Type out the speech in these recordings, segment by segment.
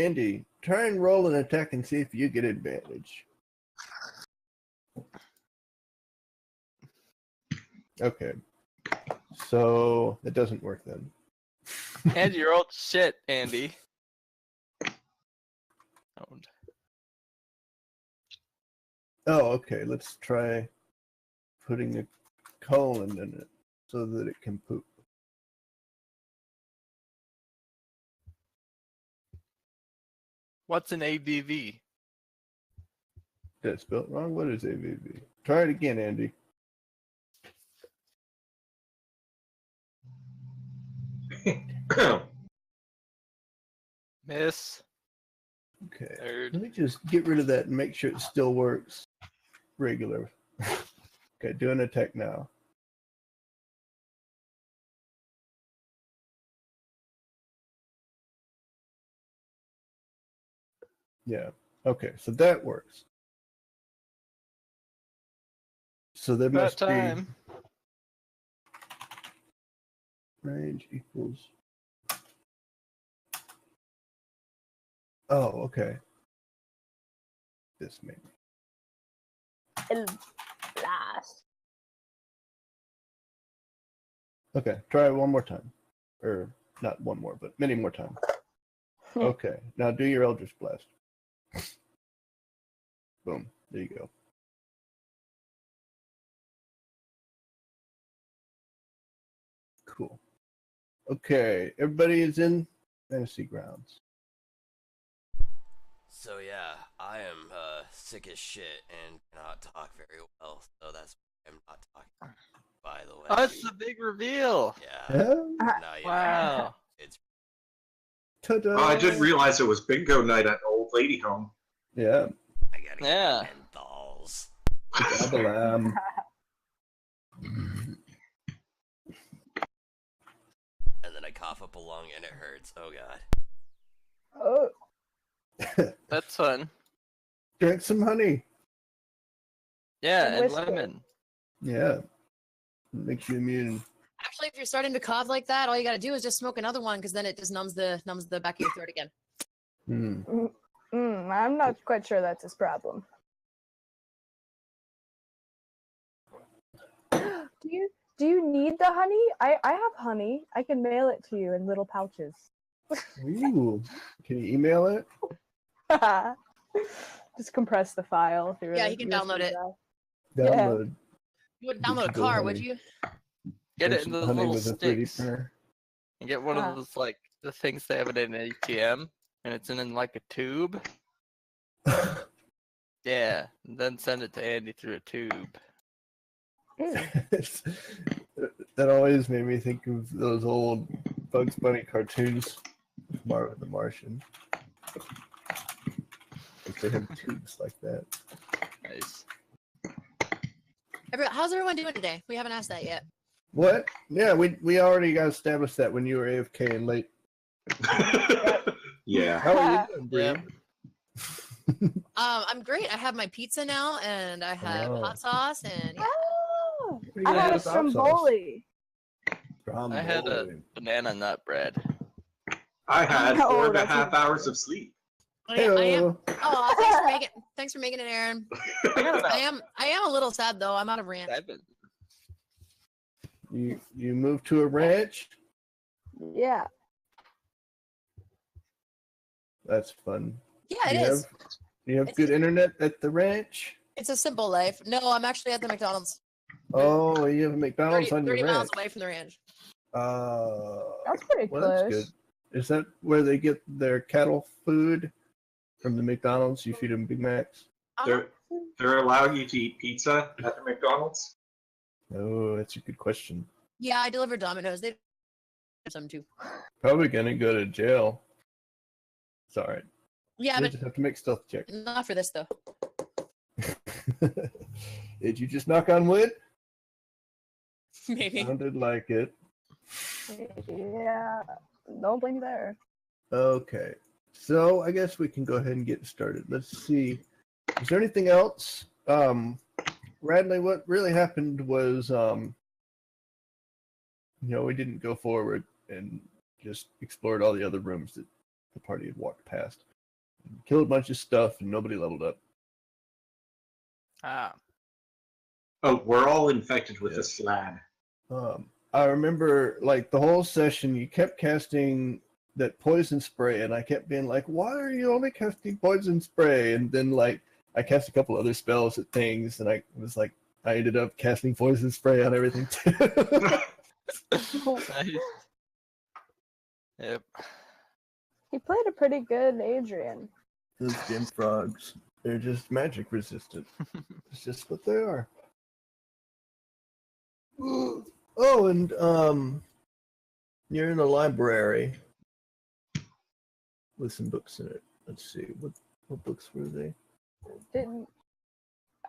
Andy, try and roll an attack and see if you get advantage. Okay. So it doesn't work then. And your old shit, Andy. Oh, okay. Let's try putting a colon in it so that it can poop. What's an ABV? Did I spell it wrong? What is AVV? Try it again, Andy. Miss. Okay. Third. Let me just get rid of that and make sure it still works regular. Okay, do an attack now. Yeah. Okay, so that works. So there must time. be range equals. Oh, okay. This maybe. El blast. Okay, try it one more time. Or not one more, but many more times. Okay, now do your Eldritch Blast. Boom, there you go. Cool. Okay, everybody is in Fantasy Grounds. So yeah, I am sick as shit and cannot talk very well, so that's why I'm not talking. By the way. Oh, it's the big reveal. Yeah. Yeah. No, yeah. Wow. It's Ta-da! Oh, I didn't realize it was bingo night at Old Lady Home. Yeah. I gotta get Yeah. menthols. Double And then I cough up a lung and it hurts. Oh god. Oh, That's fun. Drink some honey. Yeah, And and whiskey. lemon. Yeah. Makes you immune. Actually, if you're starting to cough like that, all you gotta do is just smoke another one, because then it just numbs the back of your throat again. I'm not quite sure that's his problem. Do you need the honey? I have honey. I can mail it to you in little pouches. Ooh. Can you email it? Just compress the file through. Yeah, a he can USB download it. drive. Download. You wouldn't download a Digital car, honey. would you? Get Drink it in some those honey little with a 3D sticks. printer. And get one of those, like, the things they have it in an ATM, and it's in like a tube. Yeah, and then send it to Andy through a tube. That always made me think of those old Bugs Bunny cartoons, Marvin the Martian. Like they have tubes like that. Nice. How's everyone doing today? We haven't asked that yet. What? Yeah, we already got established that when you were AFK and late. Yeah. How are you doing, Bree? I'm great. I have my pizza now, and I have hot sauce, and yeah. Oh, What do you I got had a with hot sauce? stromboli. I had a banana nut bread. I had Oh, 4.5 that's even hours of sleep. I am. Hey-o. Oh, thanks for making it, Aaron. I am a little sad though. I'm out of ranch. You moved to a ranch? Yeah. That's fun. Yeah, it is. You have It's good a- internet at the ranch? It's a simple life. No, I'm actually at the McDonald's. Oh, you have a McDonald's 30 on your miles ranch. away from the ranch. That's pretty well, close. that's good. Is that where they get their cattle food from the McDonald's? You feed them Big Macs? They're allowing you to eat pizza at the McDonald's? Oh, that's a good question. Yeah, I deliver Domino's. They do some too. Probably gonna go to jail. It's all right. Yeah, You but just have to make stealth checks. not for this though. Did you just knock on wood? Maybe. Sounded like it. Yeah. Don't blame me there. Okay. So I guess we can go ahead and get started. Let's see. Is there anything else? Radley, what really happened was, we didn't go forward and just explored all the other rooms that the party had walked past. Killed a bunch of stuff, and nobody leveled up. Ah. Oh, we're all infected with Yeah. this lad. I remember, like, the whole session, you kept casting that poison spray, and I kept being like, why are you only casting poison spray? And then, like, I cast a couple other spells at things, and I was like, I ended up casting poison spray on everything, too. Nice. Yep. He played a pretty good Adrian. Those dim frogs, they're just magic resistant. It's just what they are. Oh, and you're in a library with some books in it. Let's see, what books were they? Didn't.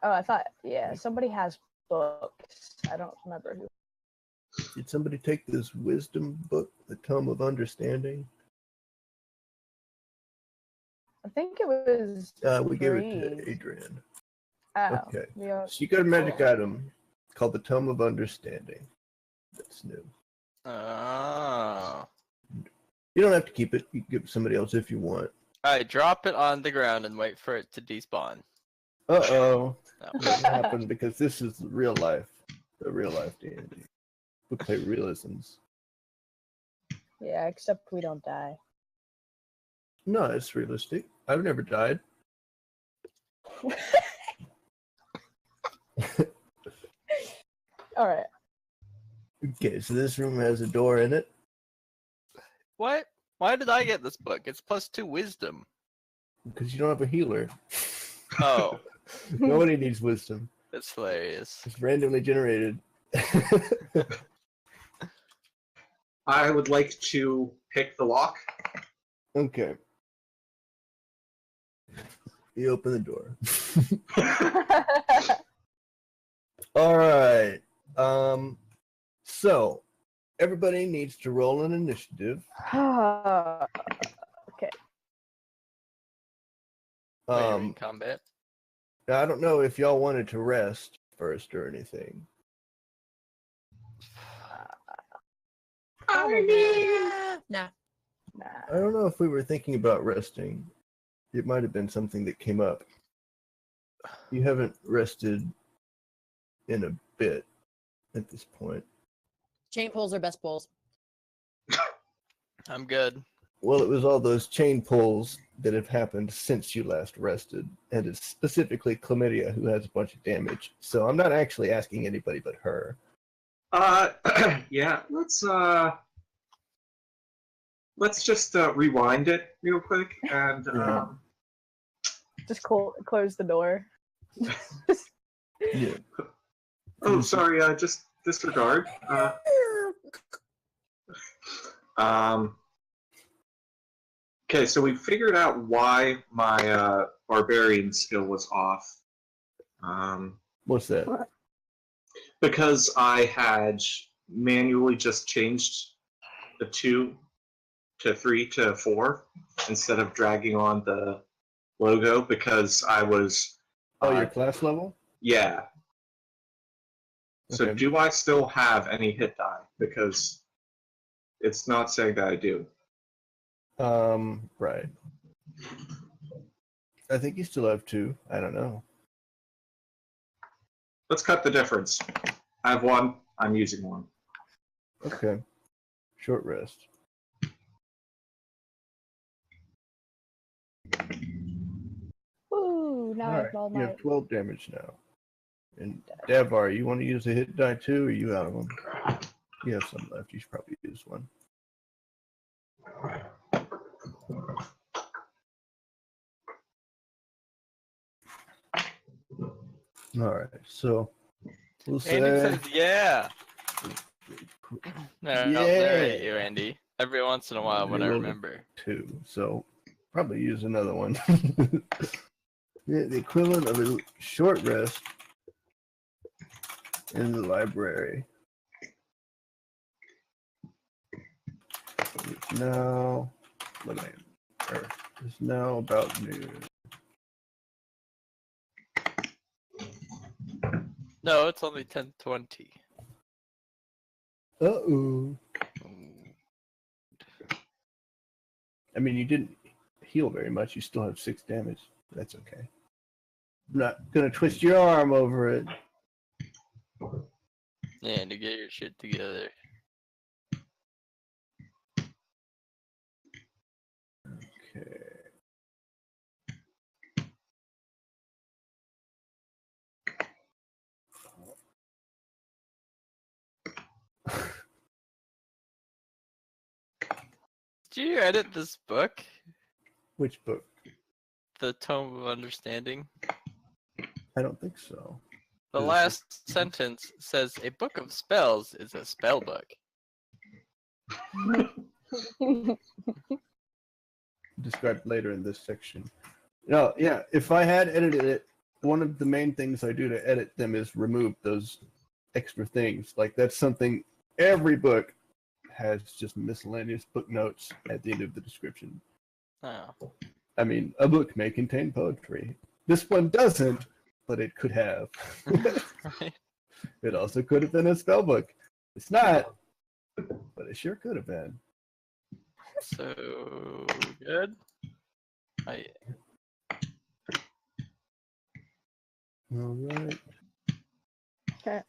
Oh, I thought. Yeah, somebody has books. I don't remember who. Did somebody take this wisdom book, the Tome of Understanding? I think it was. We gave it Breeze. to Adrian. Oh, Okay. yeah. So you got a magic item called the Tome of Understanding. That's new. Oh. You don't have to keep it. You can give it to somebody else if you want. Alright, drop it on the ground and wait for it to despawn. Uh-oh. No. What happened? Because this is real life. The real life D&D. We play realisms. Yeah, except we don't die. No, it's realistic. I've never died. All right. Okay, so this room has a door in it. What? Why did I get this book? It's +2 wisdom. Because you don't have a healer. Oh, Nobody needs wisdom. that's hilarious. It's randomly generated. I would like to pick the lock. Okay. You open the door. All right. So everybody needs to roll an initiative. Okay. Wait, are we in combat? I don't know if y'all wanted to rest first or anything. Nah. I don't know if we were thinking about resting. It might have been something that came up. You haven't rested in a bit at this point. Chain pulls are best pulls. I'm good. Well, it was all those chain pulls that have happened since you last rested, and it's specifically Chlamydia who has a bunch of damage. So I'm not actually asking anybody but her. Yeah, let's just rewind it real quick and Just close the door. Yeah. oh, sorry, just disregard. Okay, so we figured out why my barbarian skill was off. What's that? Because I had manually just changed the 2 to 3 to 4 instead of dragging on the logo because I was. Oh, your class level? Yeah. So Okay. do I still have any hit die? Because it's not saying that I do. Right. I think you still have 2. I don't know. Let's cut the difference. I have 1. I'm using 1. Okay. Short rest. Ooh, now I have all You my. have 12 damage now. And Davar, you want to use a hit die too, or are you out of them? You have some left. You should probably use one. All right, so we'll Andy say says, yeah. No, no, there ain't you, Andy. Every once in a while when I Reload it. remember. 2. So probably use another one. The equivalent of a short rest in the library. It's now 11 a.m. It's now about noon. No, it's only 10:20. Uh-oh. I mean, you didn't heal very much. You still have 6 damage. That's okay. I'm not gonna twist your arm over it. Yeah, to get your shit together. Okay. Did you edit this book? Which book? The Tome of Understanding? I don't think so. The Is it- last sentence says a book of spells is a spell book. Described later in this section. No, yeah, if I had edited it, one of the main things I do to edit them is remove those extra things. Like, that's something every book has, just miscellaneous book notes at the end of the description. Oh. I mean, a book may contain poetry. This one doesn't, but it could have. Right. It also could have been a spell book. It's not, but it sure could have been. So good. I All right. Okay.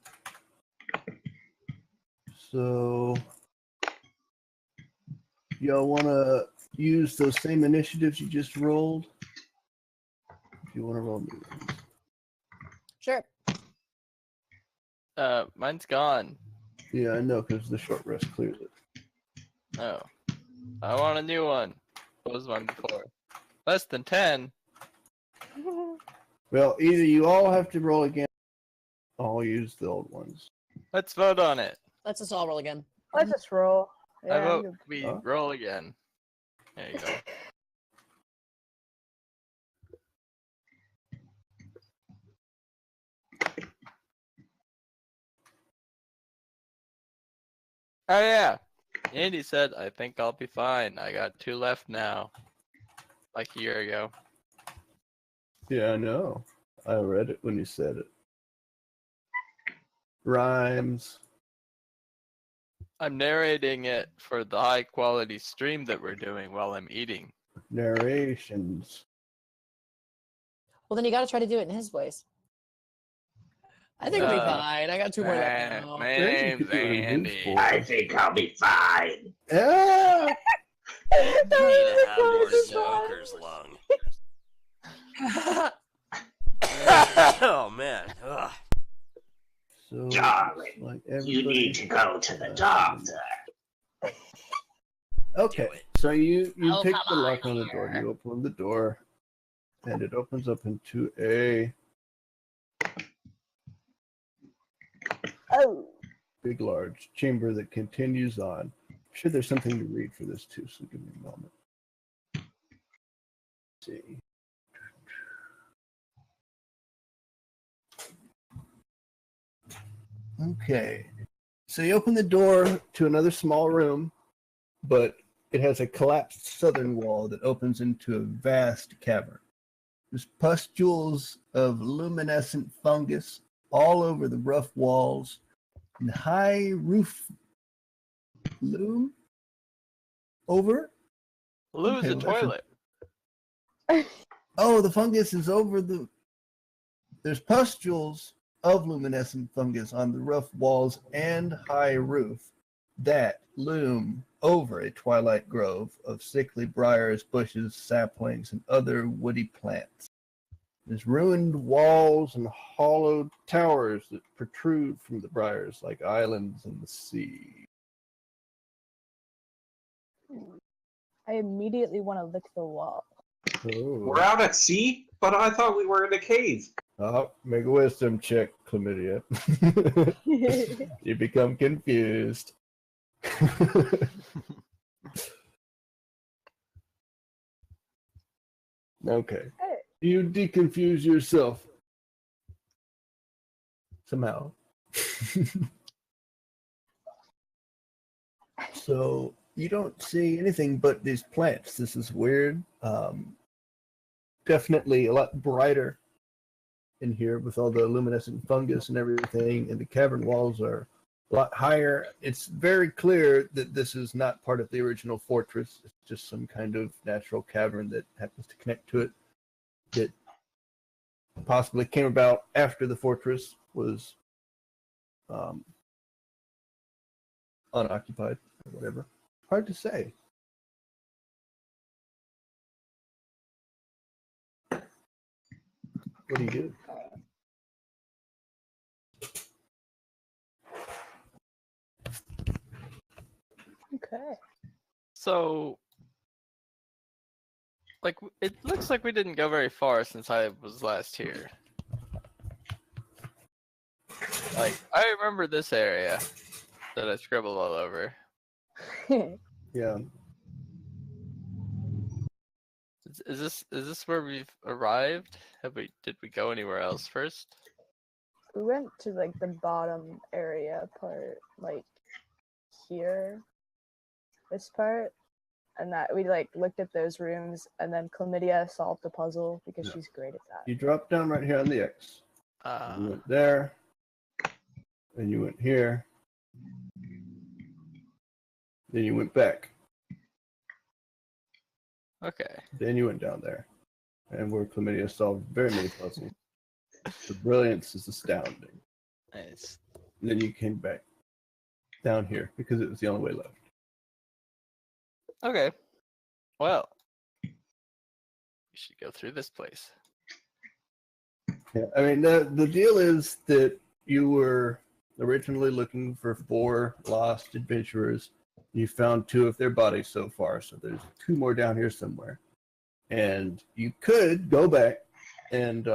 So, y'all want to use those same initiatives you just rolled? If you want to roll new ones. Sure. mine's gone. Yeah, I know, because the short rest clears it. Oh. I want a new one. What was mine before? Less than 10. Well, either you all have to roll again, or I'll use the old ones. Let's vote on it. Let's just all roll again. Let's just roll. I Yeah, vote we Huh? roll again. There you go. Oh yeah. Andy said, I think I'll be fine. I got 2 left now. Like a year ago. Yeah, I know. I read it when you said it. Rhymes. I'm narrating it for the high quality stream that we're doing while I'm eating. Narrations. Well, then you got to try to do it in his voice. I think we'll be Uh, fine. I got 2 more left. My now. name's could do it in his Andy. voice. I think I'll be fine. Ah! You need to have more Joker's lung. Oh man. Ugh. So, Darling, like You everybody- need to go to the doctor. Okay, Do it. so you Oh, pick come the lock on on the door. here. You open the door, and it opens up into a Oh. big, large chamber that continues on. I'm sure there's something to read for this too, so give me a moment. Let's see. Okay, so you open the door to another small room, but it has a collapsed southern wall that opens into a vast cavern. There's pustules of luminescent fungus all over the rough walls, and high roof loom over. Lou's Okay, a well, that's toilet. Oh, the fungus is over the. There's pustules of luminescent fungus on the rough walls and high roof that loom over a twilight grove of sickly briars, bushes, saplings, and other woody plants. There's ruined walls and hollowed towers that protrude from the briars like islands in the sea. I immediately want to lick the wall. We're out at sea, but I thought we were in a cave. Oh, make a wisdom check, Chlamydia. You become confused. Okay. Hey. You deconfuse yourself. Somehow. So you don't see anything but these plants. This is weird. Definitely a lot brighter in here with all the luminescent fungus and everything, and the cavern walls are a lot higher. It's very clear that this is not part of the original fortress. It's just some kind of natural cavern that happens to connect to it. That possibly came about after the fortress was unoccupied or whatever. Hard to say. What do you do? Okay. So, like, it looks like we didn't go very far since I was last here. Like, I remember this area that I scribbled all over. Yeah. Is this where we've arrived? Did we go anywhere else first? We went to like the bottom area part, like here, this part, and that we like looked at those rooms, and then Chlamydia solved the puzzle because Yeah. she's great at that. You drop down right here on the X. You went there, and you went here, then you went back, Okay. then you went down there, and where Chlamydia solved very many puzzles. The brilliance is astounding. Nice. And then you came back down here because it was the only way left. Okay. Well, we should go through this place. Yeah, I mean the deal is that you were originally looking for 4 lost adventurers. You found 2 of their bodies so far, so there's 2 more down here somewhere. And you could go back and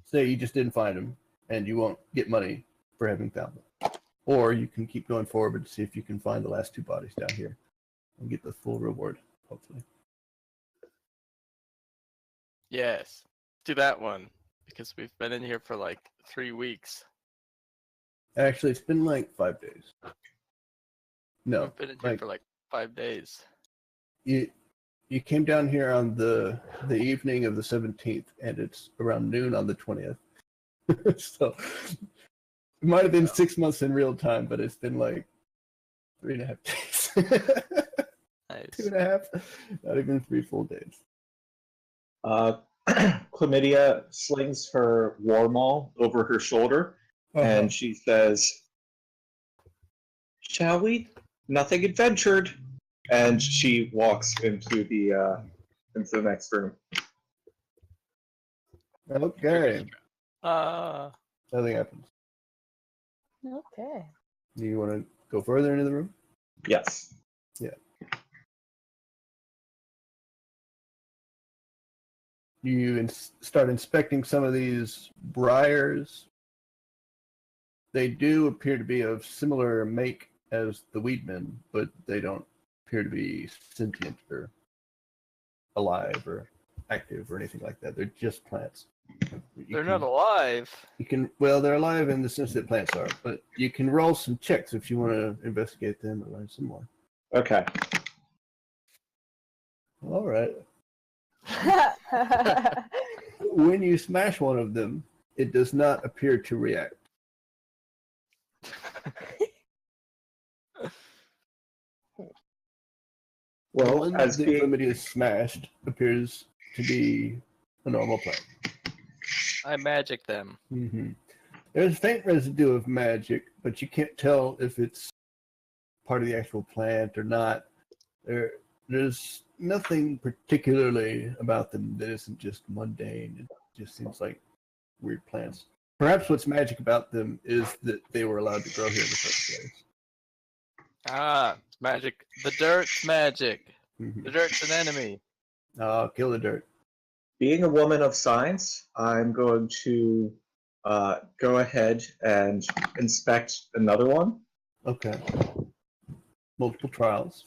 say you just didn't find them, and you won't get money for having found them. Or you can keep going forward and see if you can find the last 2 bodies down here and get the full reward, hopefully. Yes. Do that one. Because we've been in here for like 3 weeks. Actually, it's been like 5 days. No, We've been in here for like 5 days. you came down here on the evening of the 17th, and it's around noon on the 20th. So it might have been 6 months in real time, but it's been like 3.5 days. Nice. 2.5, not even 3 full days. Chlamydia slings her war maul over her shoulder, and she says, "Shall we? Nothing adventured." And she walks into the next room. Okay, nothing happens. Okay. Do you want to go further into the room? Yes. You start inspecting some of these briars. They do appear to be of similar make as the Weedmen, but they don't appear to be sentient or alive or active or anything like that. They're just plants. They're not alive. They're alive in the sense that plants are, but you can roll some checks if you want to investigate them and learn some more. Okay. All right. When you smash one of them, it does not appear to react. Well, one as that being Chlamydia is smashed appears to be a normal plant. I magic them. Mm-hmm. There's a faint residue of magic, but you can't tell if it's part of the actual plant or not. There's nothing particularly about them that isn't just mundane. It just seems like weird plants. Perhaps what's magic about them is that they were allowed to grow here in the first place. Magic. The dirt's magic. Mm-hmm. The dirt's an enemy. Kill the dirt. being a woman of science, I'm going to go ahead and inspect another one. Okay. Multiple trials.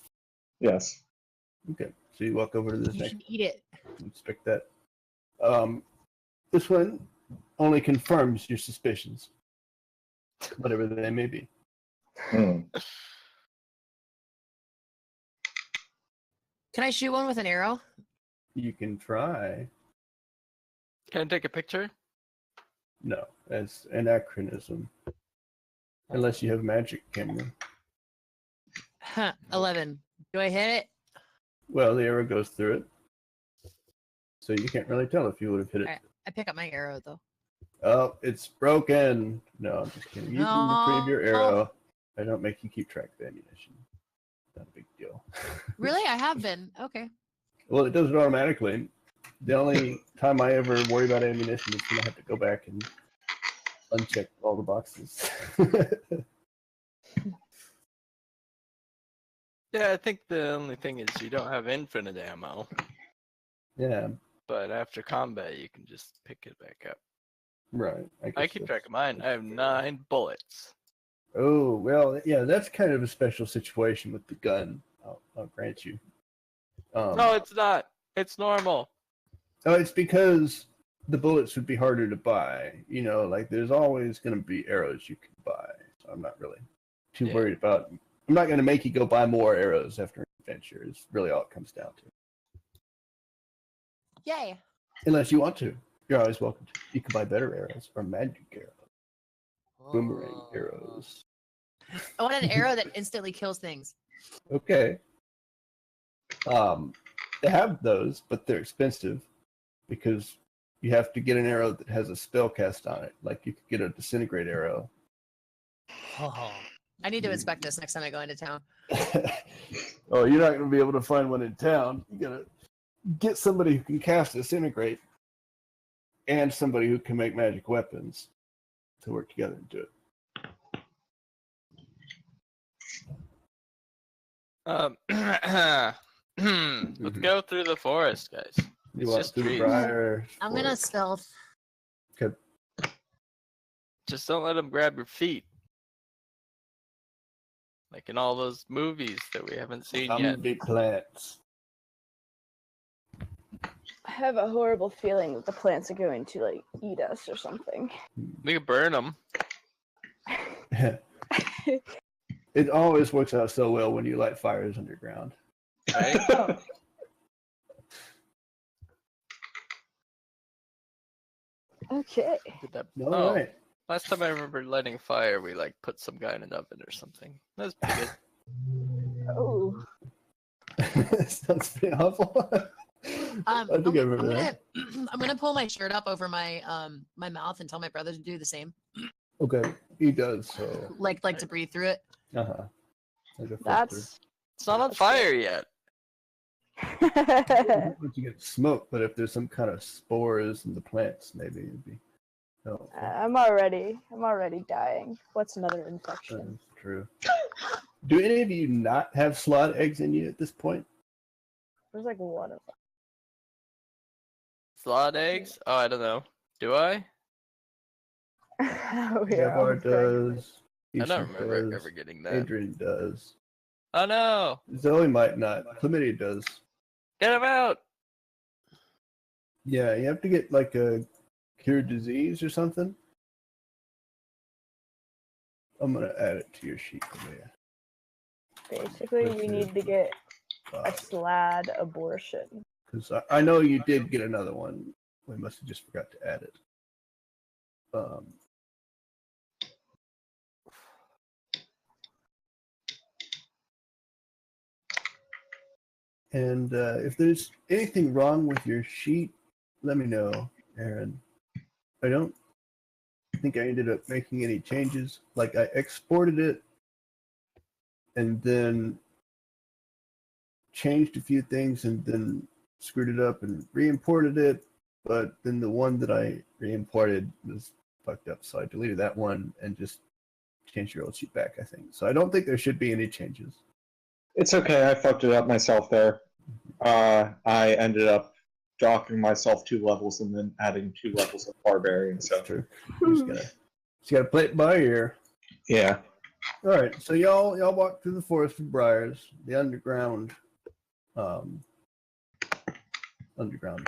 Yes. Okay. So you walk over to this You next should eat it. inspect that. This one only confirms your suspicions, whatever they may be. Hmm. Can I shoot one with an arrow? You can try. Can I take a picture? No, as anachronism. Unless you have magic, Cameron. Huh, 11. Do I hit it? Well, the arrow goes through it. So you can't really tell if you would have hit it. Alright, I pick up my arrow though. Oh, it's broken. No, I'm just kidding. You can retrieve your arrow. I don't make you keep track of ammunition. Not a big deal. Really? I have been. Okay. Well, it does it automatically. The only time I ever worry about ammunition is when I have to go back and uncheck all the boxes. Yeah, I think the only thing is you don't have infinite ammo, Yeah, but after combat you can just pick it back up. right. I keep track of mine. I have 9 bullets. Oh, well, yeah, that's kind of a special situation with the gun. I'll grant you. No, it's not. It's normal. Oh, it's because the bullets would be harder to buy. You know, like there's always going to be arrows you can buy. So I'm not really too worried about. I'm not going to make you go buy more arrows after an adventure. Is really all it comes down to. Yay. Unless you want to, you're always welcome to. You can buy better arrows or magic arrows, boomerang arrows. I want an arrow that instantly kills things. Okay. They have those, but they're expensive because you have to get an arrow that has a spell cast on it. Like you could get a disintegrate arrow. Oh, I need to inspect this next time I go into town. Oh, you're not going to be able to find one in town. You got to get somebody who can cast disintegrate and somebody who can make magic weapons to work together and do it. Let's go through the forest, guys. You It's walk just through the trees. briar. I'm gonna stealth. Okay. Just don't let them grab your feet. Like in all those movies that we haven't seen yet. Zombie plants. I have a horrible feeling that the plants are going to like eat us or something. We could burn them. It always works out so well when you light fires underground. Right? Okay. All right. Last time I remember lighting fire, we like put some guy in an oven or something. That was pretty good. Oh. Sounds pretty awful. I think I remember that. I'm gonna pull my shirt up over my my mouth and tell my brother to do the same. Okay, he does. So Like to breathe through it. That's It's not on fire yet. once you get smoke, but if there's some kind of spores in the plants, maybe it'd be. Oh, I'm already dying. What's another infection? that's true. Do any of you not have slot eggs in you at this point? There's like one of them. Slot eggs? Oh, I don't know. Do I? Oh, Jabbar does. I don't Yusuf remember does, ever getting that. Adrian does. Oh no! Zoe might not. Chlamydia does. Get him out! Yeah, you have to get like a cured disease or something. I'm gonna add it to your sheet, Chlamydia. Basically, we need to get a slad abortion. Because I know you did get another one. We must have just forgot to add it. And if there's anything wrong with your sheet, let me know, Aaron. I don't think I ended up making any changes. Like I exported it and then changed a few things and then screwed it up and re-imported it. But then the one that I re-imported was fucked up. So I deleted that one and just changed your old sheet back, I think. So I don't think there should be any changes. It's okay. I fucked it up myself there. I ended up docking myself 2 levels and then adding 2 levels of barbarian. So That's true. You just gotta play it by ear. yeah. All right, so y'all walk through the forest of briars, the underground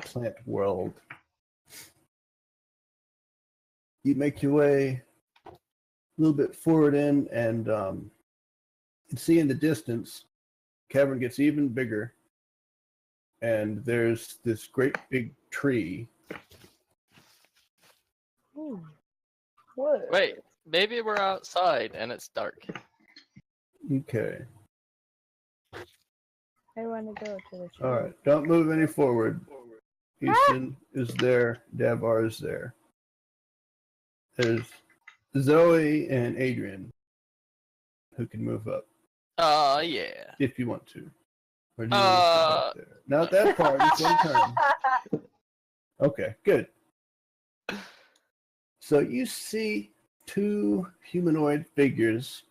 plant world. You make your way a little bit forward in, and you can see in the distance, cavern gets even bigger, and there's this great big tree. Ooh. What? Wait, Maybe we're outside and it's dark. Okay. I want to go to the tree. All right. Don't move any forward. Easton is there. Davar is there. There's Zoe and Adrian who can move up Yeah. if you want to. Or do you want to stay up there? Not that far. Just one turn. Okay. Good. So you see two humanoid figures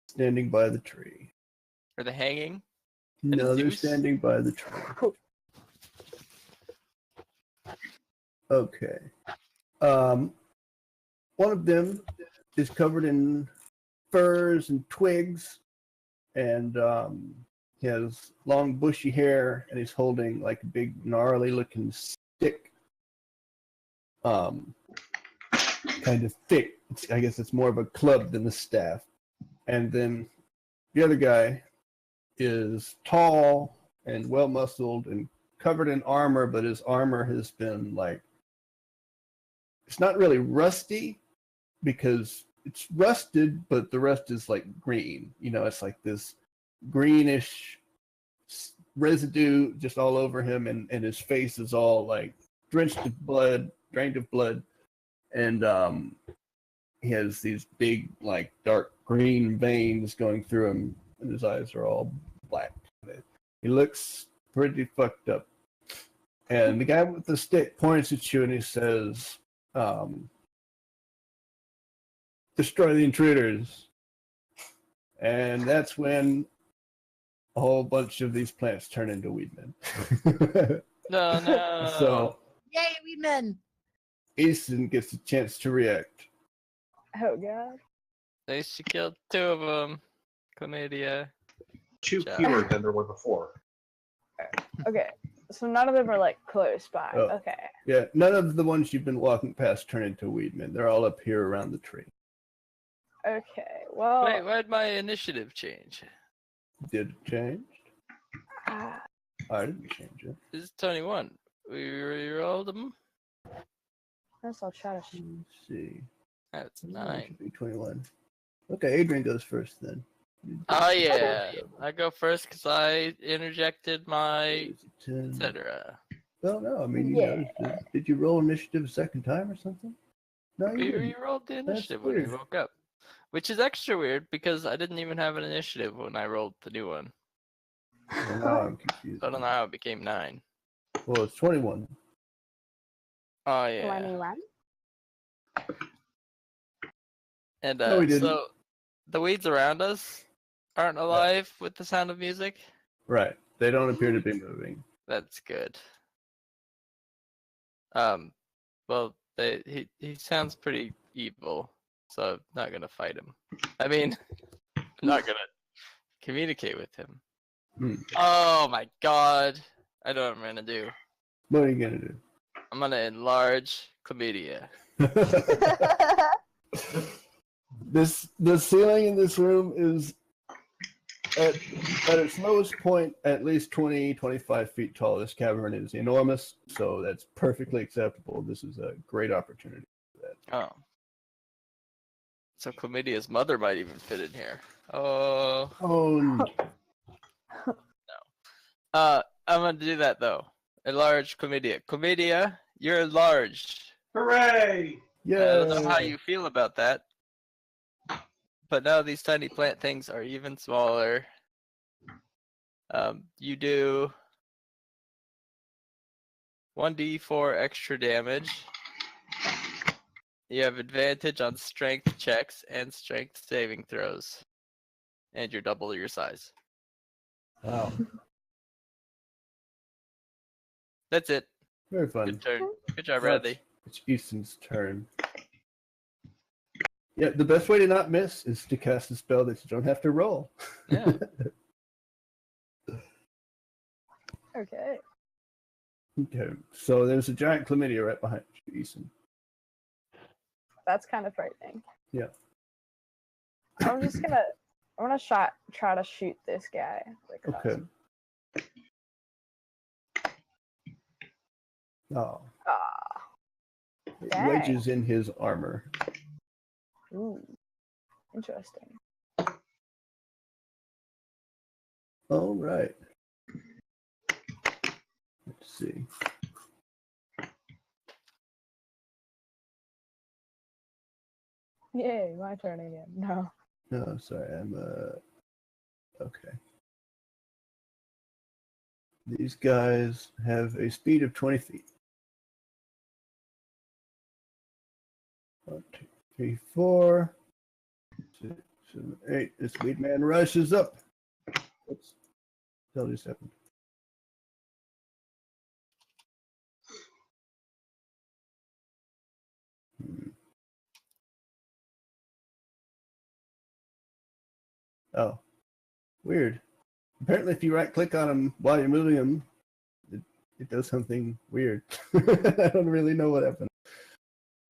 standing by the tree. Are they hanging? No, they're Zeus? standing by the tree. Okay. One of them is covered in furs and twigs, and he has long bushy hair, and he's holding like a big gnarly looking stick. Kind of thick. I guess it's more of a club than a staff. And then the other guy is tall and well muscled and covered in armor, but his armor has been like, it's not really rusty because it's rusted, but the rust is like green. You know, it's like this greenish residue just all over him, and his face is all like drenched with blood, drained of blood, and he has these big like dark green veins going through him, and his eyes are all black. He looks pretty fucked up. And the guy with the stick points at you and he says, destroy the intruders. And that's when a whole bunch of these plants turn into weedmen. No. So Yay, Weedmen! Easton gets a chance to react. Oh god. At least you killed two of them. Chlamydia. 2 Job. fewer than there were before. Okay. So none of them are like close by. Oh. Okay. Yeah, none of the ones you've been walking past turn into weedmen. They're all up here around the tree. Okay. Well. Wait, why'd my initiative change? Did it change? ah, I didn't change it. This is 21. We re-rolled them? guess I'll try to. Let's see. That's It 9. should be 21. Okay, Adrian goes first then. Oh yeah, I go first because I interjected my 10. etc. Well, no, I mean, Yeah. noticed it. Did you roll initiative a second time or something? No, you We didn't. re-rolled the That's initiative when we weird. woke up, which is extra weird because I didn't even have an initiative when I rolled the new one. Well, now I'm confused. So I don't know how it became 9. Well, it's 21. Oh yeah, 21. and No, we didn't. so the weeds around us aren't alive with the sound of music. Right. They don't appear to be moving. That's good. Well, he sounds pretty evil, so I'm not gonna fight him. I mean, I'm not gonna communicate with him. Hmm. Oh my god! I know what I'm gonna do. What are you going to I'm gonna enlarge chlamydia. do? The ceiling in this room is at its lowest point at least 20-25 feet tall. This cavern is enormous, so that's perfectly acceptable. This is a great opportunity for that. Oh. So chlamydia's mother might even fit in here. Oh. Oh, no. I'm gonna do that though. Enlarge chlamydia. Chlamydia, you're enlarged. Hooray! I don't know how Yeah. you feel about that. But now these tiny plant things are even smaller. You do 1d4 extra damage. You have advantage on strength checks and strength saving throws. And you're double your size. Wow. That's it. Very fun. Good turn. Good job, That's- Bradley. It's Easton's turn. Yeah, the best way to not miss is to cast a spell that you don't have to roll. Yeah. Okay. Okay, so there's a giant chlamydia right behind you, Easton. That's kind of frightening. Yeah. I'm gonna try to shoot this guy. Okay. Oh, Ah, it Dang. wedges in his armor. Ooh, interesting. All right. Let's see. Yay, my turn again. No. No, sorry, I'm okay. These guys have a speed of 20 feet. 1, 2, 3, 4, 6, 7, 8. This Weedman rushes up. Oops. Tell just happened. Oh, weird. Apparently, if you right-click on them while you're moving them, it does something weird. I don't really know what happened.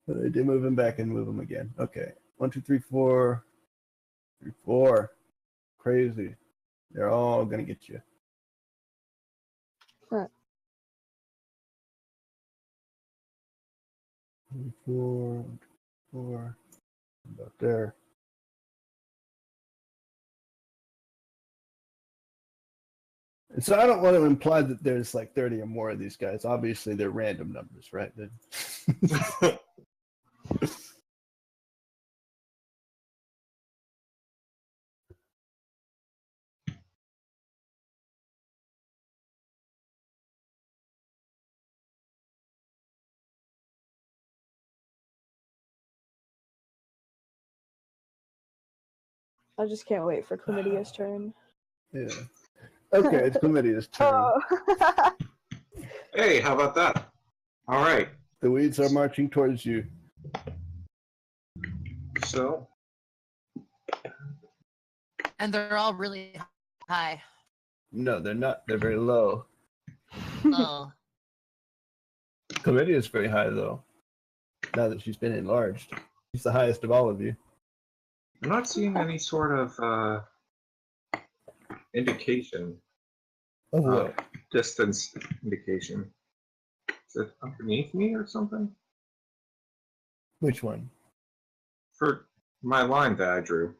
But I did move him back and move him again. Okay. 1, 2, 3, 4. 3, 4. Crazy. They're all gonna get you. Huh. 3, 4, 4. About there. And so I don't want to imply that there's like 30 or more of these guys. Obviously, they're random numbers, right? I just can't wait for Chlamydia's turn. Yeah. Okay, it's Chlamydia's turn. Oh. Hey, how about that? All right. The weeds are marching towards you. So, And they're all really high. No, they're not. They're very low. Oh. Chlamydia is very high, though. Now that she's been enlarged, she's the highest of all of you. I'm not seeing any sort of indication, Of what? distance indication. Is it underneath me or something? Which one? For my line that I drew.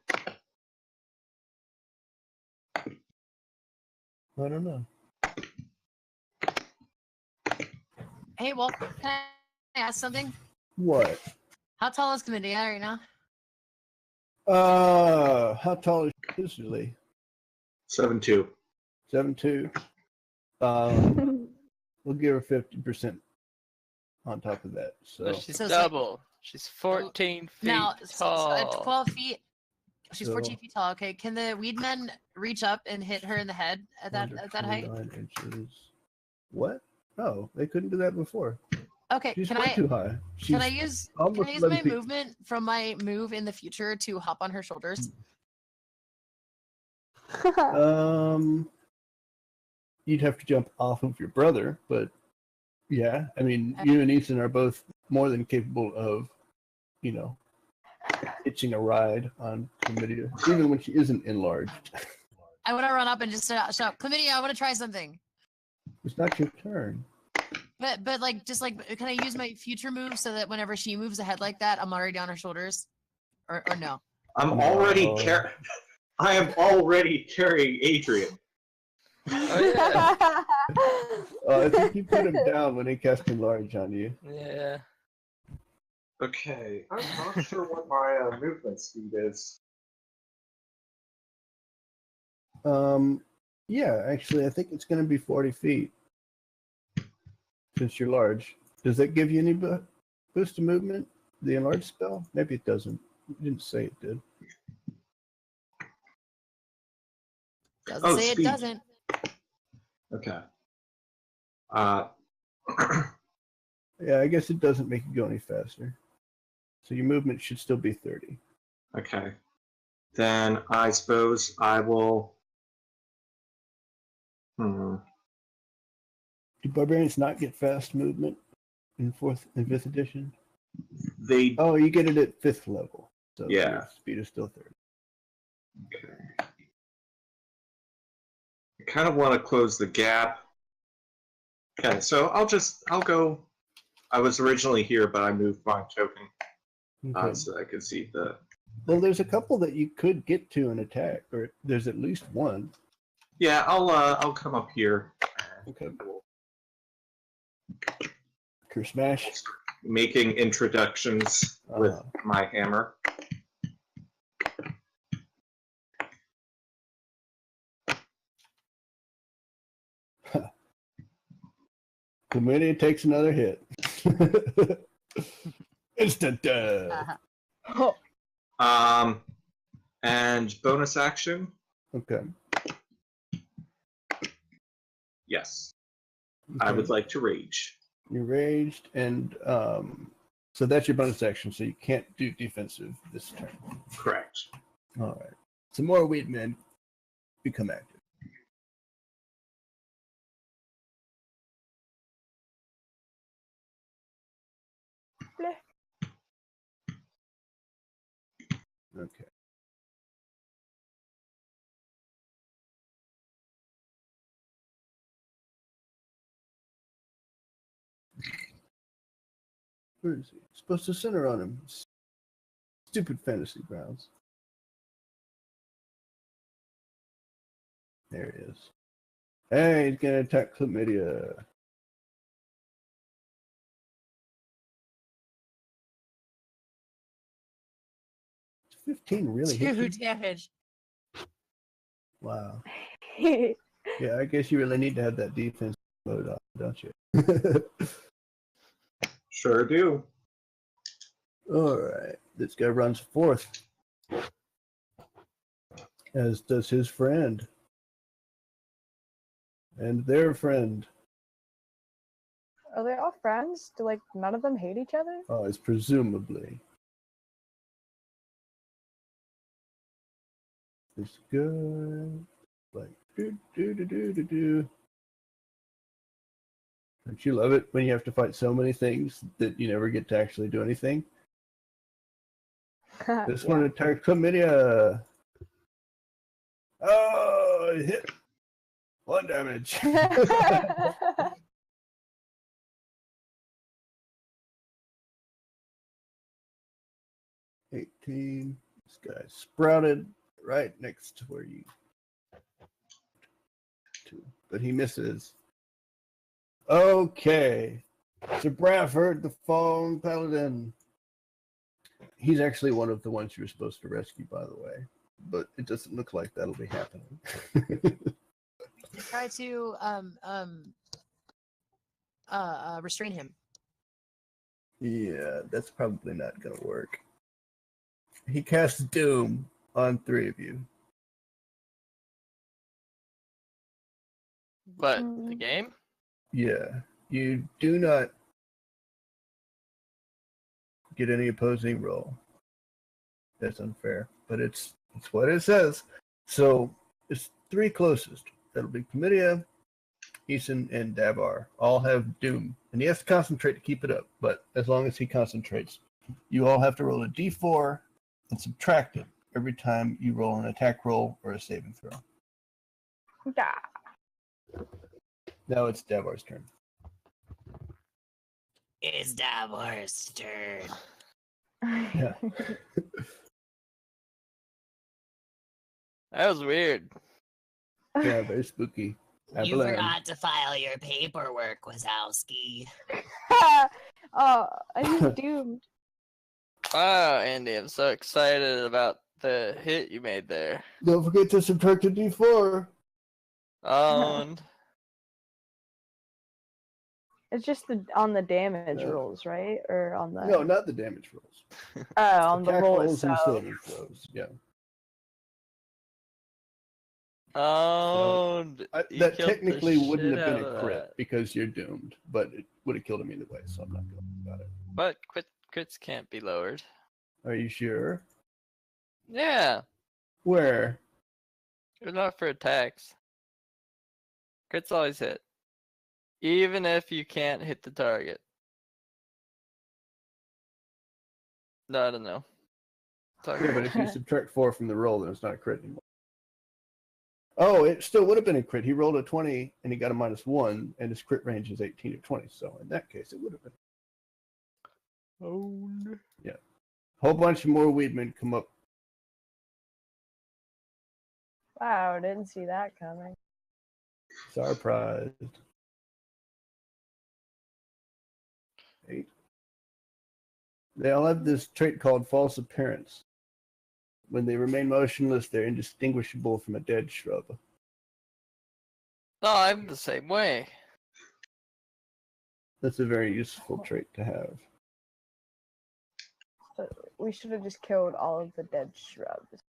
I don't know. Hey, Wolf, can I ask something? What? How tall is Chlamydia right now? How tall is she usually? 7'2". 7'2". We'll give her 50% on top of that. So She's So it's like- double. She's 14 feet Now, tall. at 12 feet, she's So- 14 feet tall. Okay, can the Weedmen reach up and hit her in the head at that height? 129 inches. What? No, they couldn't do that before. Okay, She's can way I too high. can I use almost my 11 feet. movement from my move in the future to hop on her shoulders? You'd have to jump off of your brother, but yeah, I mean, you and Ethan are both more than capable of, hitching a ride on Chlamydia, even when she isn't enlarged. I want to run up and just shout, Chlamydia, I want to try something. It's not your turn. But like, just like, can I use my future move so that whenever she moves ahead like that, I'm already on her shoulders? Or no? I'm No. already I am already carrying Adrian. Oh, yeah. I think you put him down when he cast enlarge on you. Yeah. Okay, I'm not sure what my movement speed is. Yeah, actually, I think it's going to be 40 feet. Since you're large. Does that give you any boost to movement? The enlarge spell? Maybe it doesn't. You didn't say it did. Doesn't say speed. it doesn't. Okay. Yeah, I guess it doesn't make you go any faster. So your movement should still be 30. Okay. Then I suppose I will. Do barbarians not get fast movement in 4th and 5th edition? They. Oh, you get it at 5th level. So Yeah. your speed is still 30. Okay. I kind of want to close the gap. Okay, so I'll go. I was originally here, but I moved my token Okay. so I could see the Well, there's a couple that you could get to and attack, or there's at least one. Yeah, I'll come up here. Okay. Cure smash. Making introductions with my hammer. Committee takes another hit. Instant death. Oh, And bonus action. Okay. Yes, I would like to rage. You're raged, and so that's your bonus action. So you can't do defensive this turn. Correct. All right. Some more Weedmen become active. Okay. Where is he? Supposed to center on him. Stupid fantasy grounds. There he is. Hey, he's gonna attack chlamydia. Is 15 really hit you? 2 damage. Wow. Yeah, I guess you really need to have that defense mode on, don't you? Sure do. All right. This guy runs fourth, as does his friend. And their friend. Are they all friends? Do like none of them hate each other? Oh, it's presumably. This guy, like, do. Don't you love it when you have to fight so many things that you never get to actually do anything? This one attacked chlamydia. Oh, it hit. 1 damage. 18. This guy sprouted right next to where you. But he misses. Okay. Sir Bradford, the fallen paladin. He's actually one of the ones you were supposed to rescue, by the way. But it doesn't look like that'll be happening. Try to restrain him. Yeah, that's probably not going to work. He casts Doom on 3 of you. But the game? Yeah, you do not get any opposing roll. That's unfair, but it's what it says. So it's 3 closest. That'll be Chlamydia, Eason, and Davar. All have Doom, and he has to concentrate to keep it up. But as long as he concentrates, you all have to roll a d4 and subtract it every time you roll an attack roll or a saving throw. Yeah. Now it's Davar's turn. It's Davor's turn. Yeah. That was weird. Yeah, very spooky. You forgot to file your paperwork, Wazowski. Oh, I'm doomed. Wow, Andy, I'm so excited about the hit you made there. Don't forget to subtract a d4. And It's just on the damage rolls, right? Or on the No, not the damage rolls. on the Attack roll rolls and itself. saving throws. Yeah. That technically wouldn't have been a crit because you're doomed, but it would have killed him either way, so I'm not going about it. But crits can't be lowered. Are you sure? Yeah, Where? it's not for attacks. Crits always hit. Even if you can't hit the target. No, I don't know. Yeah, but if you subtract 4 from the roll, then it's not a crit anymore. Oh, it still would have been a crit. He rolled a 20 and he got a -1, and his crit range is 18 to 20. So in that case, it would have been. Oh. Yeah. Whole bunch of more Weedmen come up Wow, didn't see that coming. Surprised. 8. They all have this trait called false appearance. When they remain motionless, they're indistinguishable from a dead shrub. No, I'm the same way. That's a very useful trait to have. But we should have just killed all of the dead shrubs.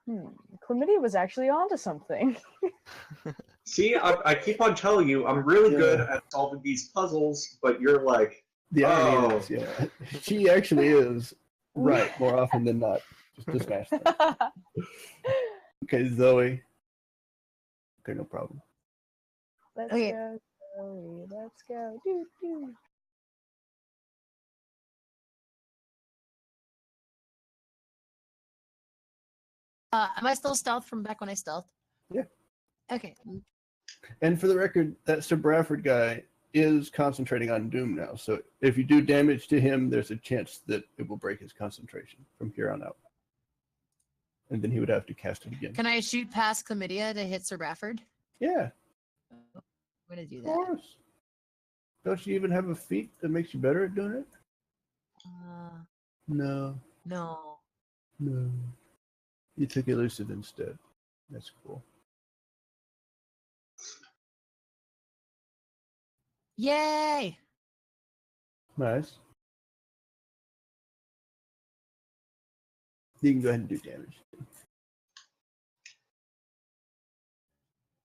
Chlamydia was actually onto something. See, I keep on telling you, I'm really good Yeah. at solving these puzzles, but you're like, The irony Oh. is, yeah, she actually is right more often than not. Just to smash them. Okay, Zoe. Okay, no problem. Let's Okay. go, Zoe. Let's go. Doo, doo. Am I still stealth from back when I stealthed? Yeah. Okay. And for the record, that Sir Bradford guy is concentrating on Doom now. So if you do damage to him, there's a chance that it will break his concentration from here on out. And then he would have to cast it again. Can I shoot past chlamydia to hit Sir Bradford? Yeah, I'm gonna do of that. course. Don't you even have a feat that makes you better at doing it? No, No. no. You took elusive instead. That's cool. Yay! Nice. You can go ahead and do damage.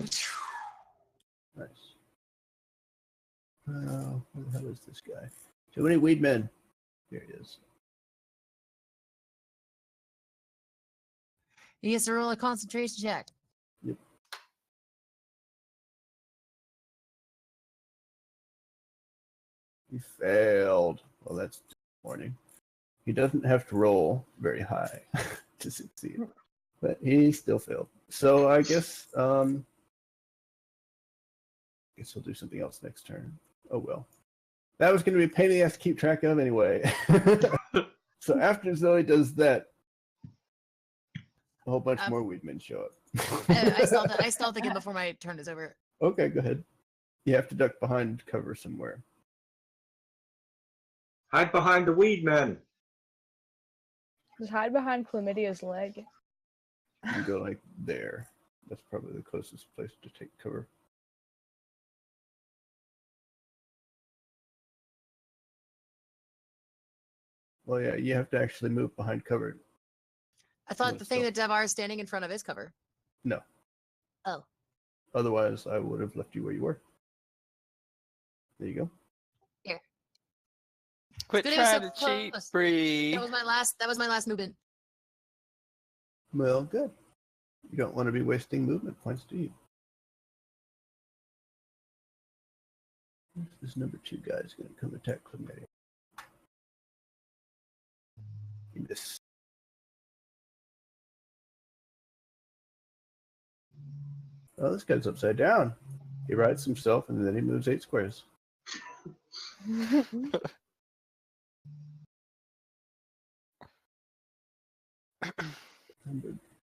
Nice. Where the hell is this guy? Too many Weedmen. Here he is. He gets to roll a concentration check. Yep. He failed. Well, that's disappointing. He doesn't have to roll very high to succeed, but he still failed. So I guess he'll do something else next turn. Oh well. That was going to be a pain in the ass to keep track of anyway. So after Zoe does that, a whole bunch more Weedmen show up. I stealth again before my turn is over. Okay, go ahead. You have to duck behind cover somewhere. hide behind the Weedmen. Just hide behind Chlamydia's leg. You go like there. That's probably the closest place to take cover. Well, yeah, you have to actually move behind cover. I thought No, the thing still. that Devar is standing in front of is cover. No. Oh. Otherwise, I would have left you where you were. There you go. Here. Quit Good, it was trying so to cheat, close. Bree. That was my last movement. Well, good. You don't want to be wasting movement points, do you? This number 2 guy is going to come attack Chlamydia. He missed. Oh, this guy's upside down. He rides himself and then he moves 8 squares.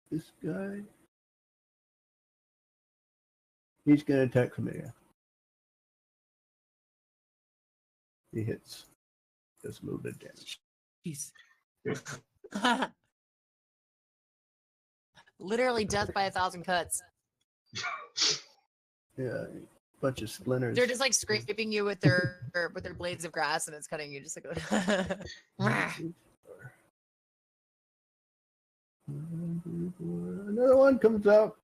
This guy, he's going to attack Chlamydia. He hits. Does a little bit of damage. Jeez. Literally death by 1,000 cuts. Yeah, bunch of splinters. They're just like scraping you with their blades of grass, and it's cutting you just like. Another one comes out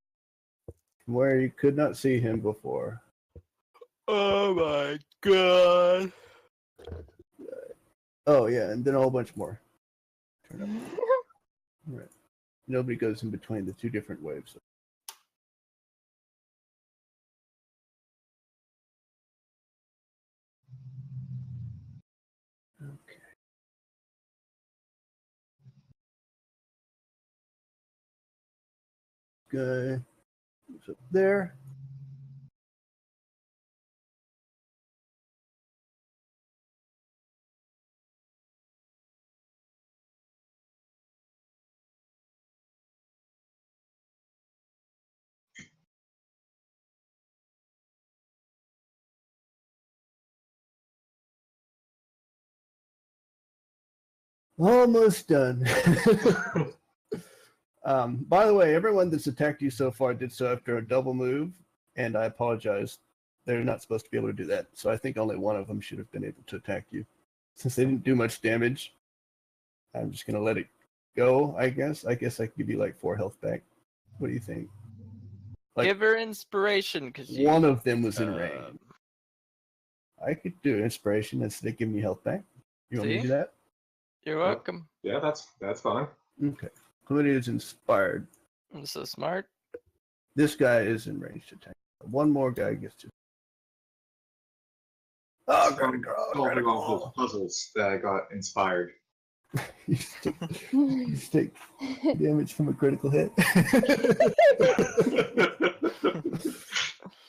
from where you could not see him before. Oh my god. Oh yeah, and then a whole bunch more. Turn up. All right. Nobody goes in between the 2 different waves. Okay. Guy moves up there. Almost done. By the way, everyone that's attacked you so far did so after a double move, and I apologize. They're not supposed to be able to do that, so I think only one of them should have been able to attack you. Since they didn't do much damage, I'm just going to let it go, I guess. I guess I could give you like 4 health back. What do you think? Like, Give her inspiration, because one of them was in range. I could do inspiration instead of giving you health back. You want me to do that? You're welcome. Yeah, that's fine. Okay. Chlamydia is inspired. I'm so smart. This guy is in range to attack. One more guy gets to. Oh, Solving all those puzzles that I got inspired. You take damage from a critical hit.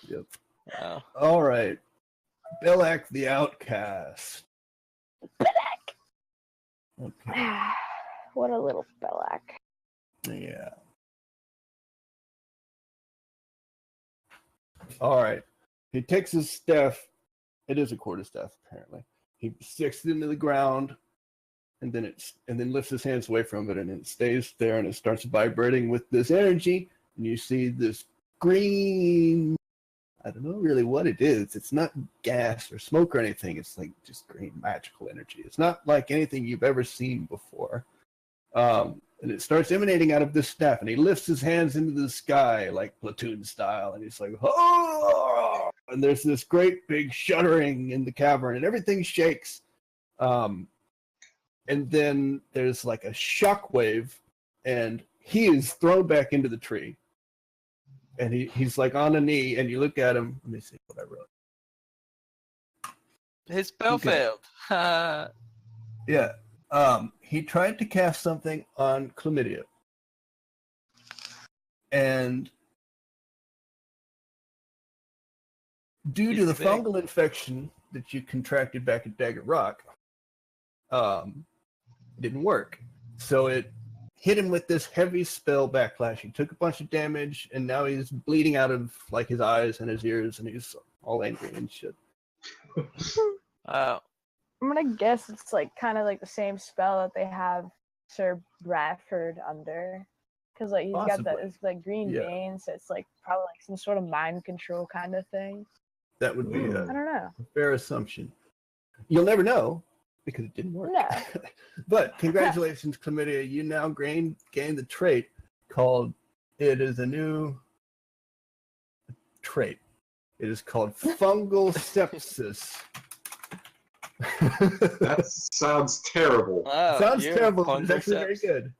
Yep. Wow. All right. Belak the Outcast. Okay. What a little Belak. Yeah. All right. He takes his staff. It is a quarterstaff, apparently. He sticks it into the ground, and then lifts his hands away from it, and it stays there, and it starts vibrating with this energy. And you see this green. I don't know really what it is. It's not gas or smoke or anything. It's like just green magical energy. It's not like anything you've ever seen before. And it starts emanating out of this staff, and he lifts his hands into the sky like platoon style, and he's like, oh! And there's this great big shuddering in the cavern, and everything shakes. And then there's like a shockwave, and he is thrown back into the tree. And he's like on a knee, and you look at him. Let me see what I wrote. His spell failed. Yeah. He tried to cast something on Chlamydia. And due to the fungal infection that you contracted back at Dagger Rock, it didn't work. So it hit him with this heavy spell backlash. He took a bunch of damage, and now he's bleeding out of like his eyes and his ears, and he's all angry and shit. Wow. I'm gonna guess it's like kind of like the same spell that they have Sir Bradford under, because like he's got that it's like green veins, so it's like probably like some sort of mind control kind of thing. That would be I don't know. a fair assumption. You'll never know because it didn't work. No. But congratulations, Chlamydia. You now gain the trait called. It is a new trait. It is called fungal sepsis. That sounds terrible. Wow, Sounds terrible, but it's fungal actually very good.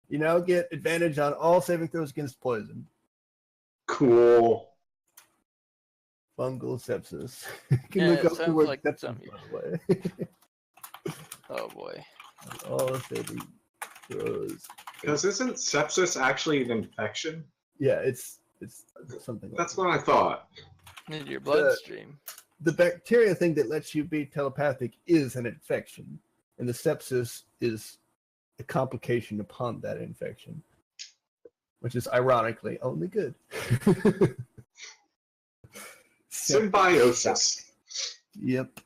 You now get advantage on all saving throws against poison. Cool. Fungal sepsis. You can Yeah, look it up the sounds word like sepsis, something. by the way. Oh boy. All saving throws. Because isn't sepsis actually an infection? Yeah, it's something like That's that. what I thought. In your bloodstream. The bacteria thing that lets you be telepathic is an infection, and the sepsis is a complication upon that infection, which is ironically only good. Symbiosis. Yep.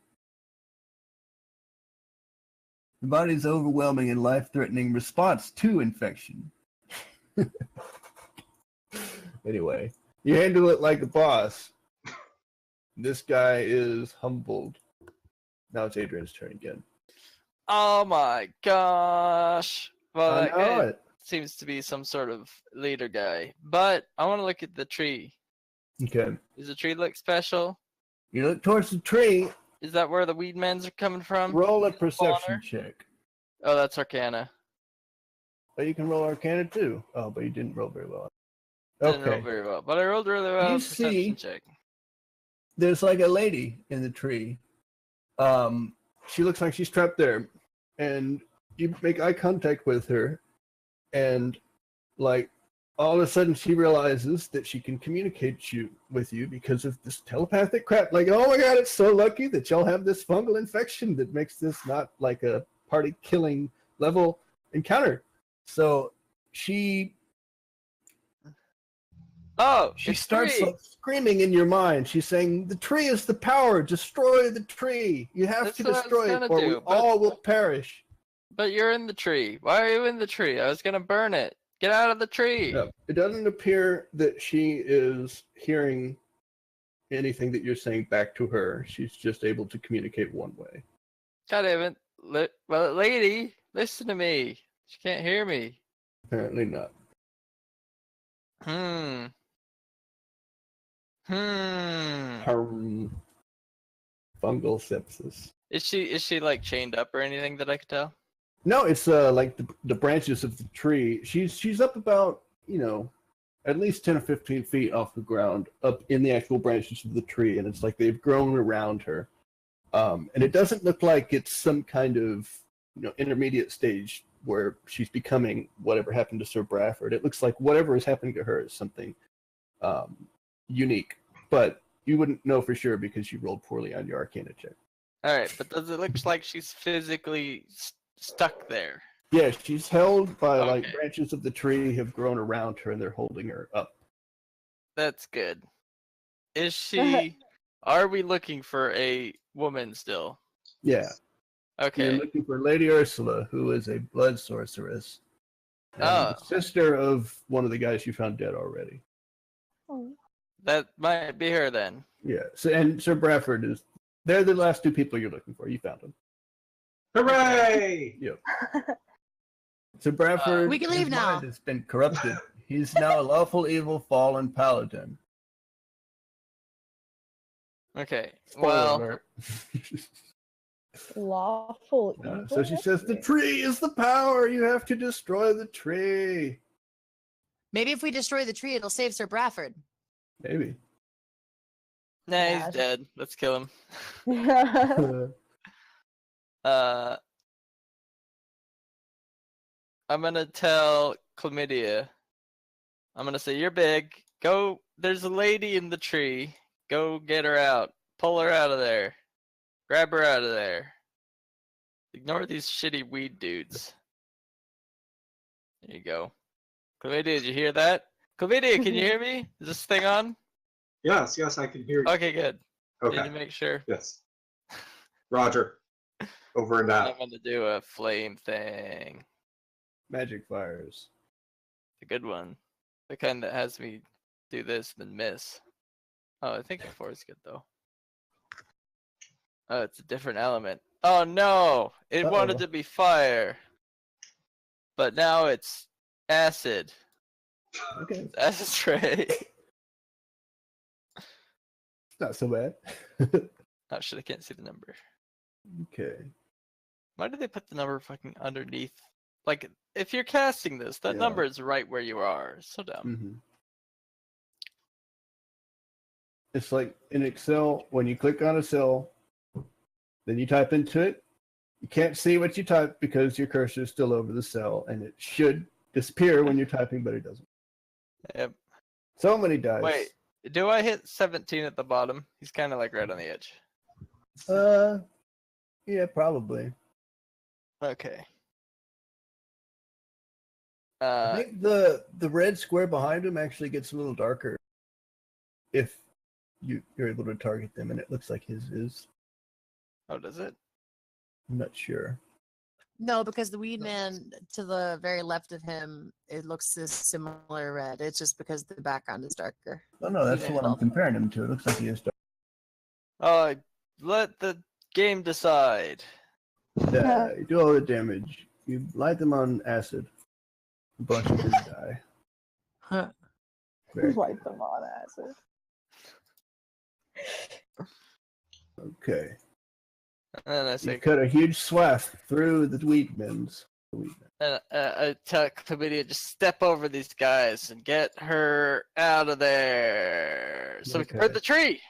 The body's overwhelming and life-threatening response to infection. Anyway, you handle it like a boss. This guy is humbled. Now it's Adrian's turn again. Oh my gosh. Well, I that know guy it. seems to be some sort of leader guy. But I want to look at the tree. Okay. Does the tree look special? You look towards the tree. Is that where the Weedmens are coming from? Roll a perception Honor? check. Oh, that's Arcana. Oh, you can roll Arcana too. Oh, but you didn't roll very well. Didn't roll Okay. very well, but I rolled really well. You on perception see- check. There's like a lady in the tree. She looks like she's trapped there, and you make eye contact with her, and like all of a sudden she realizes that she can communicate with you because of this telepathic crap. Like, oh my god, it's so lucky that y'all have this fungal infection that makes this not like a party killing level encounter. So she It's starts three. like, screaming in your mind. She's saying, "The tree is the power. Destroy the tree. You have That's to what I was destroy it, gonna or do, we but- all will perish." But you're in the tree. Why are you in the tree? I was gonna burn it. Get out of the tree. No, it doesn't appear that she is hearing anything that you're saying back to her. She's just able to communicate one way. God damn it. Well, lady, listen to me. She can't hear me. Apparently not. Hmm. Fungal sepsis. Is she like chained up or anything that I could tell? No, it's like the branches of the tree. She's up about, at least 10 or 15 feet off the ground, up in the actual branches of the tree, and it's like they've grown around her. And it doesn't look like it's some kind of intermediate stage where she's becoming whatever happened to Sir Bradford. It looks like whatever is happening to her is something unique, but you wouldn't know for sure because you rolled poorly on your Arcana check. All right, but does it look like she's physically stuck there? Yeah, she's held by like Okay. branches of the tree have grown around her and they're holding her up. That's good. Is she? Are we looking for a woman still? Yeah. You're Okay. looking for Lady Ursula, who is a blood sorceress. And Oh. the sister of one of the guys you found dead already. Oh. That might be her then. Yeah. So, and Sir Bradford is. They're the last two people you're looking for. You found them. Hooray! Yep. Sir Bradford. We can his leave now. mind has been corrupted. He's now a lawful evil fallen paladin. Okay. Spoiler Well, alert. Lawful evil. So she says, "The tree is the power. You have to destroy the tree." Maybe if we destroy the tree, it'll save Sir Bradford. Maybe. nah, Yeah. he's dead. Let's kill him. Uh, I'm gonna tell Chlamydia. I'm gonna say, you're big. Go. There's a lady in the tree. Go get her out. Pull her out of there. Grab her out of there. Ignore these shitty weed dudes. There you go. Chlamydia, did you hear that? Chlamydia, can you hear me? Is this thing on? Yes, I can hear you. Okay, good. Did Okay. you make sure? Yes. Roger. Over and I'm out. gonna do a flame thing. magic fires. The good one. The kind that has me do this then miss. Oh, I think the 4 is good though. Oh, it's a different element. Oh no! It wanted to be fire. But now it's acid. Okay, Acid spray. it's not so bad. Oh shit, I can't see the number. Okay. Why did they put the number fucking underneath? Like, if you're casting this, that Yeah. number is right where you are. So dumb. Mm-hmm. It's like in Excel, when you click on a cell, then you type into it. You can't see what you type because your cursor is still over the cell, and it should disappear when you're typing, but it doesn't. Yep. So many dice. Wait, do I hit 17 at the bottom? He's kind of like right on the edge. Yeah, probably. Okay. I think the red square behind him actually gets a little darker if you're able to target them, and it looks like his is. Oh, does it? I'm not sure. No, because the Weedman to the very left of him, it looks this similar red. It's just because the background is darker. Oh no, that's the one I'm comparing him to. It looks like he is dark. Oh, let the game decide. Yeah, you do all the damage. You light them on acid. A bunch of them die. Huh. Very Light them on acid. okay. And then I You say, cut a huge swath through the Weedmens. and I tell Chlamydia, just step over these guys and get her out of there, so we can burn Okay. the tree.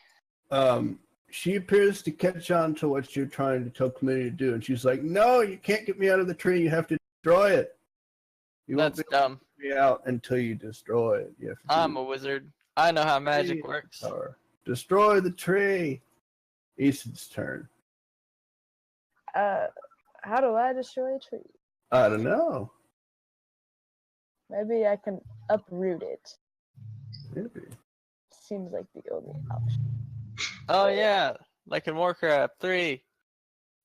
She appears to catch on to what you're trying to tell Chlamydia to do, and she's like, "No, you can't get me out of the tree. You have to destroy it. You won't That's be able dumb. to get me out until you destroy it. You have to I'm a wizard. I know how magic works. Destroy the tree." Ethan's turn. How do I destroy a tree? I don't know. Maybe I can uproot it. Maybe. Seems like the only option. Oh yeah, like in Warcraft 3.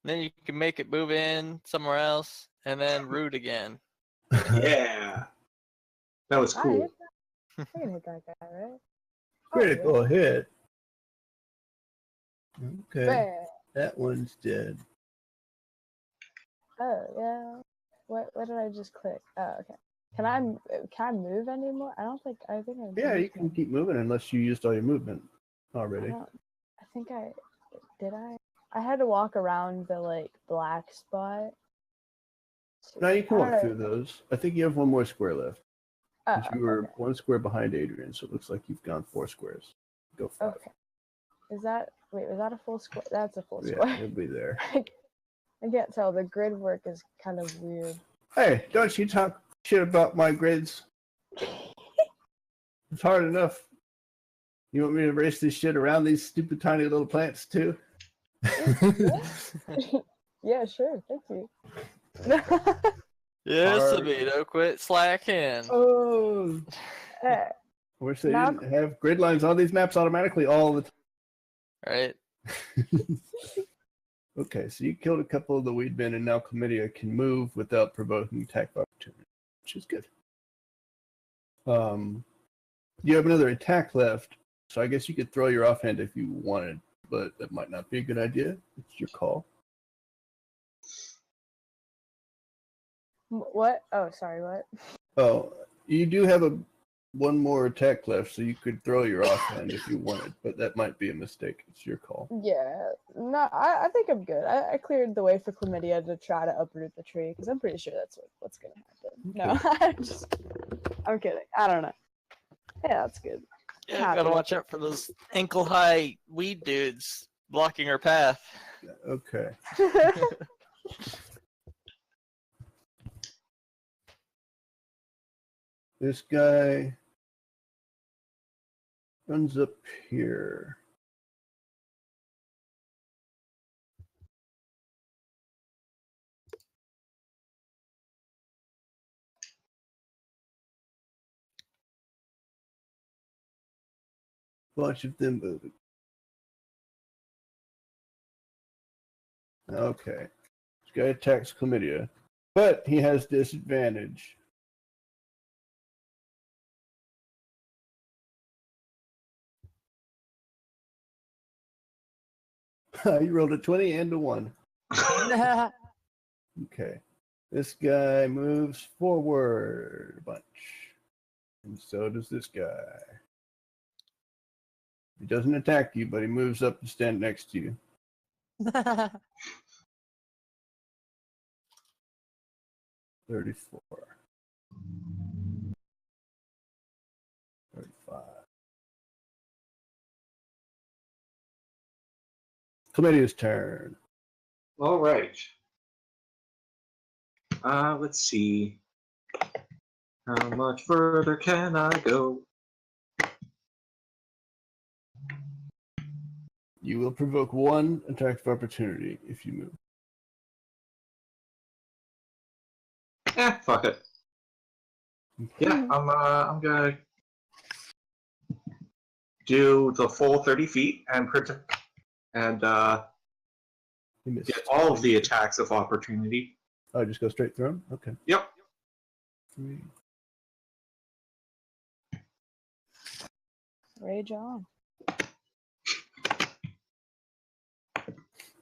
Then you can make it move in somewhere else, and then root again. Yeah. That was I cool. hit that. I can hit that guy, right? Oh, Critical hit. Okay, Bam. that one's dead. Oh yeah. What did I just click? Oh okay. Can I move anymore? I think I Yeah, you moved can keep moving unless you used all your movement already. I think I did. I had to walk around the like black spot. Now you can I walk don't through those. I think you have one more square left. know. 'Cause you were one square behind Adrian, so it looks like you've gone 4 squares. Go 5. Okay. Was that a full square? That's a full Yeah, square. it'll be there. I can't tell. The grid work is kind of weird. Hey, don't you talk shit about my grids. It's hard enough. You want me to race this shit around these stupid tiny little plants too? Yeah, sure. Thank you. Yes, Hard. Sabino, quit slacking. Oh, Eh, I wish they Now- didn't have grid lines on these maps automatically all the Right? time. Okay, so you killed a couple of the Weedmen, and now Chlamydia can move without provoking attack of opportunity, which is good. You have another attack left, so I guess you could throw your offhand if you wanted, but that might not be a good idea. It's your call. what? Oh, sorry. What? Oh, you do have one more attack left, so you could throw your offhand if you wanted, but that might be a mistake. It's your call. Yeah. No, I think I'm good. I cleared the way for Chlamydia to try to uproot the tree because I'm pretty sure that's what's gonna happen. No, I'm kidding. I don't know. Yeah, that's good. Yeah, Happy. gotta watch out for those ankle-high weed dudes blocking our path. Okay. This guy runs up here. Bunch of them moving. Okay. This guy attacks Chlamydia, but he has disadvantage. You rolled a 20 and a 1. Okay. This guy moves forward a bunch. And so does this guy. He doesn't attack you, but he moves up to stand next to you. 34. 35. Chlamydia's turn. All right. Let's see. How much further can I go? You will provoke 1 attack of opportunity if you move. Fuck it. Yeah, I'm gonna do the full 30 feet and He missed. get all of the attacks of opportunity. Oh, just go straight through him? Okay. Yep. 3. Rage on.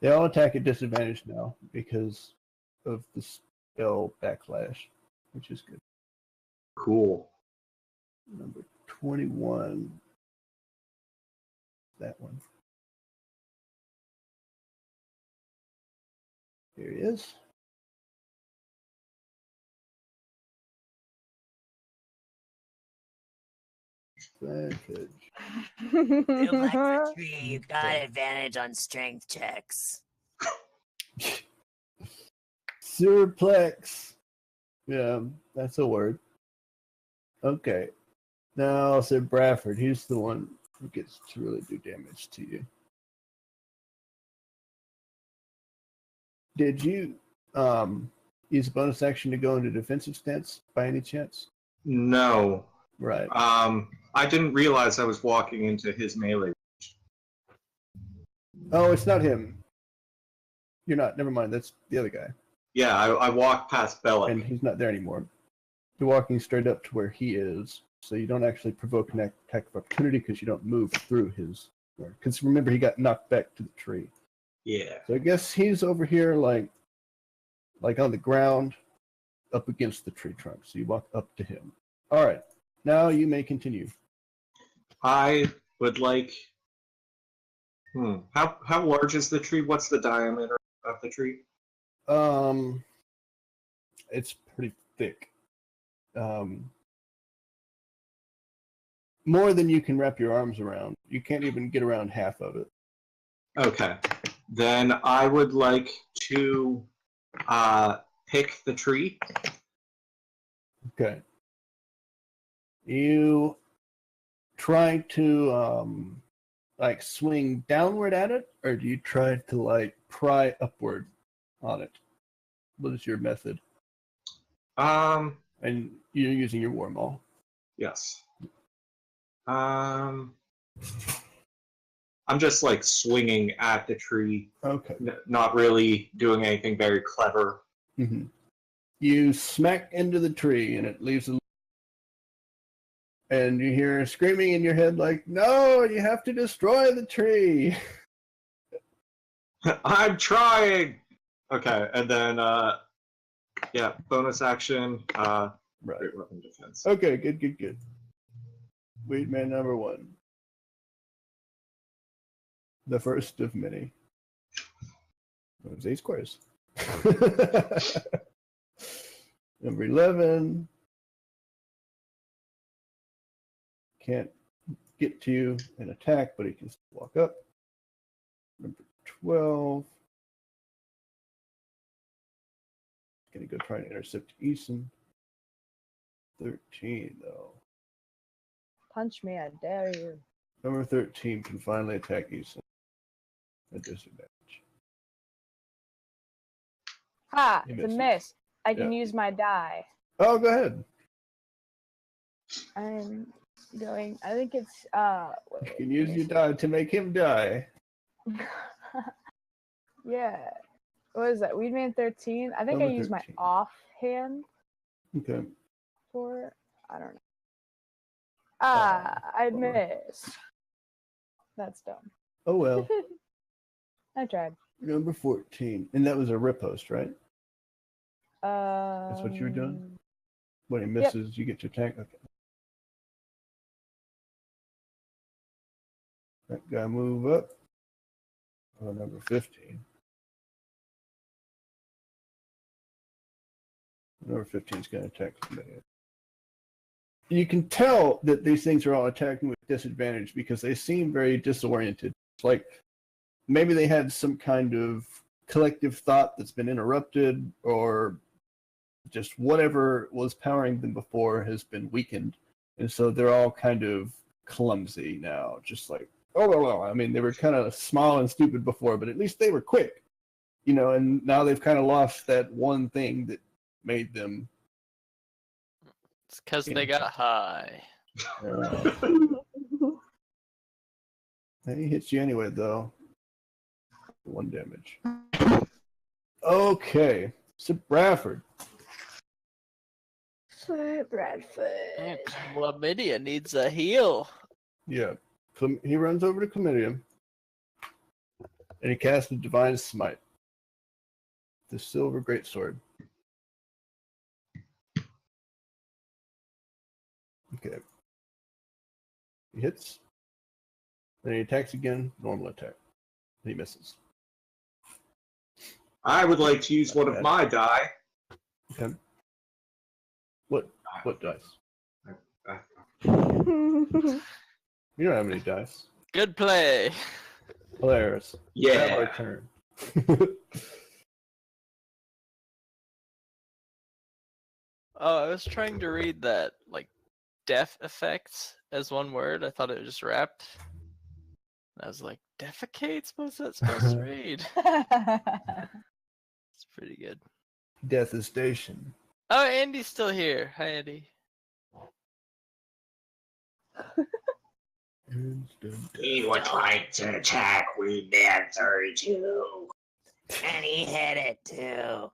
They all attack at disadvantage now because of the spell backlash, which is good. Cool. Number 21. That one. Here he is. Advantage. You like the tree, you got advantage on strength checks. Surplex. Yeah, that's a word. Okay. Now, Sir Bradford, he's the one who gets to really do damage to you. Did you use a bonus action to go into defensive stance by any chance? No. Right. I didn't realize I was walking into his melee. Oh, it's not him. You're not. Never mind. That's the other guy. Yeah, I walked past Bellic. and he's not there anymore. You're walking straight up to where he is, so you don't actually provoke an attack of opportunity because you don't move through his. Because remember, he got knocked back to the tree. Yeah. So I guess he's over here, like on the ground, up against the tree trunk. So you walk up to him. All right, now you may continue. I would like. How large is the tree? What's the diameter of the tree? It's pretty thick. More than you can wrap your arms around. You can't even get around half of it. Okay. Then I would like to pick the tree. Okay. You try to like swing downward at it, or do you try to like pry upward on it? What is your method? And you're using your war maul. Yes. I'm just like swinging at the tree. Okay. Not really doing anything very clever. Mm-hmm. You smack into the tree, and it leaves a. And you hear screaming in your head like, "No, you have to destroy the tree." I'm trying. Okay, and then bonus action. Right. Great weapon defense. Okay, good. Weedman number 1. The first of many. It was 8 squares. Number 11. Can't get to you and attack, but he can still walk up. Number 12. Gonna go try and intercept Eason. 13, though. Punch me, I dare you. Number 13 can finally attack Eason at disadvantage. Ha! He It's a misses. miss. I can Yeah. use my die. Oh, go ahead. I'm going. I think it's You can use your die to make him die. Yeah. What is that? Weedman 13? I think I Number used my 13. offhand Okay. for. I don't know. Oh, I bummer. missed. That's dumb. Oh well. I tried. Number 14. And that was a riposte, right? That's what you were doing? When he misses, you get to attack. Okay. That guy move up. Oh, number 15. Number 15 is going to attack somebody. You can tell that these things are all attacking with disadvantage because they seem very disoriented. It's like maybe they had some kind of collective thought that's been interrupted, or just whatever was powering them before has been weakened. And so they're all kind of clumsy now. Just like, oh, I mean, they were kind of small and stupid before, but at least they were quick. And now they've kind of lost that one thing that made them. It's because they got high. He hits you anyway, though. 1 damage. Okay. So Bradford. Bradford. Chlamydia needs a heal. Yeah. He runs over to Chlamydia. And he casts a Divine Smite. The silver greatsword. Okay. He hits. Then he attacks again. Normal attack. And he misses. I would like to use one of my die. Okay. What dice? You don't have any dice. Good play. Hilarious. Yeah. Our turn. Oh, I was trying to read that, like, death effects as one word. I thought it was just wrapped. I was like, defecates? What's that supposed to read? It's pretty good. Death is station. Oh, Andy's still here. Hi, Andy. He was trying to attack Weedman 32. And he hit it too.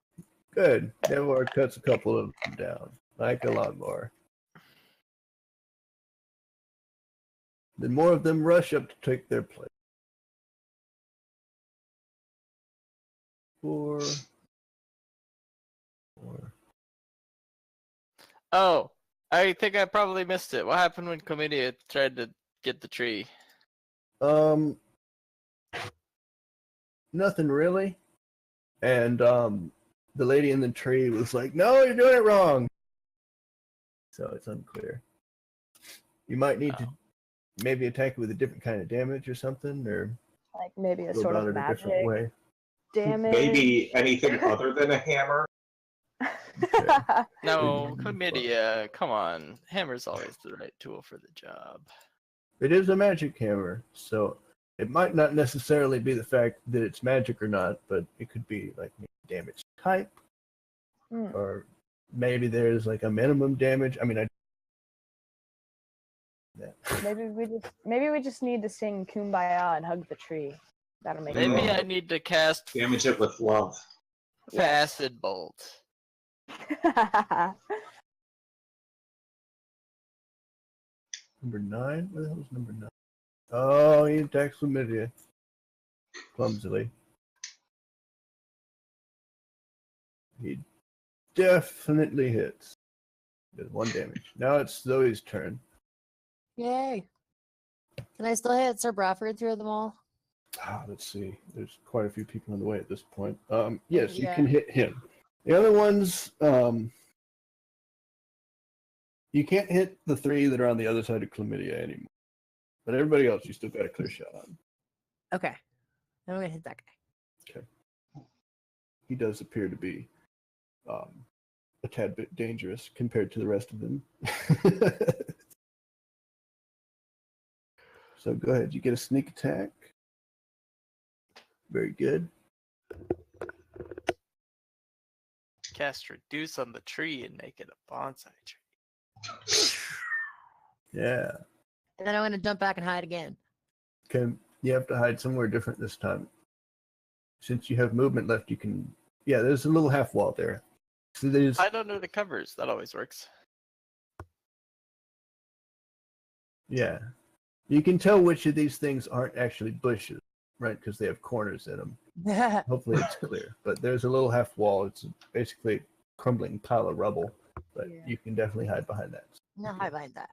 Good. Devor cuts a couple of them down, like a lawnmower. Then more of them rush up to take their place. 4. Oh, I think I probably missed it. What happened when Chlamydia tried to get the tree? Nothing really. And the lady in the tree was like, "No, you're doing it wrong." So it's unclear. You might need to maybe attack it with a different kind of damage or something, or Like maybe a go sort about of it a different magic way. damage. Maybe anything other than a hammer. No, Chlamydia, come on. Hammer's always the right tool for the job. It is a magic hammer, so it might not necessarily be the fact that it's magic or not, but it could be like damage type, or maybe there's like a minimum damage. I mean, Maybe we just need to sing Kumbaya and hug the tree. That'll make Maybe it. I need to cast Damage it with love. Acid Bolt. Number 9? Where the hell is number 9? Oh, he attacks Chlamydia. Clumsily. He definitely hits. Does 1 damage. Now it's Zoe's turn. Yay. Can I still hit Sir Bradford through them all? Let's see. There's quite a few people on the way at this point. Yes, you Yeah. can hit him. The other ones, you can't hit the 3 that are on the other side of Chlamydia anymore. But everybody else, you still got a clear shot on. Okay. I'm going to hit that guy. Okay. He does appear to be a tad bit dangerous compared to the rest of them. So go ahead. You get a sneak attack. Very good. Cast Reduce on the tree and make it a bonsai tree. Yeah. And then I'm going to jump back and hide again. Okay. You have to hide somewhere different this time. Since you have movement left, you can... Yeah, there's a little half wall there. So there's... Hide under the covers. That always works. Yeah. You can tell which of these things aren't actually bushes, right? Because they have corners in them. Hopefully it's clear. But there's a little half wall. It's basically a crumbling pile of rubble. But you can definitely hide behind that. No, hide behind that.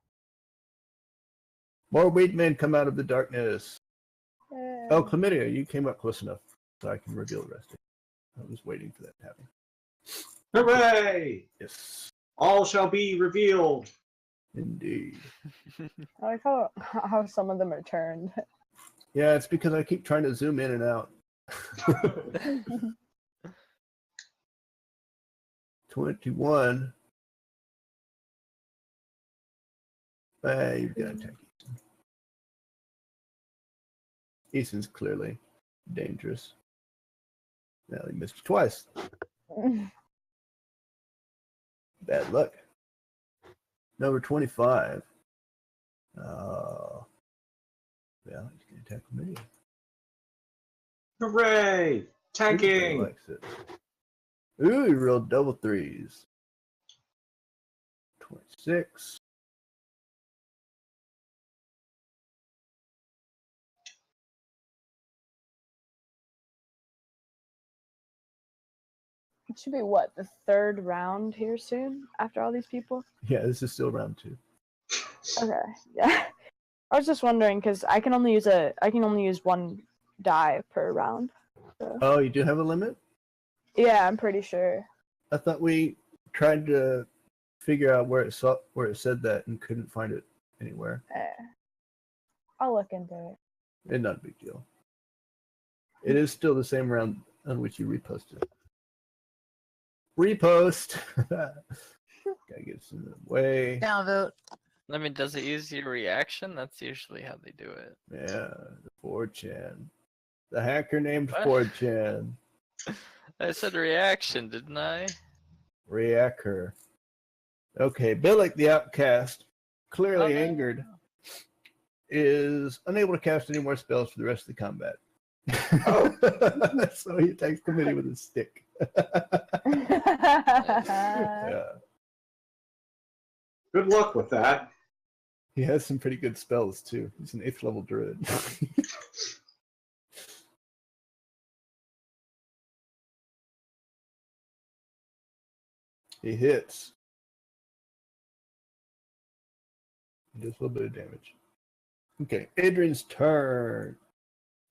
More Weedmen come out of the darkness. Yeah. Oh, Chlamydia, you came up close enough so I can reveal the rest of it. I was waiting for that to happen. Hooray! Yes, All shall be revealed. indeed. I like how some of them are turned. Yeah, it's because I keep trying to zoom in and out. 21. You've got to attack Easton. Easton's clearly dangerous. Now he missed you twice. Bad luck. Number 25. Yeah, he's going to attack me. Hooray! He Tanking! likes it. Ooh, he rolled double 3s. 26. It should be what, the 3rd round here soon after all these people? Yeah, this is still round 2. Okay, yeah. I was just wondering because I can only use 1 die per round. So. Oh, you do have a limit? Yeah, I'm pretty sure. I thought we tried to figure out where it said that and couldn't find it anywhere. I'll look into it. It's not a big deal. It is still the same round on which you reposted. Repost! Gotta get this in the way. Downvote. I mean, does it use your reaction? That's usually how they do it. Yeah, the 4chan. The hacker named What? 4chan. I said reaction, didn't I? Reacker. Okay, Billick the Outcast, clearly Okay. angered, is unable to cast any more spells for the rest of the combat. Oh. So he attacks Chlamydia with his stick. Yeah. Good luck with that. He has some pretty good spells too. He's an 8th level druid. He hits. He does a little bit of damage. Okay, Adrian's turn.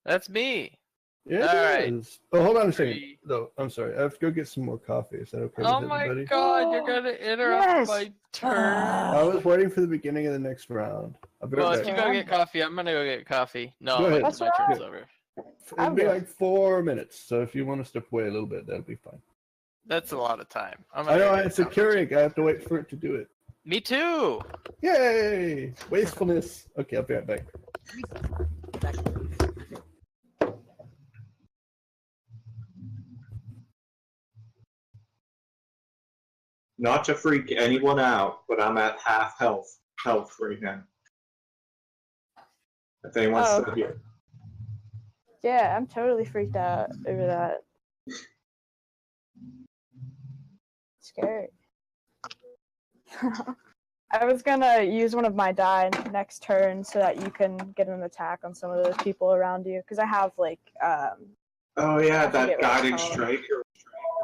That's me. Yeah, All it right. is. Oh, hold on a second. Three. No, I'm sorry. I have to go get some more coffee. Is that okay Oh with my everybody? god, you're gonna interrupt Yes. my turn. I was waiting for the beginning of the next round. I'll be Well, right if you back. go get coffee, I'm gonna go get coffee. No, Go ahead. That's my turn's alright. over. It'll be I'll like 4 minutes, so if you want to step away a little bit, that'll be fine. That's a lot of time. I'm I gonna know, go get it's a coffee. Keurig. I have to wait for it to do it. Me too. Yay! Wastefulness. Okay, I'll be right back. Not to freak anyone out, but I'm at half health right now. If anyone's Oh. still here. Yeah, I'm totally freaked out over that. Scary. I was gonna use one of my die next turn so that you can get an attack on some of those people around you, because I have like Oh yeah, I forget that what it's guiding called. strike or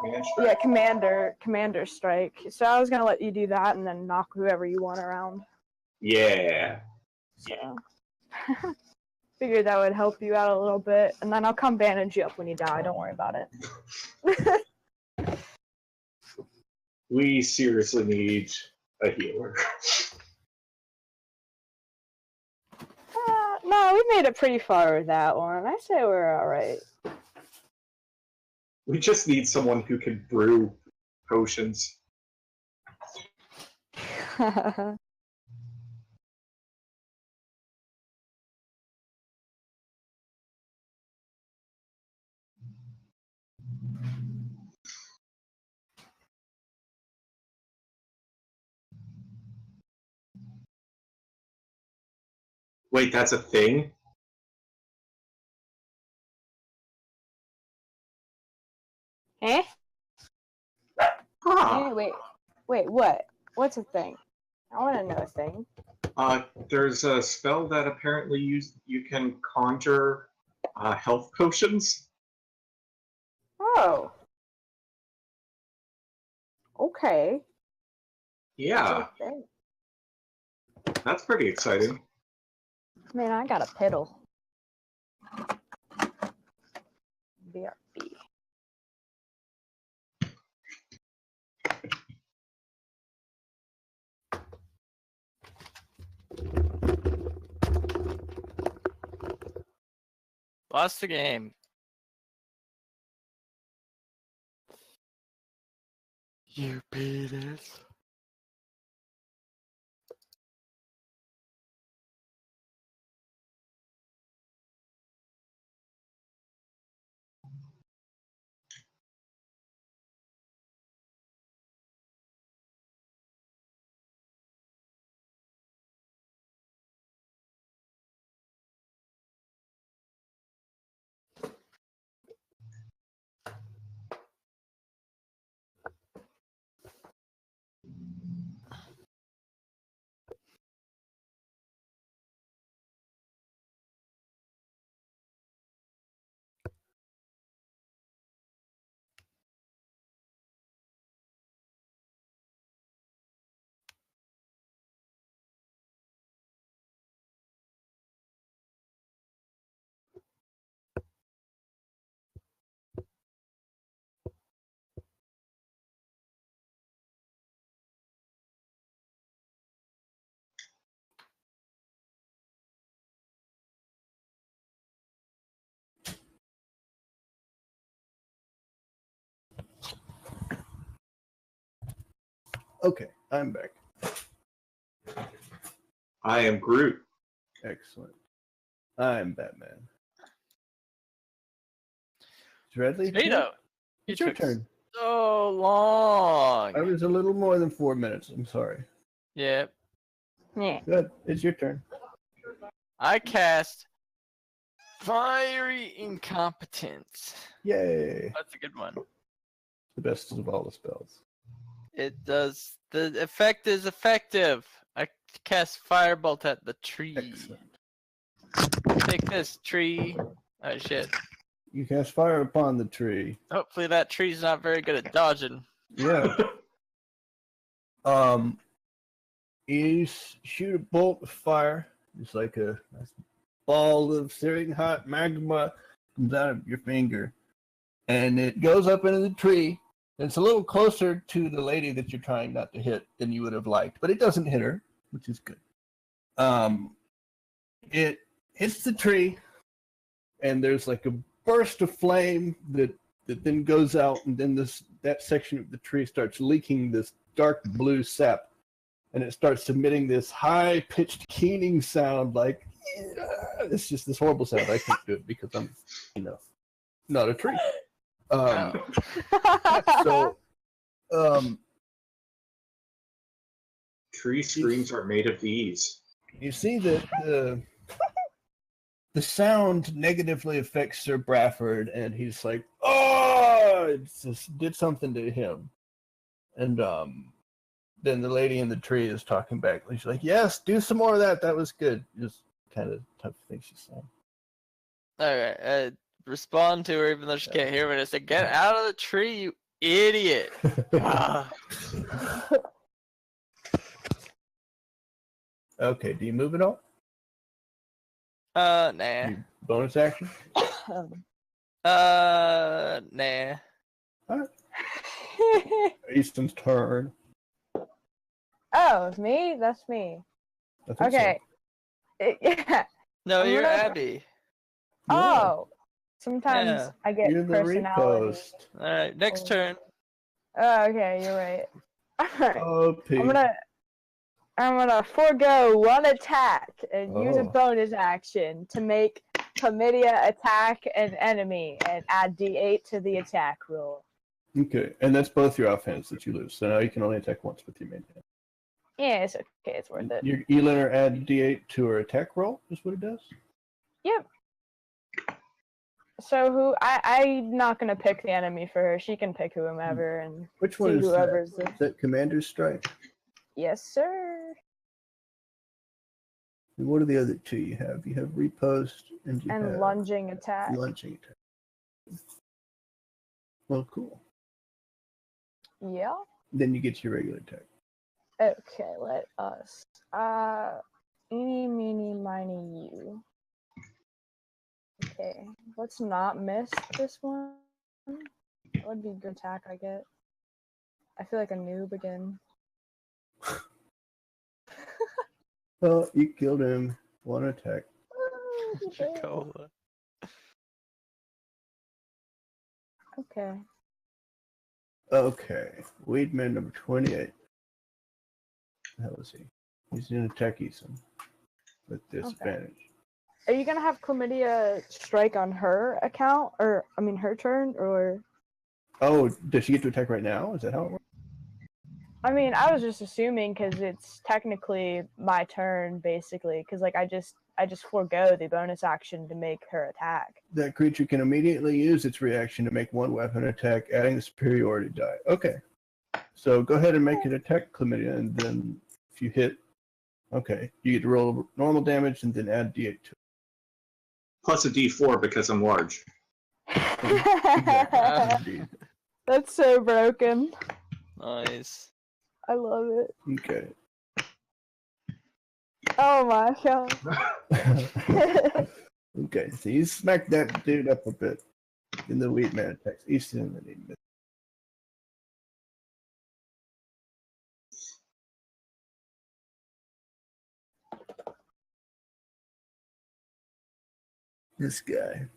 command strike. yeah, commander strike. So I was gonna let you do that and then knock whoever you want around. Yeah. So figured that would help you out a little bit, and then I'll come bandage you up when you die. Don't worry about it. We seriously need a healer. No, we made it pretty far with that one. I say we're all right. We just need someone who can brew potions. Wait, that's a thing? Eh? Huh. Wait, what? What's a thing? I want to know a thing. There's a spell that apparently you can conjure health potions. Oh. Okay. Yeah, What's a thing? that's pretty exciting. Man, I got a piddle. BRB. Lost the game. You beat it. Okay, I'm back. I am Groot. Excellent. I'm Batman. Dreadly? Vito. It's your turn. So long. I was a little more than 4 minutes. I'm sorry. Yep. Yeah. Good. It's your turn. I cast Fiery incompetence. Yay! That's a good one. The best of all the spells. It does. The effect is effective. I cast firebolt at the tree. Excellent. Take this tree. Oh shit. You cast fire upon the tree. Hopefully that tree's not very good at dodging. Yeah. You shoot a bolt of fire. It's like a nice ball of searing hot magma comes out of your finger, and it goes up into the tree. It's a little closer to the lady that you're trying not to hit than you would have liked, but it doesn't hit her, which is good. It hits the tree, and there's like a burst of flame that then goes out, and then that section of the tree starts leaking this dark blue sap, and it starts emitting this high-pitched keening sound, like it's just this horrible sound. I can't do it because I'm, not a tree. So, Tree screams are made of these. you see that the sound negatively affects Sir Bradford, and he's like, "Oh!" It just did something to him. And then the lady in the tree is talking back. She's like, "Yes, do some more of that. That was good." Just kind of tough thing she's saying. Alright, respond to her even though she can't hear me. I said, "Get out of the tree, you idiot!" Ah. Okay, do you move at all? Nah. Your bonus action? Nah. Easton's turn. Oh, me? That's me. I think Okay. Yeah. No, I'm you're gonna- Abby. So. Oh. Sometimes Yeah. I get You're the personality. repost. Alright, next turn. Oh, okay, you're right. Alright. Oh, Pete. I'm gonna forego one attack and use a Oh. bonus action to make Chlamydia attack an enemy and add D8 to the attack roll. Okay, and that's both your offhand that you lose. So now you can only attack once with your main hand. Yeah, it's okay, it's worth it. You let her add D8 to her attack roll, is what it does? Yep. So I'm not gonna pick the enemy for her. She can pick whomever and Which see one is that? whoever's the... Is that Commander's Strike? Yes, sir. And what are the other two you have? You have Repost and you And have lunging attack. Lunging attack. Well, cool. Yeah. Then you get your regular attack. Okay, let us. Eeny, meeny, miny, you. Okay, let's not miss this one. That would be a good attack I get. I feel like a noob again. Well, you killed him. One attack. Chicola. Okay. Okay. Weedman number 28. How is he? He's in attack Eason with disadvantage. Are you gonna have Chlamydia strike on her account, or I mean her turn, or? Oh, does she get to attack right now? Is that how it works? I mean, I was just assuming because it's technically my turn, basically, because like I just forego the bonus action to make her attack. That creature can immediately use its reaction to make one weapon attack, adding the superiority die. Okay. So go ahead and make an attack, Chlamydia, and then if you hit, okay, you get to roll normal damage and then add D8 to it. Plus a D4 because I'm large. Exactly. That's so broken. Nice. I love it. Okay. Oh my god. Okay, so you smack that dude up a bit. In the Weedman attacks. Easton and then he missed. This guy.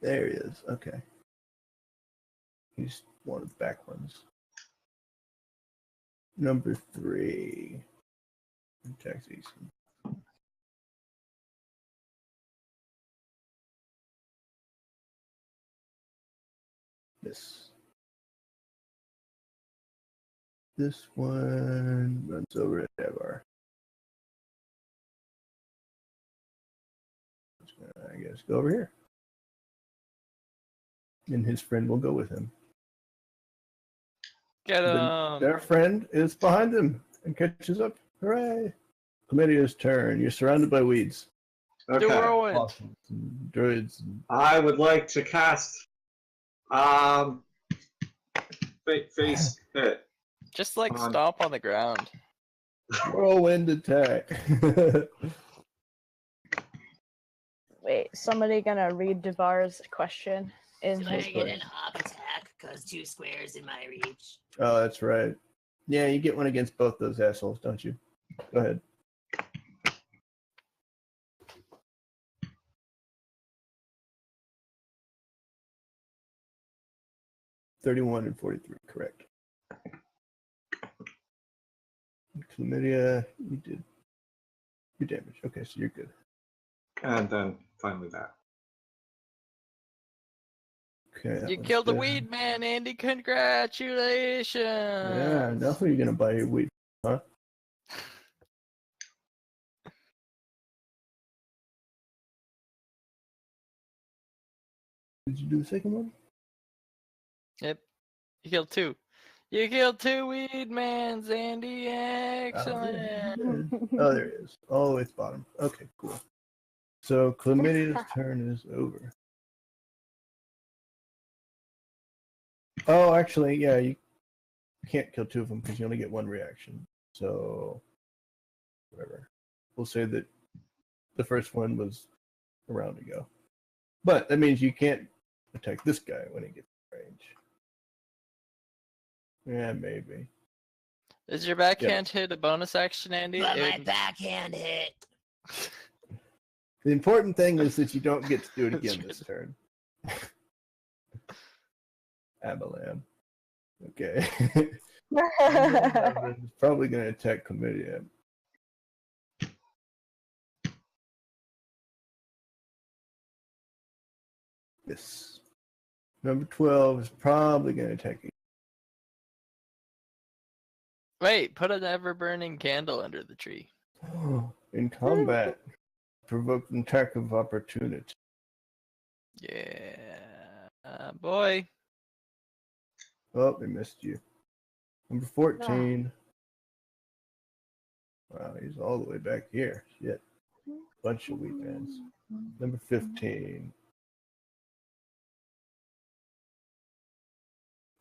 There he is. Okay. He's one of the back ones. Number 3. Attacks Easton. This one runs over at Evar. I guess go over here. And his friend will go with him. Get Then him. their friend is behind them and catches up. Hooray! Chlamydia's turn. You're surrounded by weeds. Okay. Whirlwind. Possums and druids. And... I would like to cast face hit. Just like on- stomp on the ground. Whirlwind attack. Wait, somebody gonna read Devar's question in Do I his get book? an op attack? Because 2 squares in my reach. Oh, that's right. Yeah, you get one against both those assholes, don't you? Go ahead. $31 and 43, correct. Chlamydia, you did your damage. Okay, so you're good. And then finally that. Okay. that You one's killed the dead. Weedman, Andy. Congratulations. Yeah, now who are you gonna buy your weed, huh? Did you do the second one? Yep. You killed 2. You killed 2 Weedmans, Andy. Excellent. Oh, there it is. All the way at the bottom. Okay, cool. So Chlamydia's turn is over. Oh, actually, yeah, you can't kill 2 of them because you only get 1 reaction. So, whatever. We'll say that the first one was a round ago. But that means you can't attack this guy when he gets range. Yeah, maybe. Is your backhand hit a bonus action, Andy? But my It- backhand hit. The important thing is that you don't get to do it again this turn. Abalam. Okay. It's probably going to attack Chlamydia. Yes. Number 12 is probably going to attack you. Wait, put an ever-burning candle under the tree. In combat, provoke an attack of opportunity. Yeah. Boy. Oh, they missed you. Number 14. Wow, he's all the way back here. Shit. Bunch of weekends. Number 15.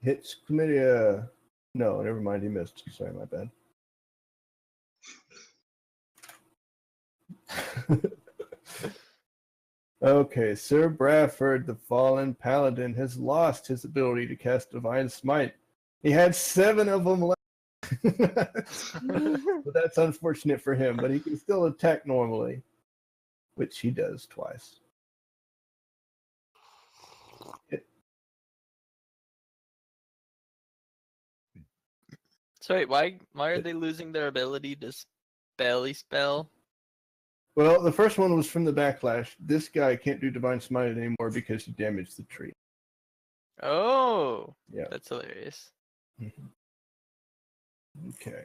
Hits Chlamydia. No, never mind. He missed. Sorry, my bad. Okay, Sir Bradford, the fallen paladin, has lost his ability to cast Divine Smite. He had 7 of them left. But that's unfortunate for him, but he can still attack normally, which he does twice. So wait, why are they losing their ability to spell? Well, the first one was from the backlash. This guy can't do Divine Smite anymore because he damaged the tree. Oh, Yeah. that's hilarious. Okay.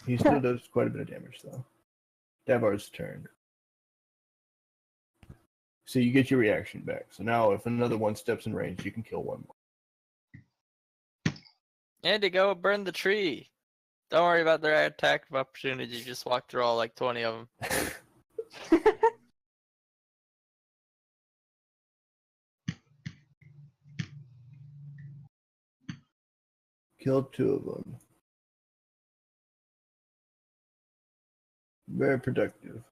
He still does quite a bit of damage, though. Davar's turn. So you get your reaction back. So now if another one steps in range, you can kill one more. Andy, go burn the tree. Don't worry about their attack of opportunity. You just walk through all like 20 of them. Killed 2 of them. Very productive.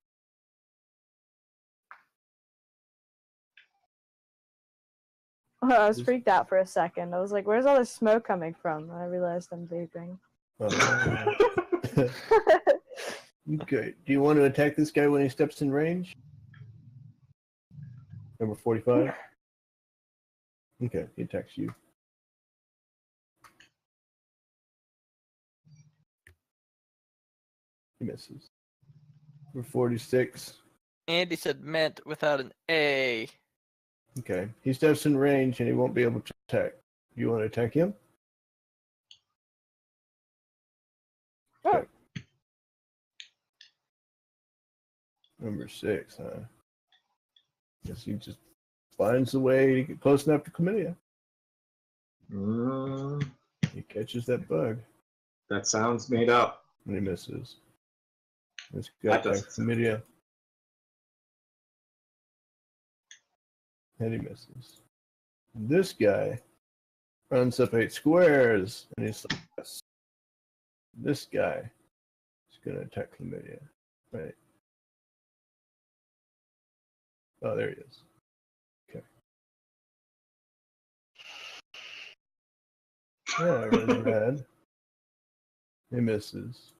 I was freaked out for a second. I was like, where's all this smoke coming from? And I realized I'm vaping. Okay. Do you want to attack this guy when he steps in range? Number 45? Okay, he attacks you. He misses. Number 46. Andy said meant without an A. Okay. He steps in range and he won't be able to attack. Do you want to attack him? Okay. Number 6, huh? Guess he just finds a way to get close enough to chlamydia. He catches that bug. That sounds made up. And he misses. This That guy doesn't sound chlamydia. And he misses. And this guy runs up 8 squares, and he's like, yes. This guy is going to attack chlamydia. Right. Oh, there he is. Okay. Yeah, red. He misses.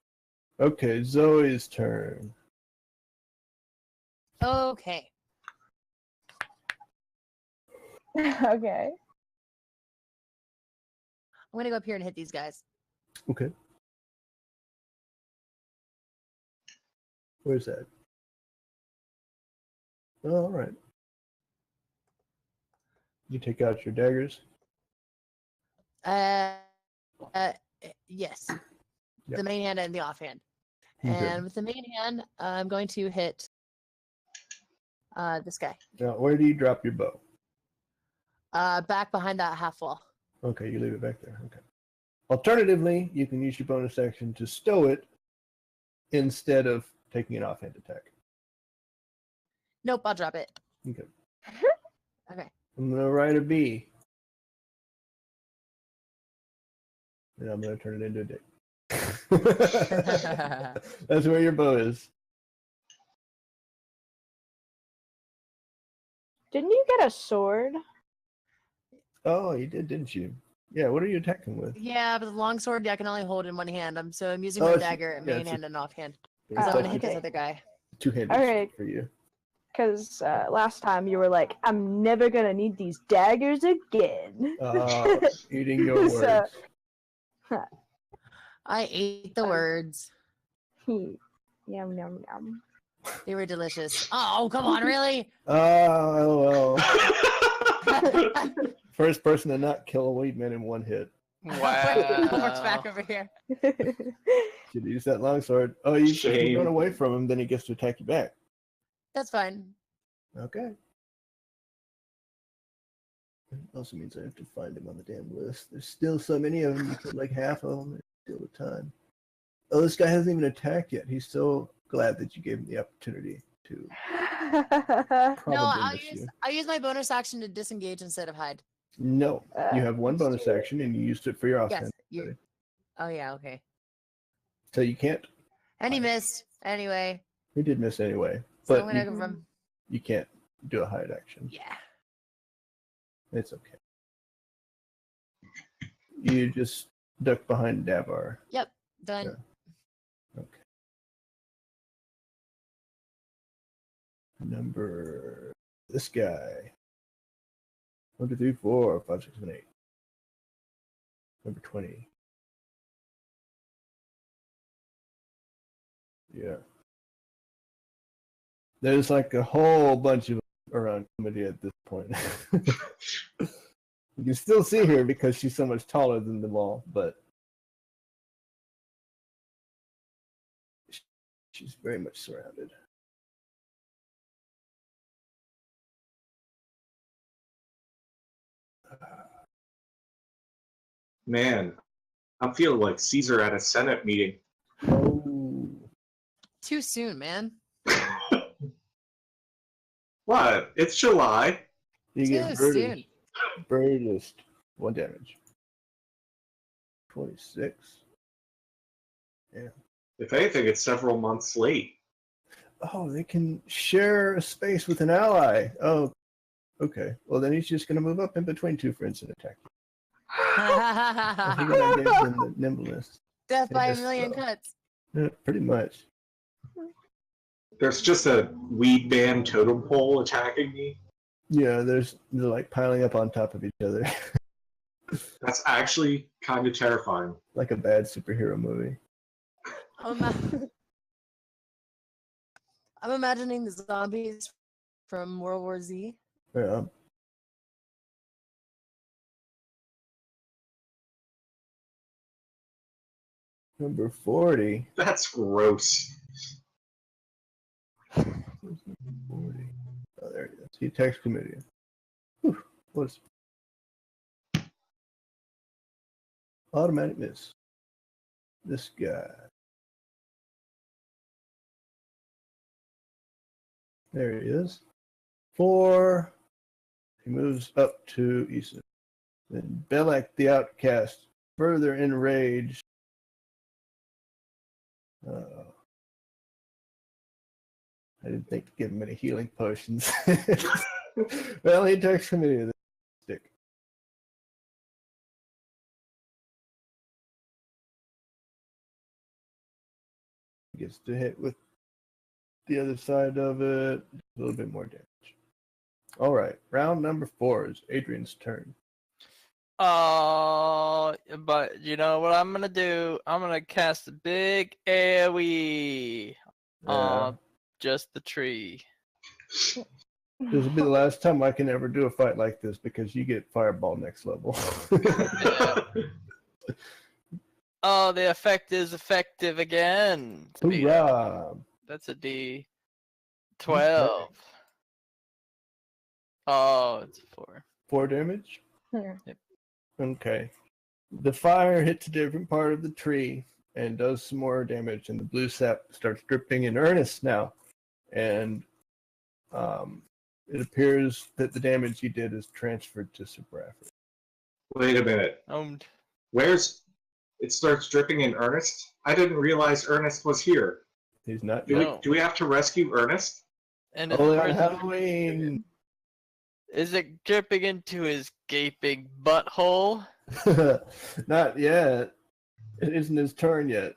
Okay, Zoe's turn. Okay. Okay. I'm gonna go up here and hit these guys. Okay. Where's that? Oh, all right. You take out your daggers. Yes. Yep. The main hand and the offhand. Okay. And with the main hand, I'm going to hit this guy. Now, where do you drop your bow? Back behind that half wall. Okay, you leave it back there. Okay. Alternatively, you can use your bonus action to stow it instead of taking an offhand attack. Nope, I'll drop it. Okay. Okay. I'm going to write a B. And I'm going to turn it into a dick. That's where your bow is. Didn't you get a sword? Oh, you did, didn't you? Yeah, what are you attacking with? Yeah, but the longsword I can only hold in one hand. I'm using Oh, my it's- dagger at yeah, main it's a- hand and offhand. Yeah, So I'm Oh, gonna hit this okay. other guy. two-handed Alright. for you. Because last time you were like, I'm never gonna need these daggers again. Eating your words. So- I ate the words. Yum yum yum. They were delicious. Oh, come on, really? Oh, well. First person to not kill a Weedmen in one hit. Works Wow. back over here. Should use that longsword. Oh, you Shame. run away from him, then he gets to attack you back. That's fine. Okay. Also means I have to find him on the damn list. There's still so many of them. You killed like half of them. Still the time. Oh, this guy hasn't even attacked yet. He's so glad that you gave him the opportunity to probably No, miss you. I'll use my bonus action to disengage instead of hide. No, you have one let's bonus do it. action and you used it for your Yes. offhand. You. Oh yeah. Okay. So you can't. And he missed anyway. He did miss anyway, So but I'm gonna you, go from. you can't do a hide action. Yeah. It's okay. You just duck behind Davar. Yep. Done. Yeah. Okay. Number this guy. 1, 2, 3, 4, 5, 6, 7, 8. Number 20. Yeah. There's like a whole bunch of around comedy at this point. You can still see her because she's so much taller than them all, but she's very much surrounded. Man, I'm feeling like Caesar at a Senate meeting. Oh, Too soon, man. What? It's July. you Too get soon. Brutus. Brutus. 1 damage. 26. If anything, it's several months late. Oh, they can share a space with an ally. Oh, okay. Well, then he's just going to move up in between 2 friends and attack you. He got to give them the nimbleness. Death by a Yes, million so. cuts. Yeah, pretty much. There's just a Weedman totem pole attacking me. Yeah, they're like piling up on top of each other. That's actually kind of terrifying. Like a bad superhero movie. I'm imagining the zombies from World War Z. Yeah. Number 40. That's gross. 40. Oh, there he is. He attacks Chlamydia. Whew. What is automatic miss? This guy. There he is. 4. He moves up to Easton. Then Belak the Outcast, further enraged. I didn't think to give him any healing potions. Well, he attacks me with a stick. He gets to hit with the other side of it. A little bit more damage. All right, round number 4 is Adrian's turn. But you know what I'm gonna do? I'm gonna cast a big AoE on just the tree. This will be the last time I can ever do a fight like this because you get Fireball next level. Oh, the effect is effective again. Hoorah! That's a D12. Oh, it's 4. 4 damage? Yeah. Yep. Okay. The fire hits a different part of the tree and does some more damage, and the blue sap starts dripping in earnest now. And it appears that the damage you did is transferred to Sir Bradford. Wait a minute. Where's... It starts dripping in Ernest? I didn't realize Ernest was here. He's not. Do we have to rescue Ernest? And Only on Halloween. Is it dripping into his gaping butthole? Not yet. It isn't his turn yet.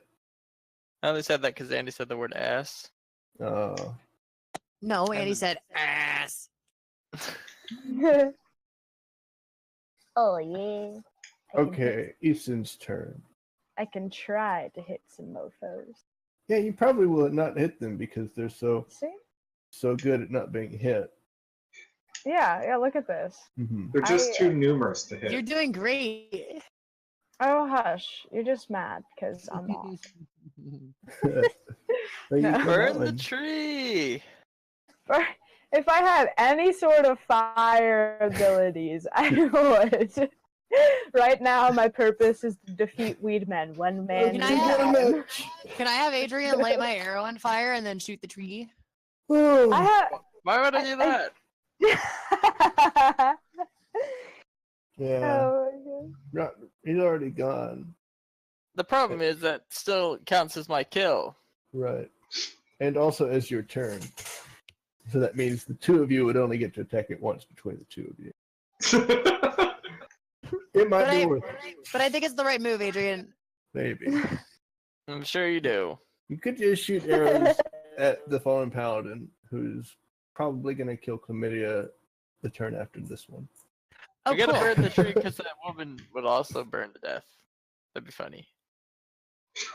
I only said that because Andy said the word ass. Oh. No, Andy said ass. Oh, yeah. Okay, Easton's turn. I can try to hit some mofos. Yeah, you probably will not hit them because they're so See? good at not being hit. Yeah, look at this. Mm-hmm. They're just too numerous to hit. You're doing great. Oh, hush. You're just mad because I'm off. Burn the tree! If I had any sort of fire abilities, I would. Right now, my purpose is to defeat Weedmen. One man. Can I have Adrian light my arrow on fire and then shoot the tree? Why would I do that? Yeah. Oh my God. He's already gone. The problem is that still counts as my kill. Right. And also as your turn. So that means the two of you would only get to attack it once between the two of you. It might be worth it. But I think it's the right move, Adrian. Maybe. I'm sure you do. You could just shoot arrows at the fallen paladin, who's probably going to kill Chlamydia the turn after this one. You gotta burn the tree because that woman would also burn to death. That'd be funny.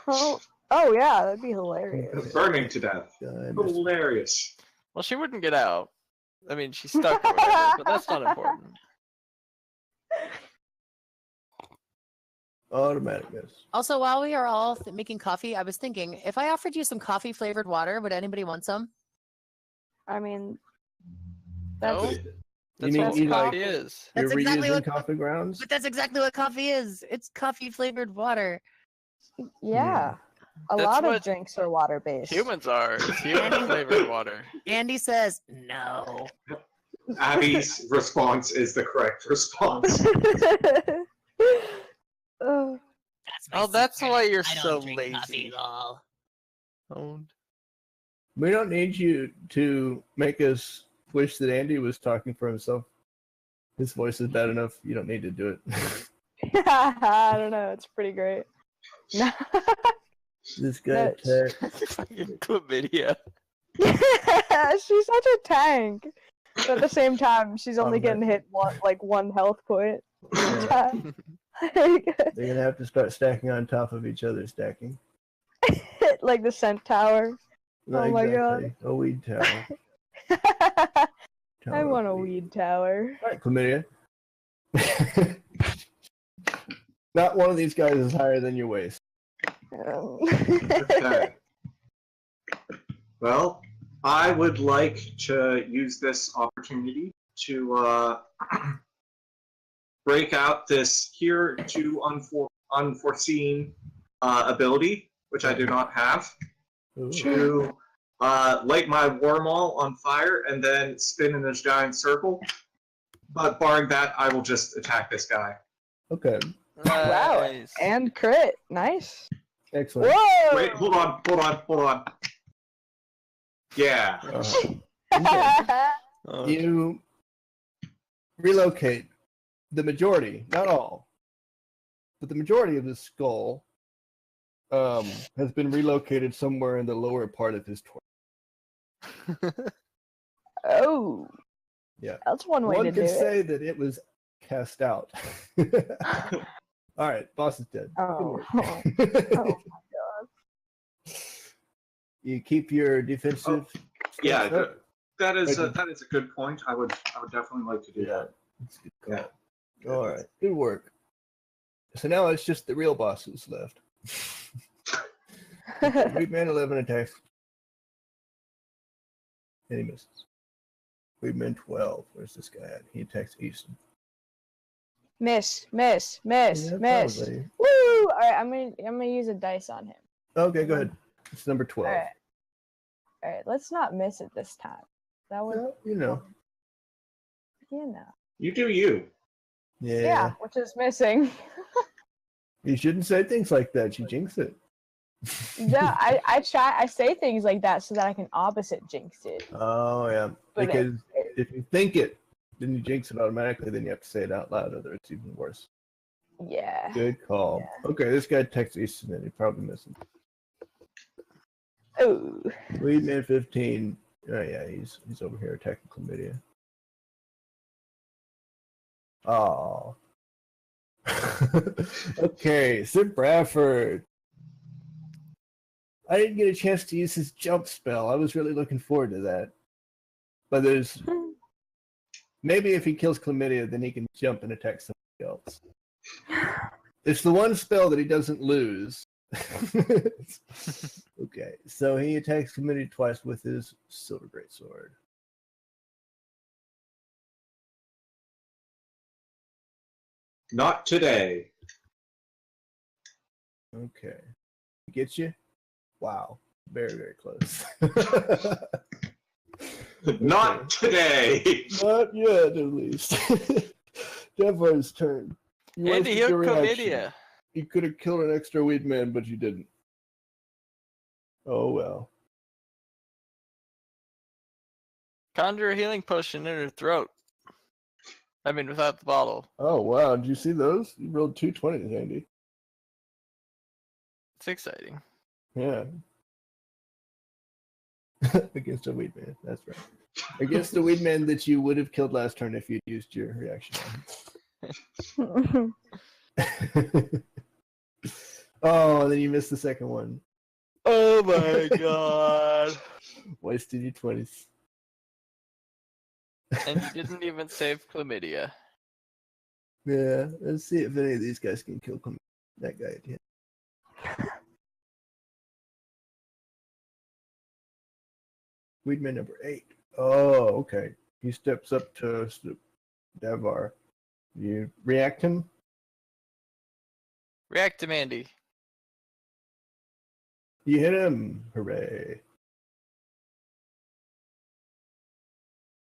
Oh yeah, that'd be hilarious. Burning to death. Hilarious. Well, she wouldn't get out. I mean, she's stuck or whatever, but that's not important. Automatic miss. Also, while we are all making coffee, I was thinking, if I offered you some coffee-flavored water, would anybody want some? I mean, No, that's that's You what mean coffee like is. you're That's exactly reusing what- coffee grounds? But that's exactly what coffee is. It's coffee-flavored water. yeah. A That's lot what of drinks are water based. Humans are. It's human flavored water. Andy says no. Abby's response is the correct response. Oh, Oh, that's why you're I don't so drink lazy. coffee, lol. Owned. We don't need you to make us wish that Andy was talking for himself. His voice is bad enough. You don't need to do it. I don't know. It's pretty great. This guy No. attacked. Fucking chlamydia. She's such a tank. But at the same time, she's only Oh, getting hit one health point. Yeah. They're gonna have to start stacking on top of each other, stacking. Like the scent tower. Not Oh my exactly. A weed tower. I want a weed tower. All right, Chlamydia. Not one of these guys is higher than your waist. Okay. Well, I would like to use this opportunity to break out this here to unforeseen ability, which I do not have, Ooh. to light my wormhole on fire and then spin in this giant circle. But barring that, I will just attack this guy. Okay, Wow. Nice. And crit. Nice. excellent. Whoa! Wait, hold on. Yeah. Oh, You relocate the majority, not all, but the majority of the skull has been relocated somewhere in the lower part of his torso. Oh. Yeah. That's one way to One do could it. say that it was cast out. All right, boss is dead. Good Oh. work. Oh my god. You keep your defensive. Yeah, stance up? that is Right. that is a good point. I would definitely like to do Yeah. that. That's a good call. All right, good work. So now it's just the real boss who's left. Weedman 11 attacks. And he misses. Weedman 12. Where's this guy at? He attacks Easton. Miss. Yeah, Miss. probably. Woo! Alright, I'm gonna use a dice on him. Okay, go ahead. It's number 12. Alright, let's not miss it this time. That would, Well, you know. you know. You do you. Yeah, which is missing. You shouldn't say things like that. You jinx it. Yeah, I say things like that so that I can opposite jinx it. Oh, yeah. But Because if you think it, then you jinx it automatically. Then you have to say it out loud, or it's even worse. Yeah. Good call. Okay, this guy attacks Easton, and he probably misses. Oh. Weedman 15. Oh, yeah, he's over here attacking Chlamydia. Oh. Okay, Sid Bradford. I didn't get a chance to use his jump spell. I was really looking forward to that. But there's maybe if he kills Chlamydia, then he can jump and attack somebody else. It's the one spell that he doesn't lose. Okay, so he attacks Chlamydia twice with his silver greatsword. Not today. Okay. Get you? Wow. Very, very close. Not today. Not yet, at least. Devar's turn. You Andy, wasted heal your reaction. chlamydia. You could have killed an extra Weedman, but you didn't. Oh well. Conjure a healing potion in her throat. I mean, without the bottle. Oh wow, did you see those? You rolled 220s, Andy. It's exciting. Yeah. Against a Weedman, that's right. Against the Weedman that you would have killed last turn if you'd used your reaction on. Oh, and then you missed the second one. Oh my god. Wasted your 20s. And you didn't even save chlamydia. Yeah, let's see if any of these guys can kill that guy at the end. Weedman number 8. Oh, okay. He steps up to Devar. You react him? React to Andy. You hit him. Hooray.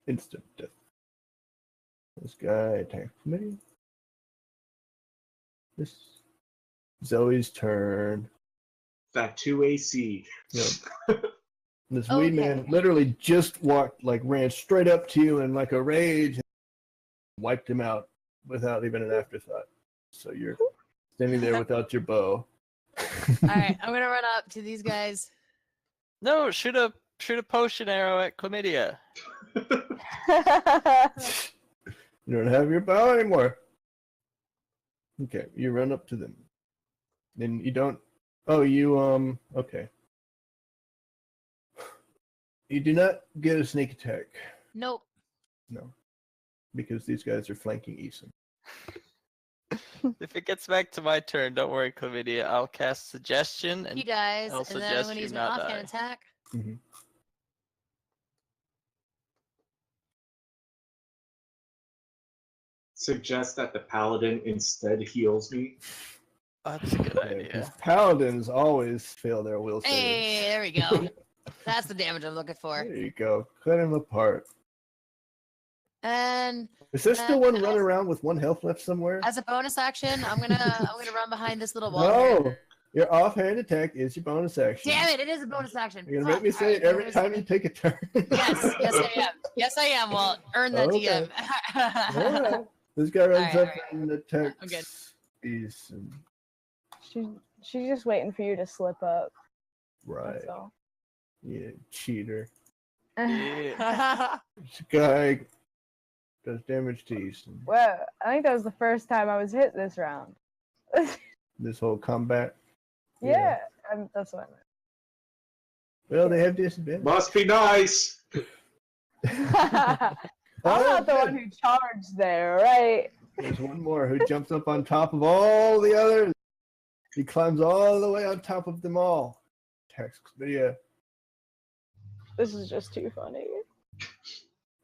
Instant death. This guy attack committee. This Zoe's turn. That 2 AC. Yep. This Okay. Weedman literally just ran straight up to you in like a rage and wiped him out without even an afterthought. So you're standing there without your bow. All right, I'm gonna run up to these guys. No, shoot a potion arrow at chlamydia. You don't have your bow anymore. Okay, you run up to them. Then you don't. Oh, you okay. You do not get a sneak attack. Nope. No, because these guys are flanking Eason. If it gets back to my turn, don't worry, chlamydia. I'll cast suggestion He and dies, I'll and then I'm suggest gonna you use my not offhand die. attack. Mm-hmm. suggest that the paladin instead heals me? That's a good Yeah, idea. 'cause paladins always fail their will save. Hey, there we go. That's the damage I'm looking for. There you go. Cut him apart. And Is there still one running around with 1 health left somewhere? as a bonus action, I'm gonna run behind this little wall. here. No! Your offhand attack is your bonus action. Damn it! It is a bonus action. You're gonna make me Fuck. say it Alright, every time you take a turn. Yes, yes I am. Yes I am. Well, earn that Okay. DM. Alright. This guy runs Alright, up and attacks. I'm good. Eason. She's just waiting for you to slip up. Right. That's all. Yeah, cheater. Yeah. This guy does damage to Easton. Well, I think that was the first time I was hit this round. This whole combat. Yeah, that's what Well, they have disadvantage. Must be nice. I meant. I'm not the one who charged there, right? There's one more who jumps up on top of all the others. He climbs all the way on top of them all. Attacks Chlamydia. This is just too funny.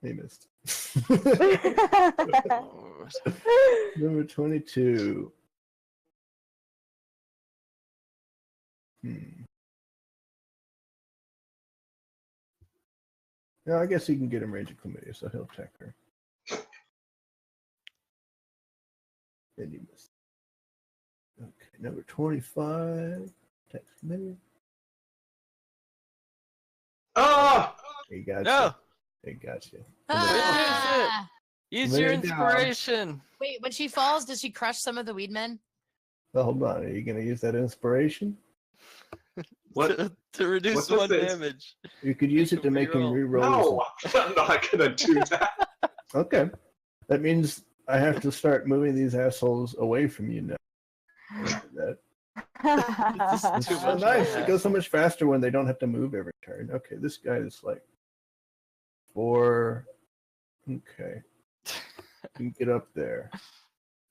He missed. Oh, Number 22. No, I guess he can get him range of Chlamydia, so he'll attack her. And he missed. Okay, number 25. Attack Chlamydia. Ah! He got no! you. He got you. Ah! Use your Lay it down. inspiration. Wait, when she falls, does she crush some of the Weedmen? Well, hold on. Are you going to use that inspiration? What? To reduce What's 1 this? damage. You could use it to make him Reroll. reroll. No, I'm not gonna do that. Okay. That means I have to start moving these assholes away from you now. That. It's Too so much nice. of a It goes so much faster when they don't have to move every turn. Okay, this guy is like 4. Okay. You can get up there.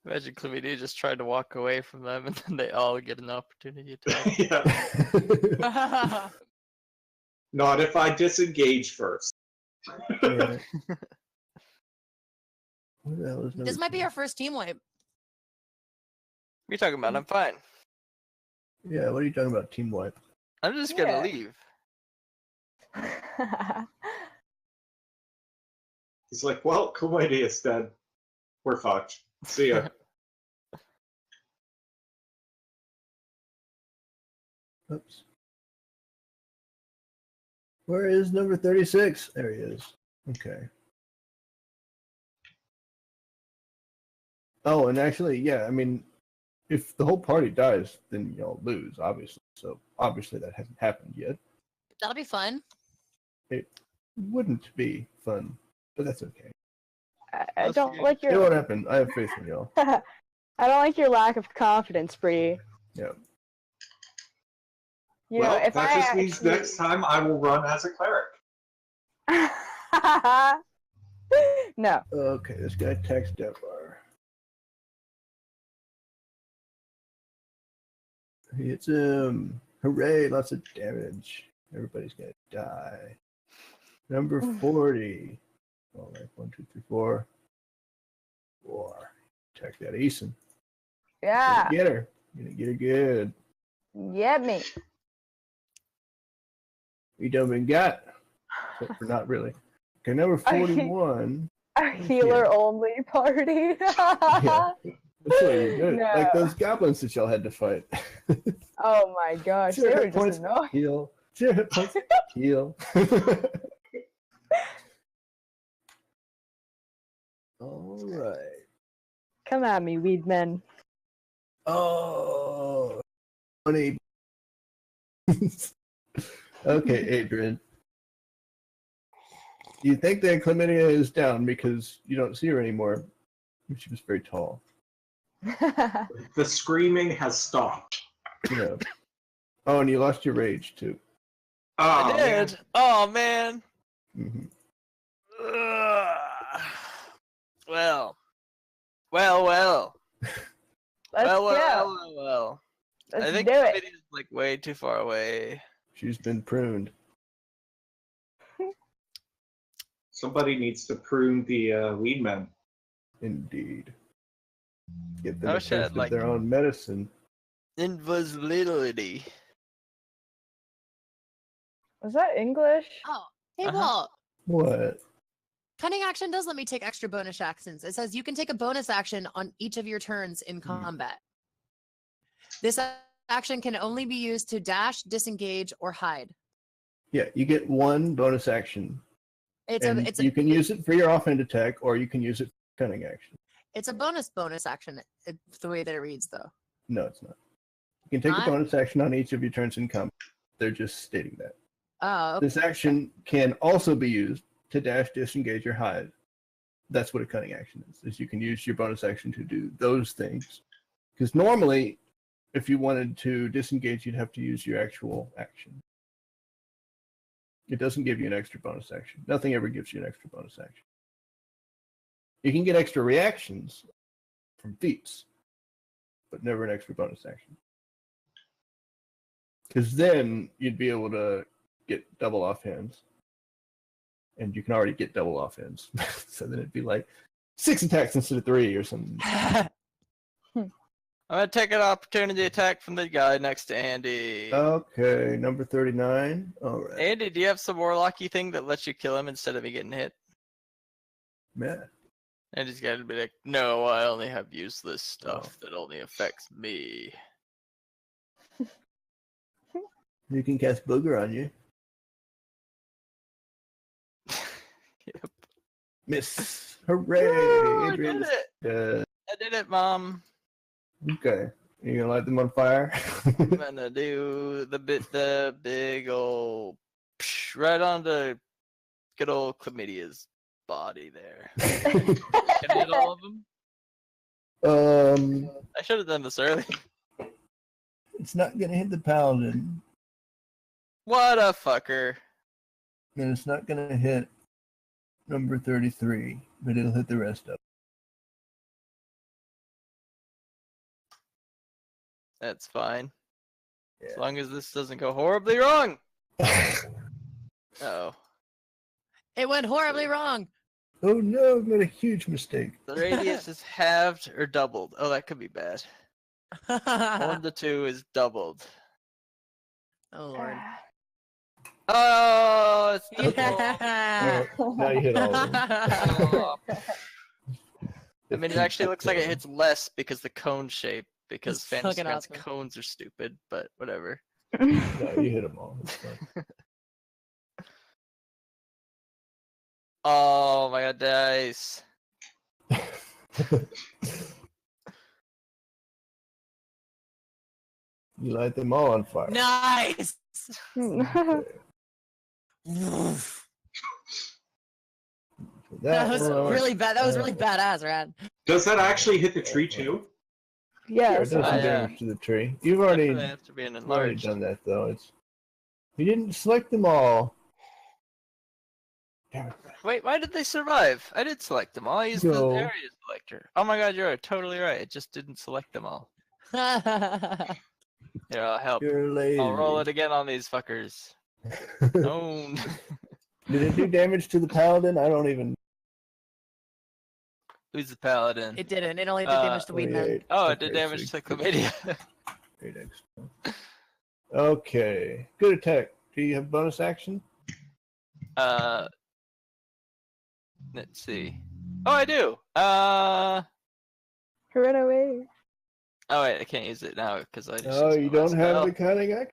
Imagine Chlamydia just tried to walk away from them and then they all get an opportunity to. Yeah. Not if I disengage first. Yeah. What the hell is This number might be 2? our first team wipe. What are you talking about? I'm fine. Yeah, what are you talking about? Team wipe. I'm just gonna Yeah. leave. He's like, well, Chlamydia's dead. We're fucked. See ya. Oops. Where is number 36? There he is. Okay. Oh, and actually, yeah, I mean, if the whole party dies, then y'all lose, obviously. So obviously that hasn't happened yet. That'll be fun. It wouldn't be fun, but that's okay. I don't like It your. won't happen. I have faith in y'all. I don't like your lack of confidence, Bree. Yeah. You Well, know, if that I just means actually... next time I will run as a cleric. No. Okay, this guy attacks Devar. He hits him. Hooray, lots of damage. Everybody's gonna die. Number 40. All right, 1, 2, 3, 4. 4. Attack that Eason. Yeah. Get her. You're gonna get her good. Get me. You done been got. Except for not really. Okay, number 41. A healer only party. Yeah. That's what you do. No. Like those goblins that y'all had to fight. Oh my gosh, Zero they were hit points, just annoying. heal. 0 hit points, heal. All right. Come at me, Weedmen. Oh, funny. Okay, Adrian. You think that Chlamydia is down because you don't see her anymore. She was very tall. The screaming has stopped. Yeah. Oh, and you lost your rage too. Oh, I man. did. Oh man. Hmm. Ugh. Well. Well. Let's go. Well. Let's I think do it. Chlamydia's like way too far away. She's been pruned. Somebody needs to prune the Weedmen. Indeed. Get them I a wish I had, taste of like- their own medicine. Invisibility. Was that English? Oh, hey, Uh-huh. Walt. What? Cunning action does let me take extra bonus actions. It says you can take a bonus action on each of your turns in combat. This action can only be used to dash, disengage, or hide. Yeah, you get one bonus action. It's And you can use it for your offhand attack, or you can use it for cunning action. It's a bonus action. The way that it reads, though. No, it's not. You can take Not? a bonus action on each of your turns in combat. They're just stating that. Oh, okay. This action can also be used to dash, disengage, or hide. That's what a cunning action is you can use your bonus action to do those things. Because normally, if you wanted to disengage, you'd have to use your actual action. It doesn't give you an extra bonus action. Nothing ever gives you an extra bonus action. You can get extra reactions from feats, but never an extra bonus action. Because then you'd be able to get double offhands. And you can already get double offhands. So then it'd be like 6 attacks instead of 3 or something. I'm gonna take an opportunity attack from the guy next to Andy. Okay, number 39. All right. Andy, do you have some warlocky thing that lets you kill him instead of me getting hit? Man. Andy's gotta be like, no, I only have useless stuff that only affects me. You can cast Booger on you. Yep. Miss. Hooray! Woo, I did Adrian's it! dead. I did it, Mom. Okay. You gonna light them on fire? I'm gonna do the big old right onto good old Chlamydia's body there. Can I hit all of them? I should have done this early. It's not gonna hit the paladin, What a fucker. and it's not gonna hit number 33, but it'll hit the rest of That's fine. Yeah. As long as this doesn't go horribly wrong. them. Oh. It went horribly wrong. Oh no, I've made a huge mistake. The radius is halved or doubled. Oh, that could be bad. 1 to 2 is doubled. Oh Lord. Oh, it's doubled. Yeah. Now you hit all of them. Oh. I mean, it actually looks like it hits less because the cone shape, because That's Fantasy fucking Grounds awesome. cones are stupid, but whatever. No, you hit them all. It's fine. Oh my god, dice. You light them all on fire. Nice. Okay. That was one- really bad. That was really badass, Rad. Does that actually hit the tree too? Sure, Yeah, it does some yeah. damage to the tree. You've already, Definitely have to be an you've already enlarged. done that though. You didn't select them all. Damn it. Wait, why did they survive? I did select them all. I used the No. area selector. Oh my god, you're totally right. It just didn't select them all. Here, I'll help. You're lazy. I'll roll it again on these fuckers. No. Did it do damage to the paladin? I don't even. Who's the paladin? It didn't. It only did damage to Weedmen. 28. Oh, it did Okay, damage so to chlamydia. Great extra. Okay, good attack. Do you have bonus action? Let's see. Oh, I do. Run away. Oh wait, I can't use it now because I just. Oh, used you my last don't have spell. the cunning action.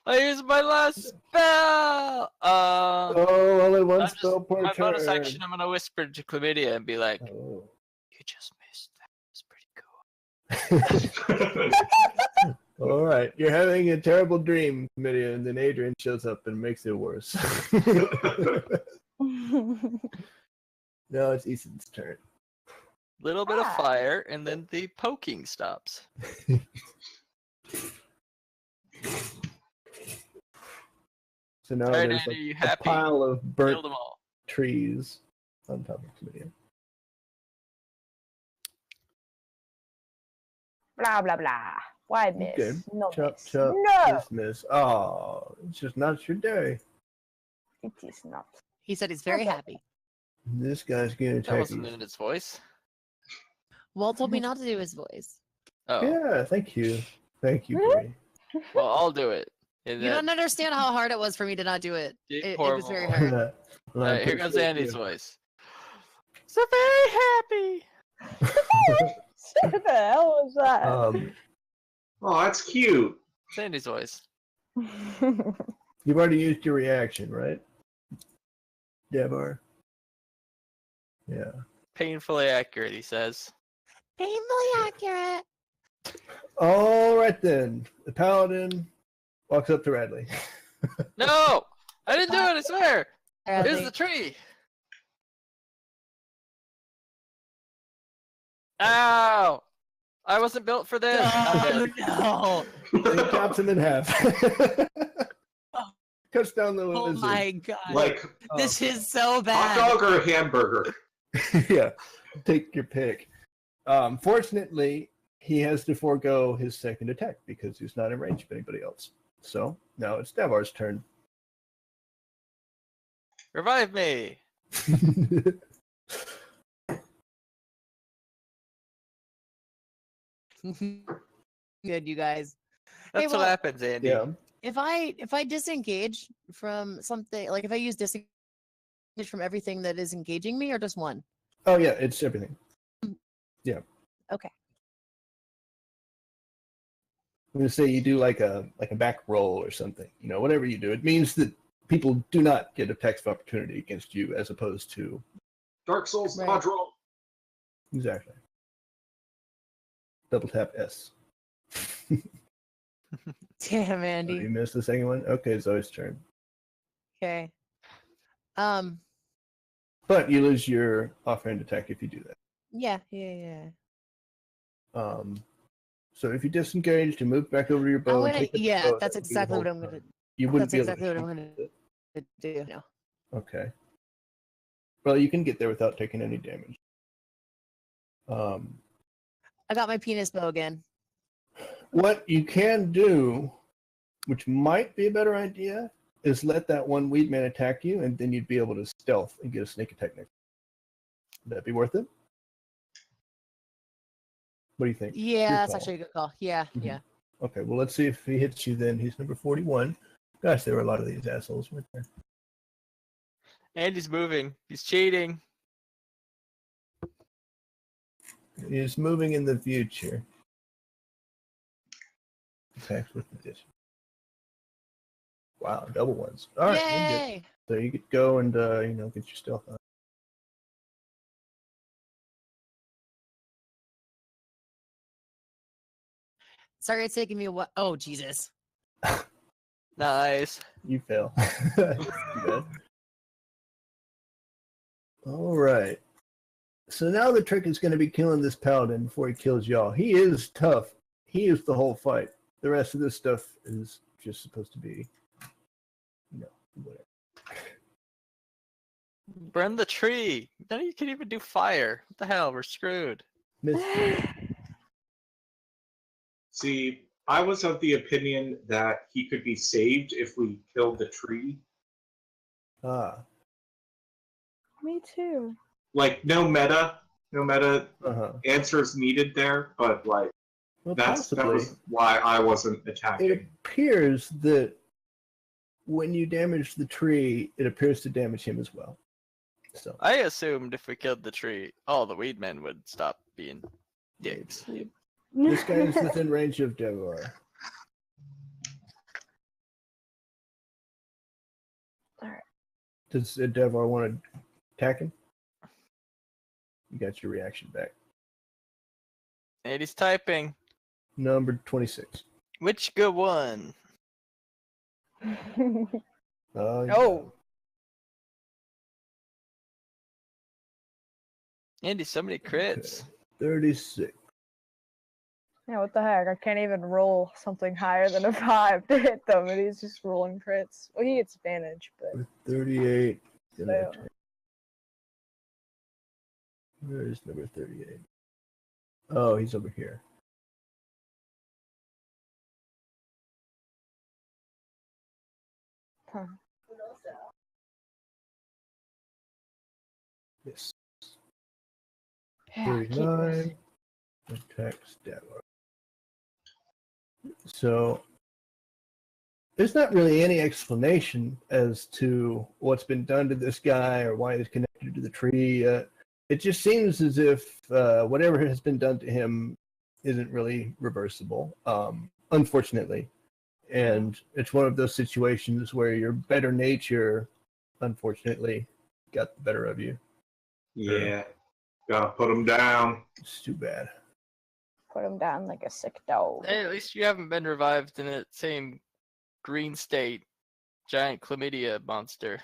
I used my last spell. Oh, only one I'm just- spell per my turn. bonus action. I'm gonna whisper to chlamydia and be like, Oh. "You just missed. That was pretty cool." All right, you're having a terrible dream, Chlamydia, and then Adrian shows up and makes it worse. No, it's Ethan's turn. Little bit of fire, and then the poking stops. So now Alright, there's Andy, you a happy? pile of Kill burnt them all. trees on top of Chlamydia. Blah blah blah. Why miss? Good. No Chop, miss. chop, No, miss. Oh, it's just not your day. it is not. He said he's very happy. This guy's gonna That attack wasn't you. in its voice. Walt told me not to do his voice. Oh, Yeah, thank you. Thank you, Bree. well, I'll do it. And You then don't understand how hard it was for me to not do it. It was very hard. Well, All I'm right, here pretty goes sure Andy's you- voice. So very happy. What the hell was that? Oh, that's cute. It's Andy's voice. You've already used your reaction, right? Devar? Yeah. Painfully accurate, he says. Painfully accurate. All right then. The paladin walks up to Radley. No! I didn't do it, I swear! Here's Radley. the tree! Ow! I wasn't built for this! Oh, I'm dead. no. He chops him in half. Cuts down the Oh lizard. my god. Like This is so hot bad. dog or hamburger. Yeah. Take your pick. Fortunately, he has to forego his second attack because he's not in range of anybody else. So now it's Davar's turn. Revive me! Good, you guys. That's Hey, what well- happens, Andy. Yeah. If I disengage from something, like if I use disengage from everything that is engaging me, or just one? Oh yeah, it's everything. Okay. I'm gonna say you do like a back roll or something. You know, whatever you do, it means that people do not get attacks of opportunity against you, as opposed to Dark Souls Right. dodge roll. exactly. Double tap S. Damn, Oh, Andy. you missed the second one. Okay, Zoe's turn. Okay. But you lose your offhand attack if you do that. Yeah. So if you disengage to move back over to your bow, and take the bow, That's that would be the exactly what whole I'm gonna. turn. You wouldn't That's be able exactly what I'm to gonna shoot it. do. No. Okay. Well, you can get there without taking any damage. I got my penis bow again. What you can do, which might be a better idea, is let that one Weedman attack you, and then you'd be able to stealth and get a sneak attack next. Would that be worth it? What do you think? Yeah, Your that's call. actually a good call. Yeah, Mhm. yeah. Okay, well, let's see if he hits you then. He's number 41. Gosh, there were a lot of these assholes right there. Andy's moving. He's cheating. He's moving in the future. Attacks with addition. Wow, double ones. All right, you're good. Yay! So you could go and get your stealth on. Sorry, it's taking me a what? Oh, Jesus. Nice. You fail. Too bad. All right. So now the trick is going to be killing this paladin before he kills y'all. He is tough. He is the whole fight. The rest of this stuff is just supposed to be, whatever. Burn the tree. None of you can even do fire. What the hell? We're screwed. Miss- See, I was of the opinion that he could be saved if we killed the tree. Me too. Like no meta Uh-huh. answers needed there, but like Well, that possibly. was why I wasn't It attacking. appears that when you damage the tree, it appears to damage him as well. So I assumed if we killed the tree, all the Weedmen would stop being dicks. this guy is within range of Devar. Alright. Does Devar want to attack him? You got your reaction back. Andy's typing. Number 26. Which good one? Oh. Andy, so many crits. 36. Yeah, what the heck? I can't even roll something higher than a 5 to hit them, and he's just rolling crits. Well, he gets advantage, but With 38. Gonna Fail. attack. Where is number 38? Oh, he's over here. huh. Yes. Yeah, keep 39. missing. Attacks Deborah. So there's not really any explanation as to what's been done to this guy or why he's connected to the tree. It just seems as if whatever has been done to him isn't really reversible, unfortunately. And it's one of those situations where your better nature, unfortunately, got the better of you. Yeah. Gotta put him down. It's too bad. Put him down like a sick dog. Hey, at least you haven't been revived in that same green state giant chlamydia monster.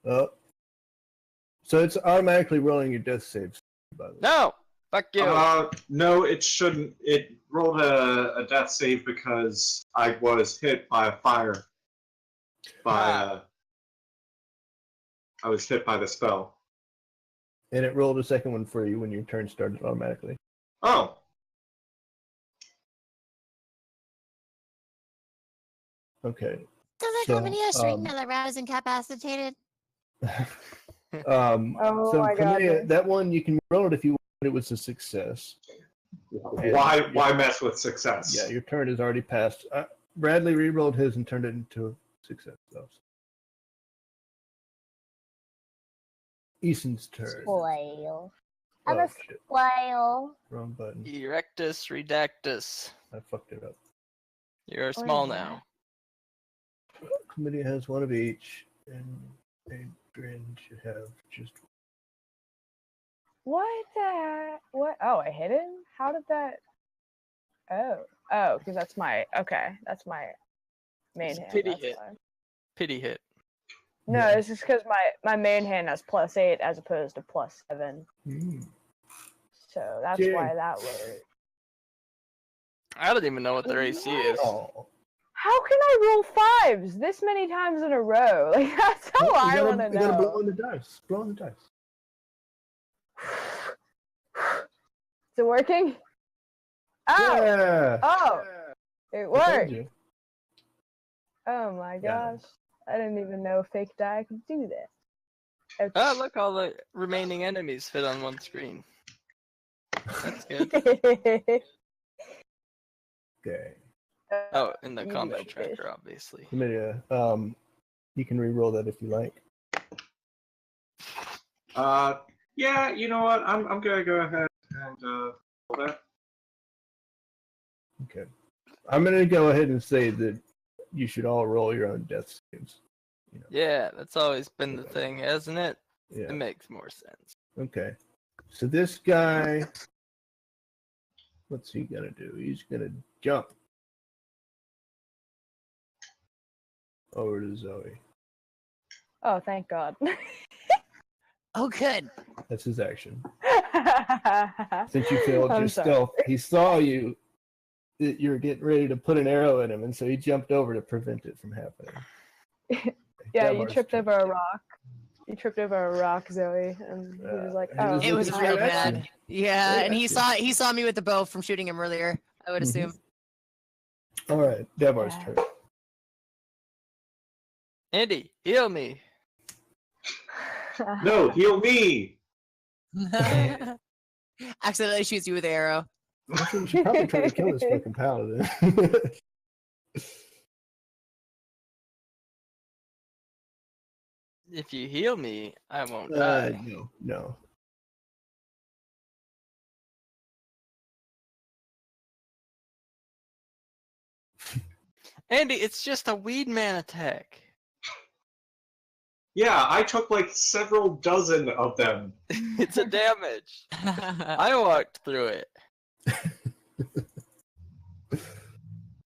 Oh. So it's automatically rolling your death saves, by the way. No! Fuck you! No, it shouldn't. It rolled a death save because I was hit by a fire. I was hit by the spell. And it rolled a second one for you when your turn started automatically. Oh. Okay. Does that chlamydia string that the rat is incapacitated? Oh so my chlamydia, God. that one you can roll it if you want. It was a success. Why mess with success? Yeah, your turn has already passed. Bradley re-rolled his and turned it into a success. Though. Eason's turn. Flail. Oh, I'm a shit. flail. Wrong button. Erectus redactus. I fucked it up. You're What small is that? now. Chlamydia has one of each, and Adrian should have just. What the heck? What? Oh, I hit him? How did that? Oh, because that's my, okay, that's my main It's a hand. pity That's hit. why. Pity hit. No, Yeah. it's just because my main hand has +8 as opposed to +7. So that's Yeah. why that worked. I don't even know what their AC is. Oh. How can I roll 5s this many times in a row? Like, that's all I want to You gotta blow know. on the dice. Blow on the dice. Is it working? Oh! Yeah. Oh! It I told worked! you. Oh my Yeah. gosh. I didn't even know fake die could do that. Oh, look, all the remaining enemies fit on one screen. That's good. Okay. Oh, in the You combat like tracker, this. obviously. Chlamydia, you can re-roll that if you like. Yeah, you know what? I'm gonna go ahead and roll that. Okay. I'm gonna go ahead and say that you should all roll your own death saves. You know. Yeah, that's always been the thing, hasn't it? Yeah. It makes more sense. Okay. So this guy, what's he gonna do? He's gonna jump over to Zoe. Oh, thank God. Oh, good. That's his action. Since you failed I'm your sorry. stealth, he saw you that you were getting ready to put an arrow in him, and so he jumped over to prevent it from happening. Yeah, That you was tripped true. over a rock. You tripped over a rock, Zoe, and he was like, he "Oh, was It was looking real straight at you. bad. Yeah, Straight and at he saw me with the bow from shooting him earlier, I would Mhm. assume. All right, Devar's Yeah. turn. Andy, heal me. No, heal me! Accidentally shoots you with the arrow. Actually, we should probably try to kill this fucking paladin. If you heal me, I won't die. No. Andy, it's just a Weedman attack. Yeah, I took like several dozen of them. It's a damage. I walked through it.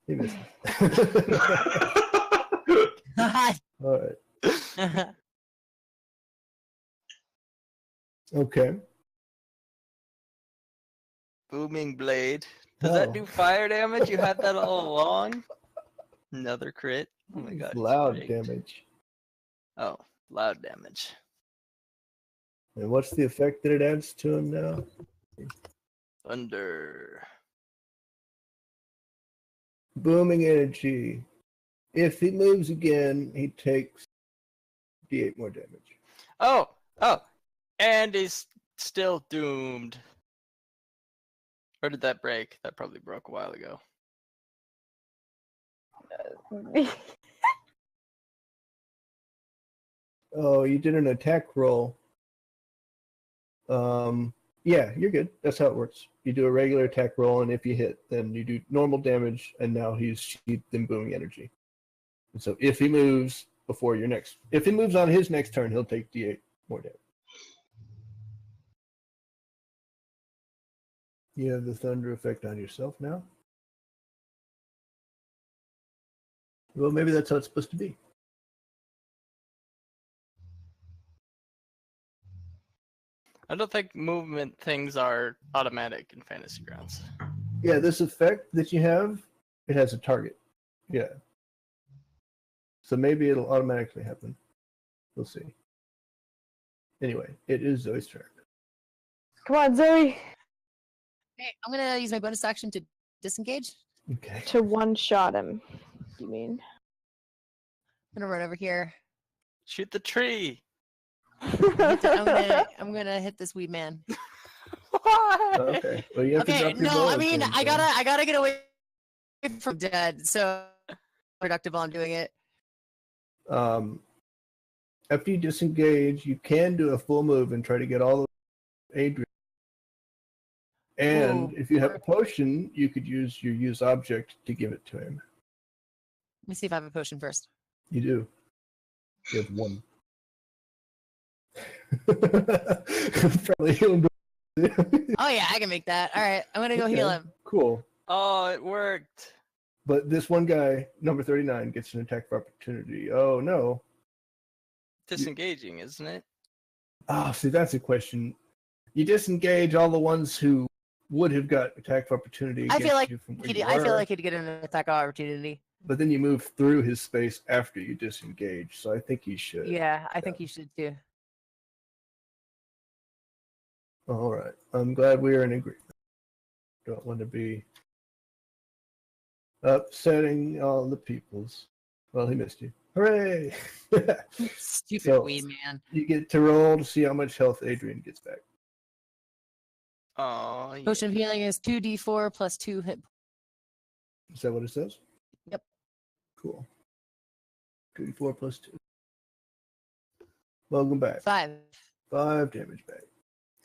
He misses. God. All right. Okay. Booming blade. Does that Oh. do fire damage? You had that all along? Another crit. Oh my god. Loud great. damage. Oh, loud damage. And what's the effect that it adds to him now? Thunder. Booming energy. If he moves again, he takes D8 more damage. Oh, and he's still doomed. Or did that break? That probably broke a while ago. Oh, you did an attack roll. Yeah, you're good. That's how it works. You do a regular attack roll, and if you hit, then you do normal damage, and now he's sheathed in booming energy. And so if he moves before your next, if he moves on his next turn, he'll take D8 more damage. You have the thunder effect on yourself now. Well, maybe that's how it's supposed to be. I don't think movement things are automatic in Fantasy Grounds. Yeah, this effect that you have, it has a target. Yeah. So maybe it'll automatically happen. We'll see. Anyway, it is Zoe's turn. Come on, Zoe. Okay, I'm gonna use my bonus action to disengage. Okay. To one-shot him, you mean? I'm gonna run over here. Shoot the tree. I'm gonna hit this weed man. Okay. Well, you have to Okay, drop your no, bow I mean again, I so- gotta get away from dead. So productive while I'm doing it. After you disengage, you can do a full move and try to get all of Adrian. And Ooh. if you have a potion, you could use your use object to give it to him. Let me see if I have a potion first. You do. You have one. Probably heal him. Oh yeah, I can make that. All right, I'm gonna go heal Okay, him. Cool. Oh, it worked. But this one guy, number 39, gets an attack of opportunity. Oh no. Disengaging, isn't it? Oh, see, that's a question. You disengage all the ones who would have got attack of opportunity I against feel like you from where I you feel are, like he'd get an attack opportunity. but then you move through his space after you disengage, so I think he should. Yeah, I think you should too. All right. I'm glad we are in agreement. Don't want to be upsetting all the peoples. Well, he missed you. Hooray! Stupid So- weed man. You get to roll to see how much health Adrian gets back. Oh, yeah. Potion of healing is 2d4 plus 2 hit. Is that what it says? Yep. Cool. 2d4 plus 2. Welcome back. 5. 5 damage back.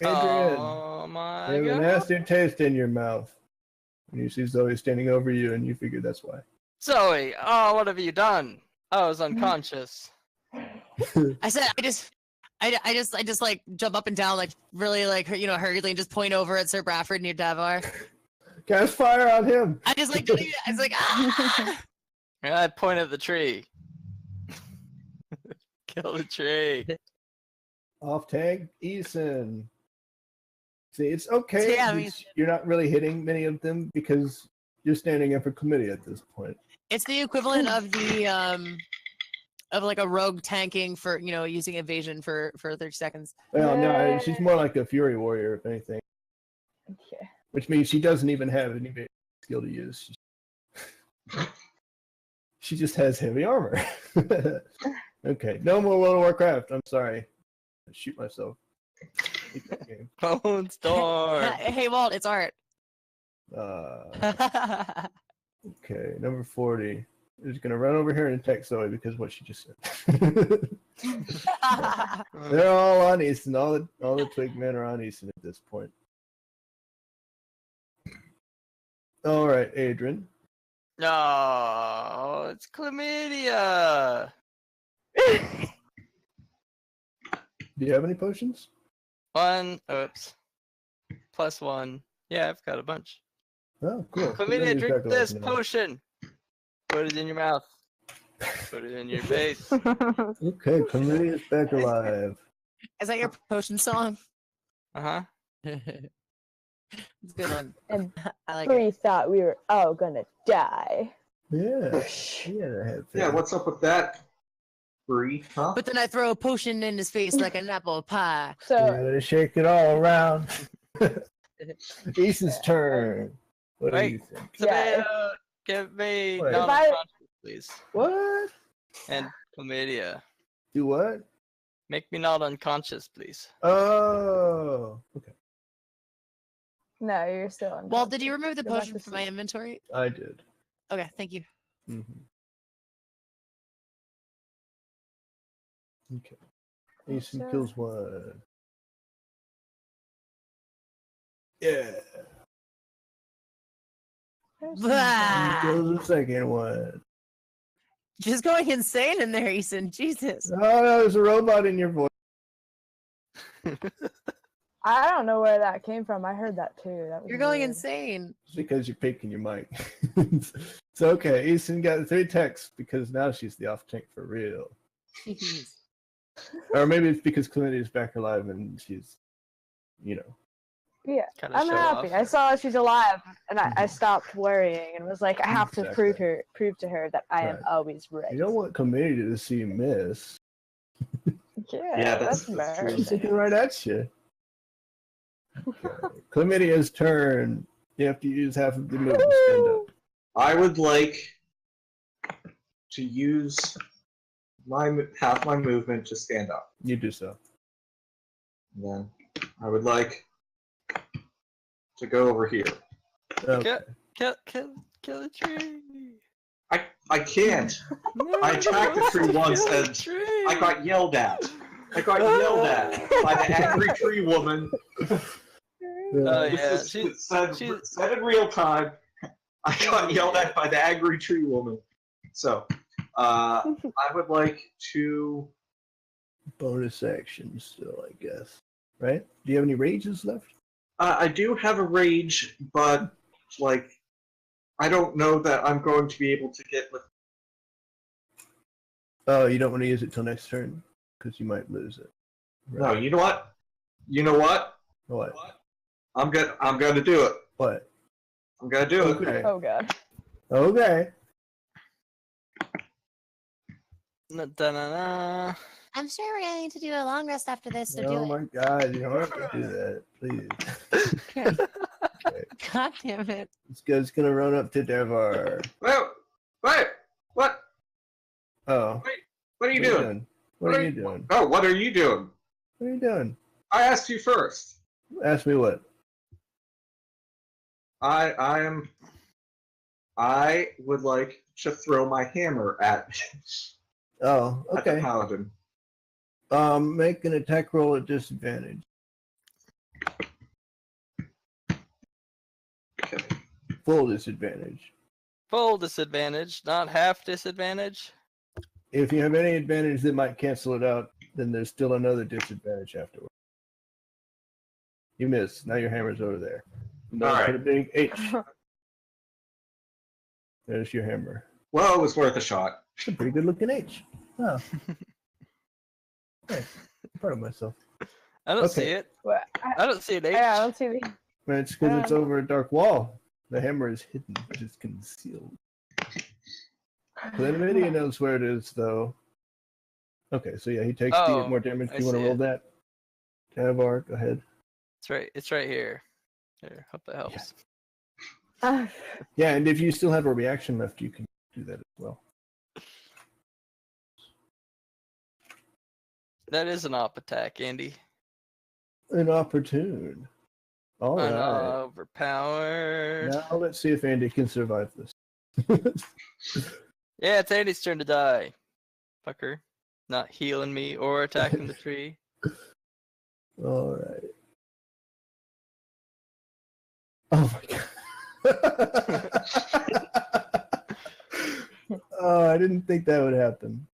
Adrian, Oh my you have a god. nasty taste in your mouth. And you see Zoe standing over you, and you figure that's why. Zoe, oh, what have you done? I was unconscious. I said I just like jump up and down like really like hurriedly and just point over at Sir Bradford near Davar. Cast fire on him! I just like I was like ah! And I point at the tree. Kill the tree. Off tag, Eason. See, it's okay. Yeah, I mean- You're not really hitting many of them because you're standing up for committee at this point. It's the equivalent of the of like a rogue tanking for using evasion for 30 seconds. Well, no, she's more like a fury warrior, if anything. Okay. Which means she doesn't even have any skill to use. She just has heavy armor. Okay, no more World of Warcraft. I'm sorry. I shoot myself. Hate that game. Bone Storm. Hey Walt, it's art. Okay, number 40 is going to run over here and attack Zoe because of what she just said. They're all on Easton. All the twig men are on Easton at this point. All right, Adrian. No, it's chlamydia. Do you have any potions? 1. Oops. +1. Yeah, I've got a bunch. Oh, cool. Chlamydia, drink Exactly this what I know. potion. Put it in your mouth. Put it in your face. Okay, Chlamydia is back alive. Is that your potion song? Uh-huh. It's a good one. And I like we it. thought we were all gonna die. Yeah. Yeah, I had Yeah, what's up with that? Bree, huh? But then I throw a potion in his face like an apple pie. So Gotta shake it all around. Easton's turn. What do Wait. you think? Yeah. Tomato, give me Wait. non-unconscious, please. What? And chlamydia. Do what? Make me not unconscious, please. Oh, okay. No, you're still on. Well, did you remove the Go back potion to from my sleep. inventory? I did. Okay, thank you. Okay. Mason kills one. Yeah. There's Blah! He kills the second one. Just going insane in there, Eason. Jesus. Oh no, there's a robot in your voice. I don't know where that came from. I heard that too. That was You're going weird. insane. It's because you're picking your mic. It's okay. Easton got 3 texts because now she's the off tank for real. Jeez. Or maybe it's because Chlamydia's back alive and she's, you know. Yeah, Kinda I'm show happy. off. I saw she's alive, and I stopped worrying and was like, I have to Exactly. prove to her that I am Right. always right. You don't want Chlamydia to see you miss. Yeah, that's that's true. She's embarrassing. looking right at you. Okay. Chlamydia's turn. You have to use half of the move to stand up. I would like to use half my movement to stand up. You do so. And then I would like to go over here. Okay. Kill the tree. I can't. No, I attacked the tree once kill the and tree. I got yelled at. I got yelled at by the angry tree woman. Oh yeah, This is said in real time. I got yelled at by the angry tree woman. So, I would like to. Bonus action still, I guess. Right? Do you have any rages left? I do have a rage, but like, I don't know that I'm going to be able to get. Oh, you don't want to use it till next turn because you might lose it. No, you know what? You know what? What? I'm gonna do it. What? I'm gonna do it. Okay. Oh god. Okay. Da-na-na. I'm sure we're going to do a long rest after this, so do Oh it. my god, you don't have to do that, please. Okay. God damn it. This guy's gonna run up to Devar. Wait, what? Oh. What are you doing? What are you doing? Oh, what are you doing? What are you doing? I asked you first. Ask me what? I would like to throw my hammer at Oh, the okay. paladin. Make an attack roll at disadvantage. Okay. Full disadvantage. Full disadvantage, not half disadvantage. If you have any advantage that might cancel it out, then there's still another disadvantage afterward. You miss. Now your hammer's over there. Now All right. put a big H. There's your hammer. Well, it was worth a shot. It's a pretty good looking H. Oh. Nice. I'm proud of myself. I don't Okay. see it. What? I don't see an H. Yeah, I don't see the. But it's because it's over a dark wall. The hammer is hidden. It is concealed. Chlamydia knows where it is, though. Okay, so yeah, he takes Oh, more damage. I You want to see roll it. that? Tavar, go ahead. It's right here. Here, hope that helps. Yeah, and if you still have a reaction left, you can do that as well. That is an op attack, Andy. An opportune. All right. Overpowered. Now let's see if Andy can survive this. Yeah, it's Andy's turn to die. Fucker. Not healing me or attacking the tree. All right. Oh my god. Oh, I didn't think that would happen.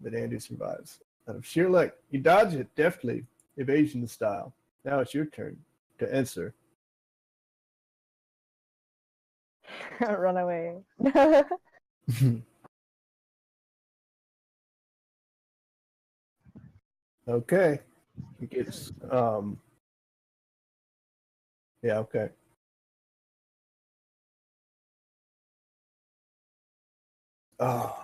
But Andy survives. Out of sheer luck, you dodge it deftly, evasion style. Now it's your turn to answer. Run away. Okay. He gets yeah, okay. Oh.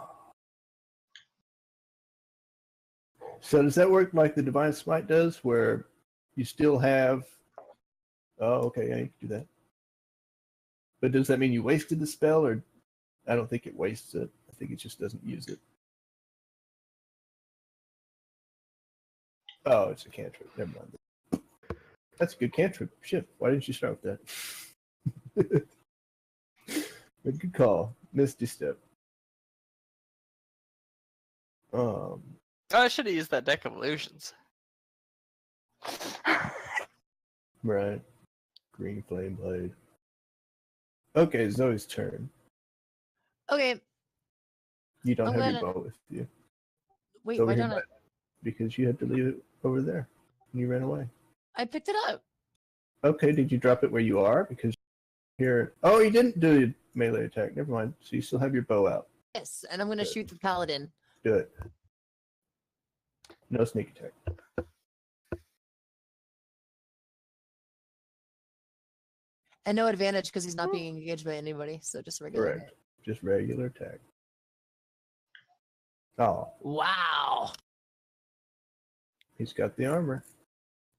So does that work like the Divine Smite does, where you still have oh, okay, yeah, you can do that. But does that mean you wasted the spell, or I don't think it wastes it. I think it just doesn't use it. Oh, it's a cantrip. Never mind. That's a good cantrip. Shit, why didn't you start with that? But good call. Misty Step. Oh, I should have used that deck of illusions. Right. Green Flame Blade. Okay, Zoe's turn. Okay. You don't I'm have gonna- your bow with you. Wait, It's over why here don't I? because you had to leave it over there. And you ran away. I picked it up. Okay, did you drop it where you are? Because here. Oh, you didn't do a melee attack. Never mind. So you still have your bow out. Yes, and I'm gonna Good. shoot the paladin. Do it. No sneak attack. And no advantage because he's not being engaged by anybody, so just regular. Correct. Just regular attack. Oh, Wow. he's got the armor.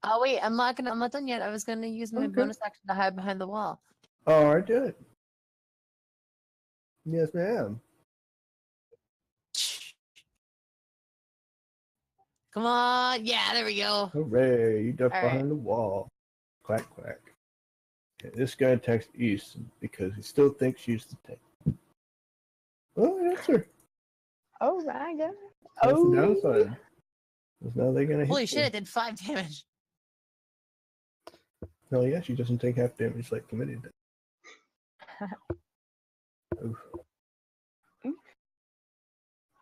Oh wait, I'm not done yet. I was gonna use my Okay. bonus action to hide behind the wall. All right, do it. Yes, ma'am. Come on, yeah, there we go. Hooray! You duck All behind right. the wall. Quack quack. Okay, this guy attacks East because he still thinks she's the tank. Oh, that's her. Oh my god. That's the Oh. downside. Because now they're gonna hit. Holy you. shit, it did 5 damage. Oh yeah, she doesn't take half damage like Committee did. Oof.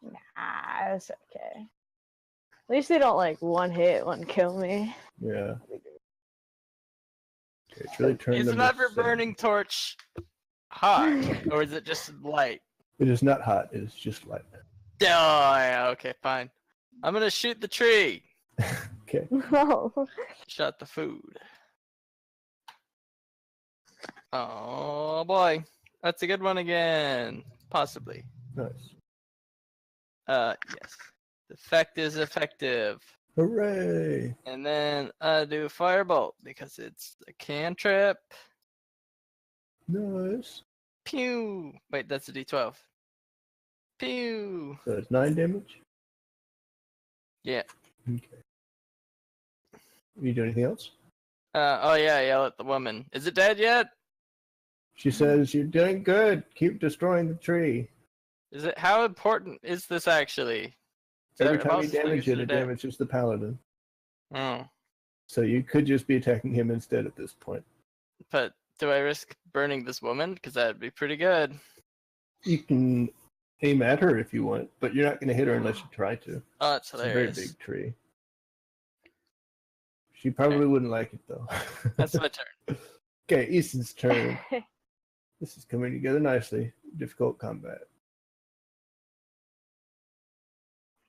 Nah, it's okay. At least they don't like one kill me. Yeah. Okay, it's really turned Is them an to ever 7. burning torch hot, or is it just light? It is not hot. It is just light. Oh, yeah, okay, fine. I'm gonna shoot the tree. Okay. No. Shot the food. Oh boy, that's a good one again. Possibly. Nice. Yes. The effect is effective. Hooray! And then do firebolt because it's a cantrip. Nice. Pew! Wait, that's a d12. Pew! So it's 9 damage? Yeah. Okay. You do anything else? Oh yeah, yell at the woman. Is it dead yet? She says, "You're doing good. Keep destroying the tree. Is it? How important is this actually? Every Is time you most things damage it, are it dead. damages the paladin. Oh, So you could just be attacking him instead at this point. but do I risk burning this woman? Because that'd be pretty good. You can aim at her if you want, but you're not going to hit her unless you try to. Oh, that's It's a very hilarious. big tree. She probably wouldn't like it though. That's my turn. Okay, Easton's turn. This is coming together nicely. Difficult combat.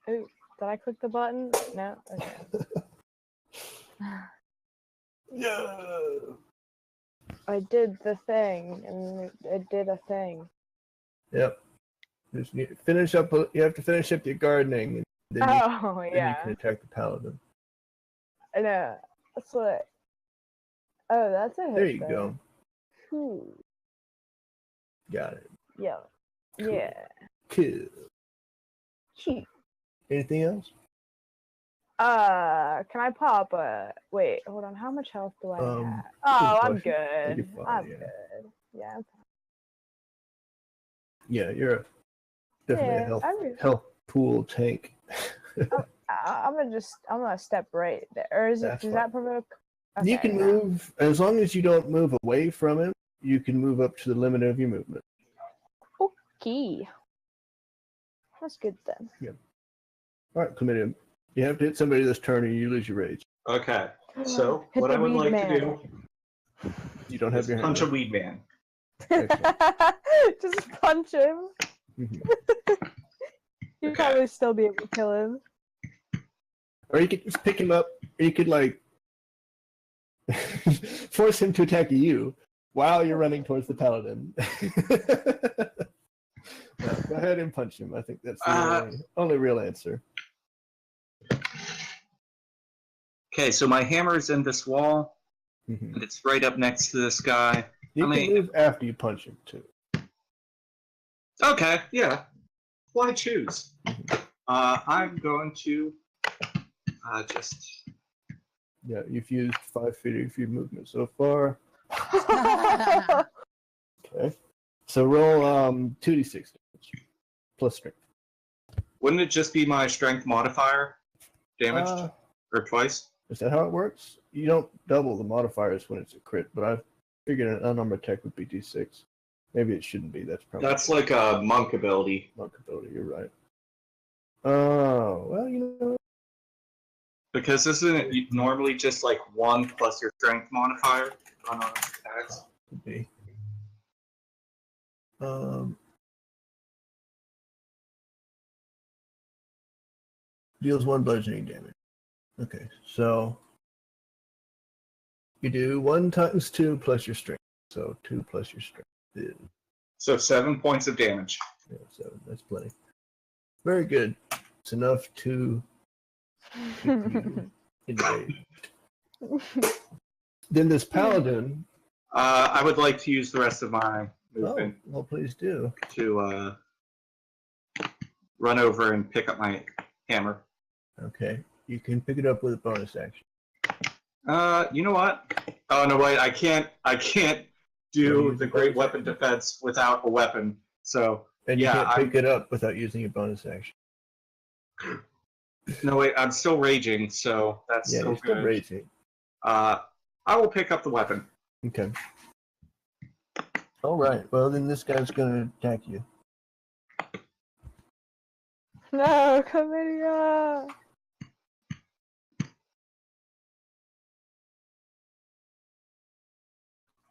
Ooh, did I click the button? No? Okay. Yeah. I did the thing, and it did a thing. Yep. Just need to finish up. You have to finish up your gardening, and then you, Oh, then you yeah. can attack the paladin. I know. That's what. Oh, that's a hit. There you then. go. Ooh. Got it. Yeah. Cool. Yeah. Cool. Cute. Anything else? Can I pop a... Wait, hold on. How much health do I have? good Oh, I'm question. good. You're fine, I'm yeah. good. Yeah, I'm fine. Yeah, you're definitely a Yeah, health pool tank. I'm gonna step right there. Or is it? That's Does fine. that provoke? You Okay, can no. move as long as you don't move away from him. You can move up to the limit of your movement. Key. That's good then. All right, Chlamydia. You have to hit somebody this turn, or you lose your rage. Okay, so Hit what the I would weed like to man. do You don't have is your punch hand. a weed man. Excellent. Just punch him. Mhm. You'd Okay. probably still be able to kill him. Or you could just pick him up. Or you could like force him to attack you while you're running towards the paladin. No, go ahead and punch him. I think that's the only real answer. Okay, so my hammer is in this wall, Mhm. and it's right up next to this guy. You How can many- move after you punch him too. Okay, yeah. Why choose? I'm going to just Yeah, you've used 5 feet of your movement so far. Okay. So roll 2d6 damage plus strength. Wouldn't it just be my strength modifier damaged? Or twice? Is that how it works? You don't double the modifiers when it's a crit, but I figured an unarmed attack would be d6. Maybe it shouldn't be. That's like a monk ability. Monk ability, you're right. Oh, well, Because isn't it normally just like 1 plus your strength modifier on our attacks? Could be. Deals 1 bludgeoning damage. Okay, so you do 1 times 2 plus your strength. So 2 plus your strength is... So 7 points of damage. Yeah, 7. That's plenty. Very good. It's enough to keep you engaged. Then this paladin... I would like to use the rest of my movement. Oh, well, please do. To run over and pick up my hammer. Okay. You can pick it up with a bonus action. You know what? Oh no, wait! I can't do the great weapon defense without a weapon. So and you can't pick it up without using a bonus action. No, wait! I'm still raging, so that's yeah, still you're good. Still raging. I will pick up the weapon. Okay. All right. Well, then this guy's gonna attack you. No, Chlamydia!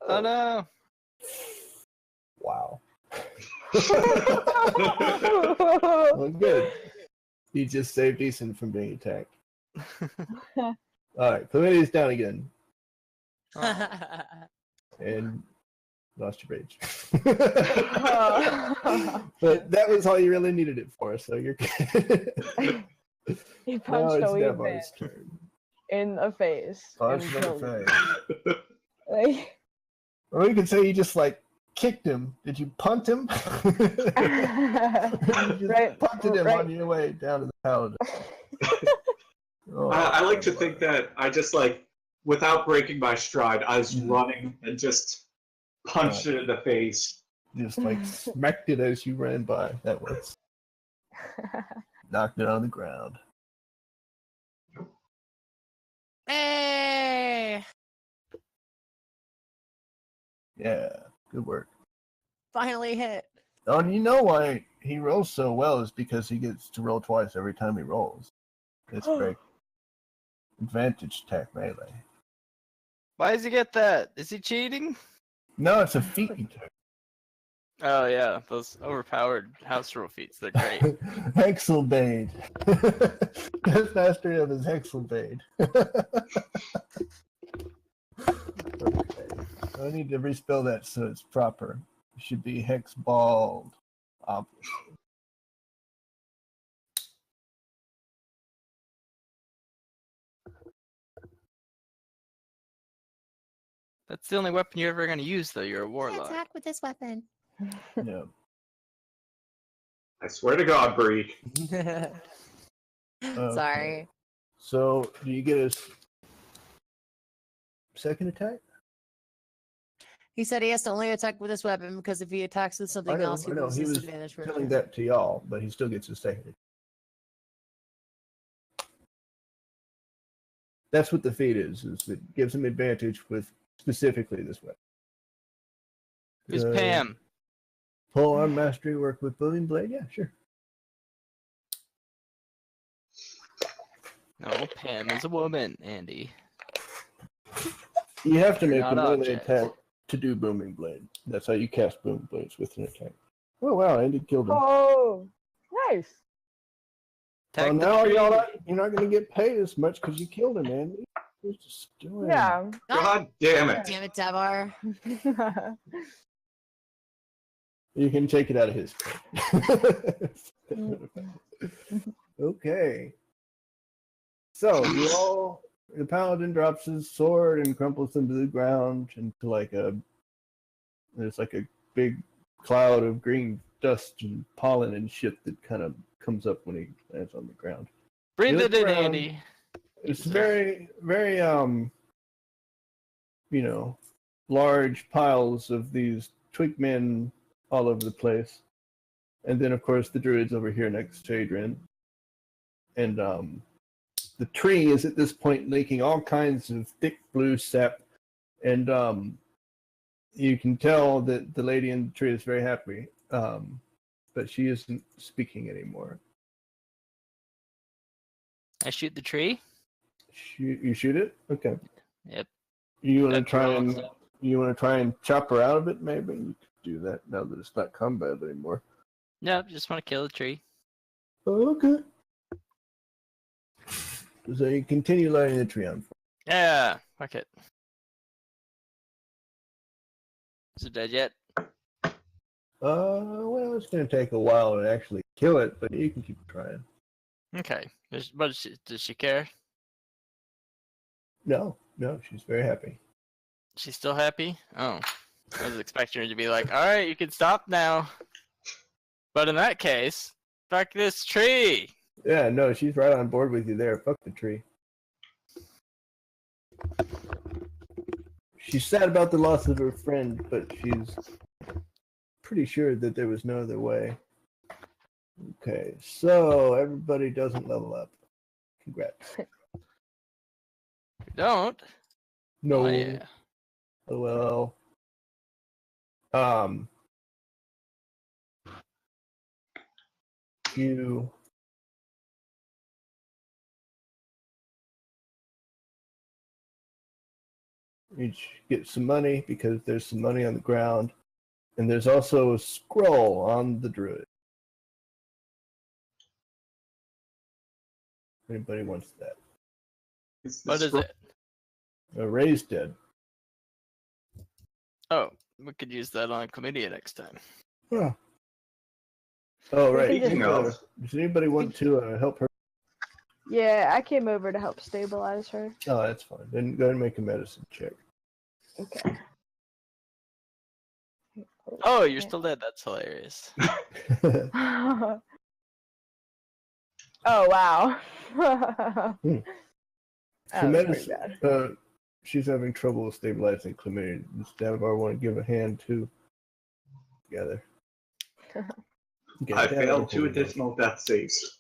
Oh no! Wow. Well, good. He just saved Eason from being attacked. Alright, Chlamydia's down again. And lost your rage. But that was all you really needed it for, so you're good. He punched a Weedmen turn. in the face. Punch and in killed the him. face. Like, Or you could say you just like kicked him. Did you punt him? You just punted him on your way down to the paladin. Oh, I like to think that I just like, without breaking my stride, I was running and just punched it in the face. Just like smacked it as you ran by. That was. Knocked it on the ground. Hey! Yeah, good work. Finally hit. Oh, and you know why he rolls so well is because he gets to roll twice every time he rolls. It's great. Advantage attack melee. Why does he get that? Is he cheating? No, it's a feat he took. Oh yeah, those overpowered house rule feats, they're great. Hexelbade. His mastery of his Hexelbade. Okay. I need to respell that so it's proper. It should be Hexbald, obviously. That's the only weapon you're ever going to use, though. You're a Can't warlock. attack with this weapon. Yeah. I swear to God, Bree. Sorry. So, do you get his second attack? He said he has to only attack with this weapon because if he attacks with something else, he I know. loses He was disadvantage for telling it. that to y'all, but he still gets his second attack. That's what the feat is it gives him advantage with specifically this weapon. Who's Pam? Pole arm mastery work with booming blade? Yeah, sure. No, Pam is a woman, Andy. You have to make Not a melee objects. attack to do booming blade. That's how you cast booming blades with an attack. Oh wow, Andy killed him. oh, nice. Well, Attack the now tree. you're not going to get paid as much because you killed him, Andy. You're just doing Yeah. God damn it. Damn it, Davar. You can take it out of his pay. Okay. So the paladin drops his sword and crumples into the ground into there's like a big cloud of green dust and pollen and shit that kind of comes up when he lands on the ground. Breathe Look it in, around. Andy. It's very, very, large piles of these twig men all over the place. And then, of course, the druids over here next to Adrian. And the tree is at this point leaking all kinds of thick blue sap. And you can tell that the lady in the tree is very happy. But she isn't speaking anymore. I shoot the tree. You shoot it? Okay. Yep. You want to That's try wrong. and chop her out of it? Maybe you could do that now that it's not combat anymore. No, just want to kill the tree. Oh, okay. So you continue lighting the tree on fire. Yeah. Fuck it. Is it dead yet? Well, it's going to take a while to actually kill it, but you can keep trying. Okay. But does she care? No, she's very happy. She's still happy? Oh. I was expecting her to be like, alright, you can stop now. But in that case, fuck this tree. Yeah, no, she's right on board with you there. Fuck the tree. She's sad about the loss of her friend, but she's pretty sure that there was no other way. Okay, so everybody doesn't level up. Congrats. Don't. No. Oh, yeah. Oh, well. You each get some money because there's some money on the ground, and there's also a scroll on the druid. Anybody wants that? What is it? A raised dead. Oh, we could use that on chlamydia next time. Huh. Oh, right. Speaking of- Does anybody want to help her? Yeah, I came over to help stabilize her. Oh, that's fine. Then go ahead and make a medicine check. Okay. Oh, you're still dead. That's hilarious. Oh wow. Hmm. That So was pretty medicine, bad. she's having trouble stabilizing chlamydia. Does Davar want to give a hand too? Together. Okay, I Davar, failed 2 hold on. additional death saves.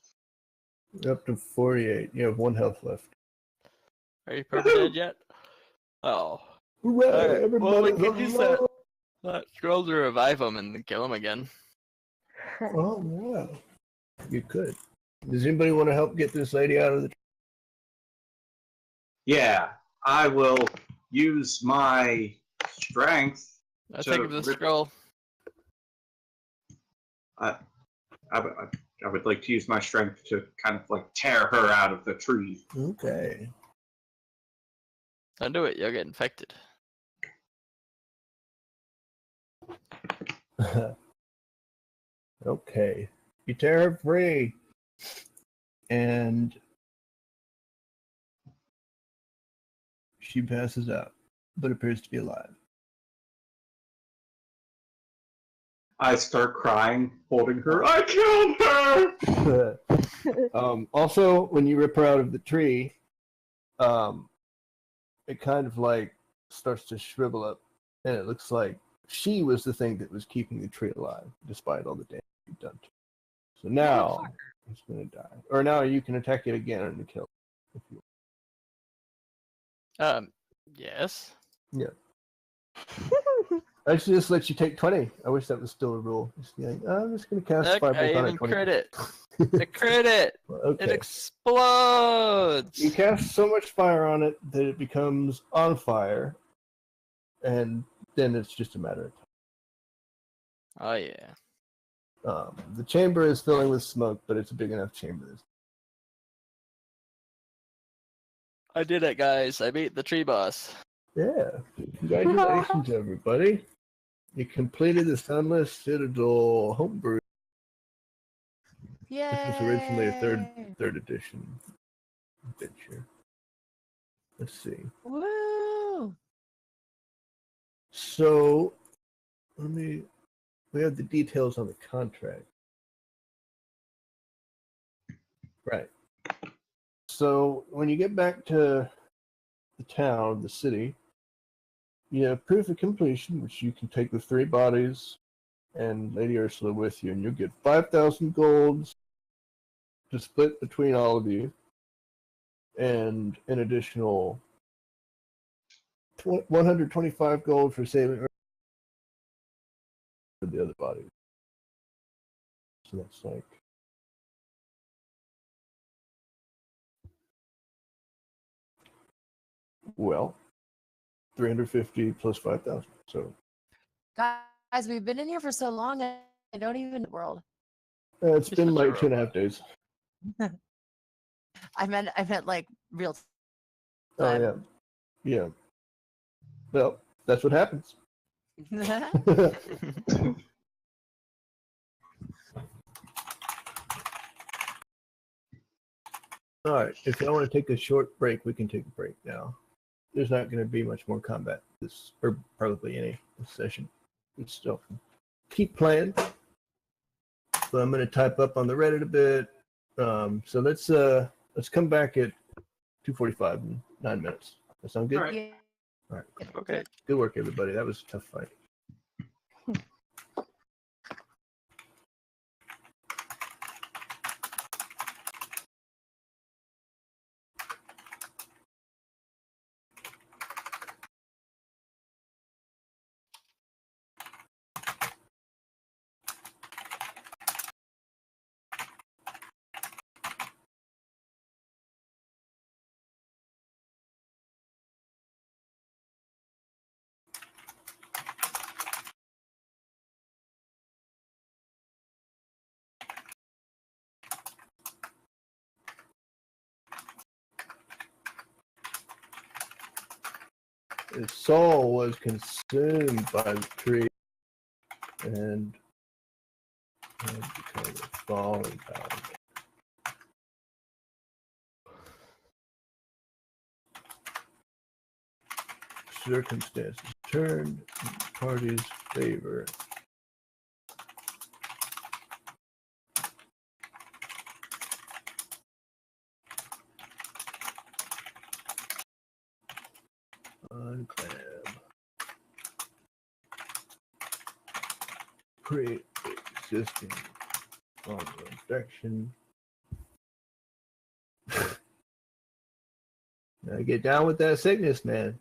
Up to 48. You have 1 health left. Are you probably dead yet? Oh. Hooray! Alright, well, we Everybody's could use that. alive! Scroll to revive him and then kill him again. Oh, yeah. You could. Does anybody want to help get this lady out of the... Yeah, I will use my strength. I So, think of the rip- scroll. I would like to use my strength to kind of like tear her out of the tree. Okay. Don't do it. You'll get infected. Okay. You tear her free. And she passes out, but appears to be alive. I start crying, holding her. I killed her! Also, when you rip her out of the tree, it kind of like starts to shrivel up, and it looks like she was the thing that was keeping the tree alive, despite all the damage you've done to it. So now it's going to die. Or now you can attack it again and kill it. If you Yes. Yeah. I should just let you take 20. I wish that was still a rule. Just be like, I'm just going to cast Look, I Firebolt on even it. 20. crit it. I crit it. It Okay. explodes. You cast so much fire on it that it becomes on fire, and then it's just a matter of Oh yeah. time. The chamber is filling with smoke, but it's a big enough chamber. I did it, guys. I beat the tree boss. Yeah. Congratulations, everybody. You completed the Sunless Citadel homebrew. Yay! This was originally a third edition adventure. Let's see. Woo! So, we have the details on the contract. Right. So when you get back to the town, the city, you have proof of completion, which you can take the 3 bodies and Lady Ursula with you, and you'll get 5,000 golds to split between all of you, and an additional 125 gold for saving the other bodies. So that's like well, 350 plus 5,000. So Guys, we've been in here for so long, I don't even know the world. it's been like 2.5 days. I meant like real time. Oh yeah, yeah. Well, that's what happens. All right. If y'all want to take a short break, we can take a break now. There's not going to be much more combat this, or probably any this session. It's still keep playing. So I'm going to type up on the Reddit a bit. So let's come back at 2:45 in 9 minutes. That sound good? All right. Yeah. All right. Okay. Good work, everybody. That was a tough fight. His soul was consumed by the tree and had become a falling power. Circumstances turned in the party's favor. Unclab. Create existing fungal infection. Now get down with that sickness, man.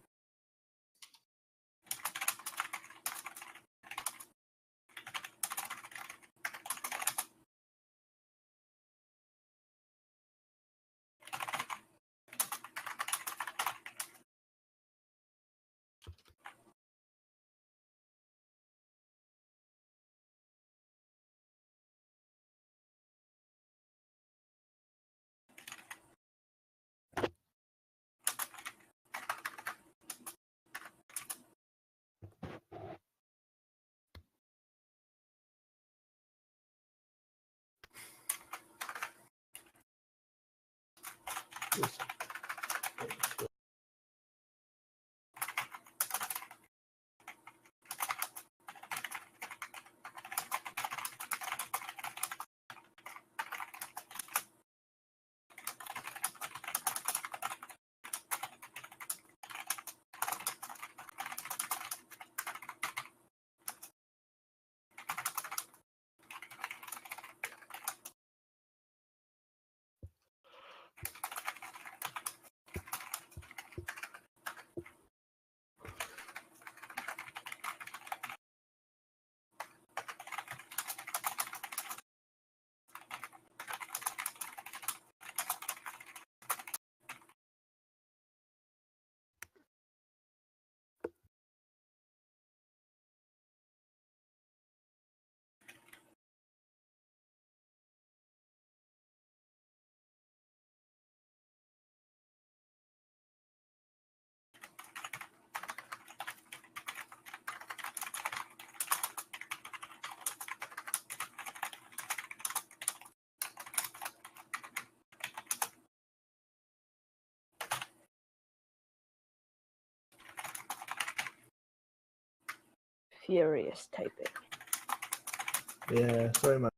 Yes. Furious typing. Yeah, sorry, my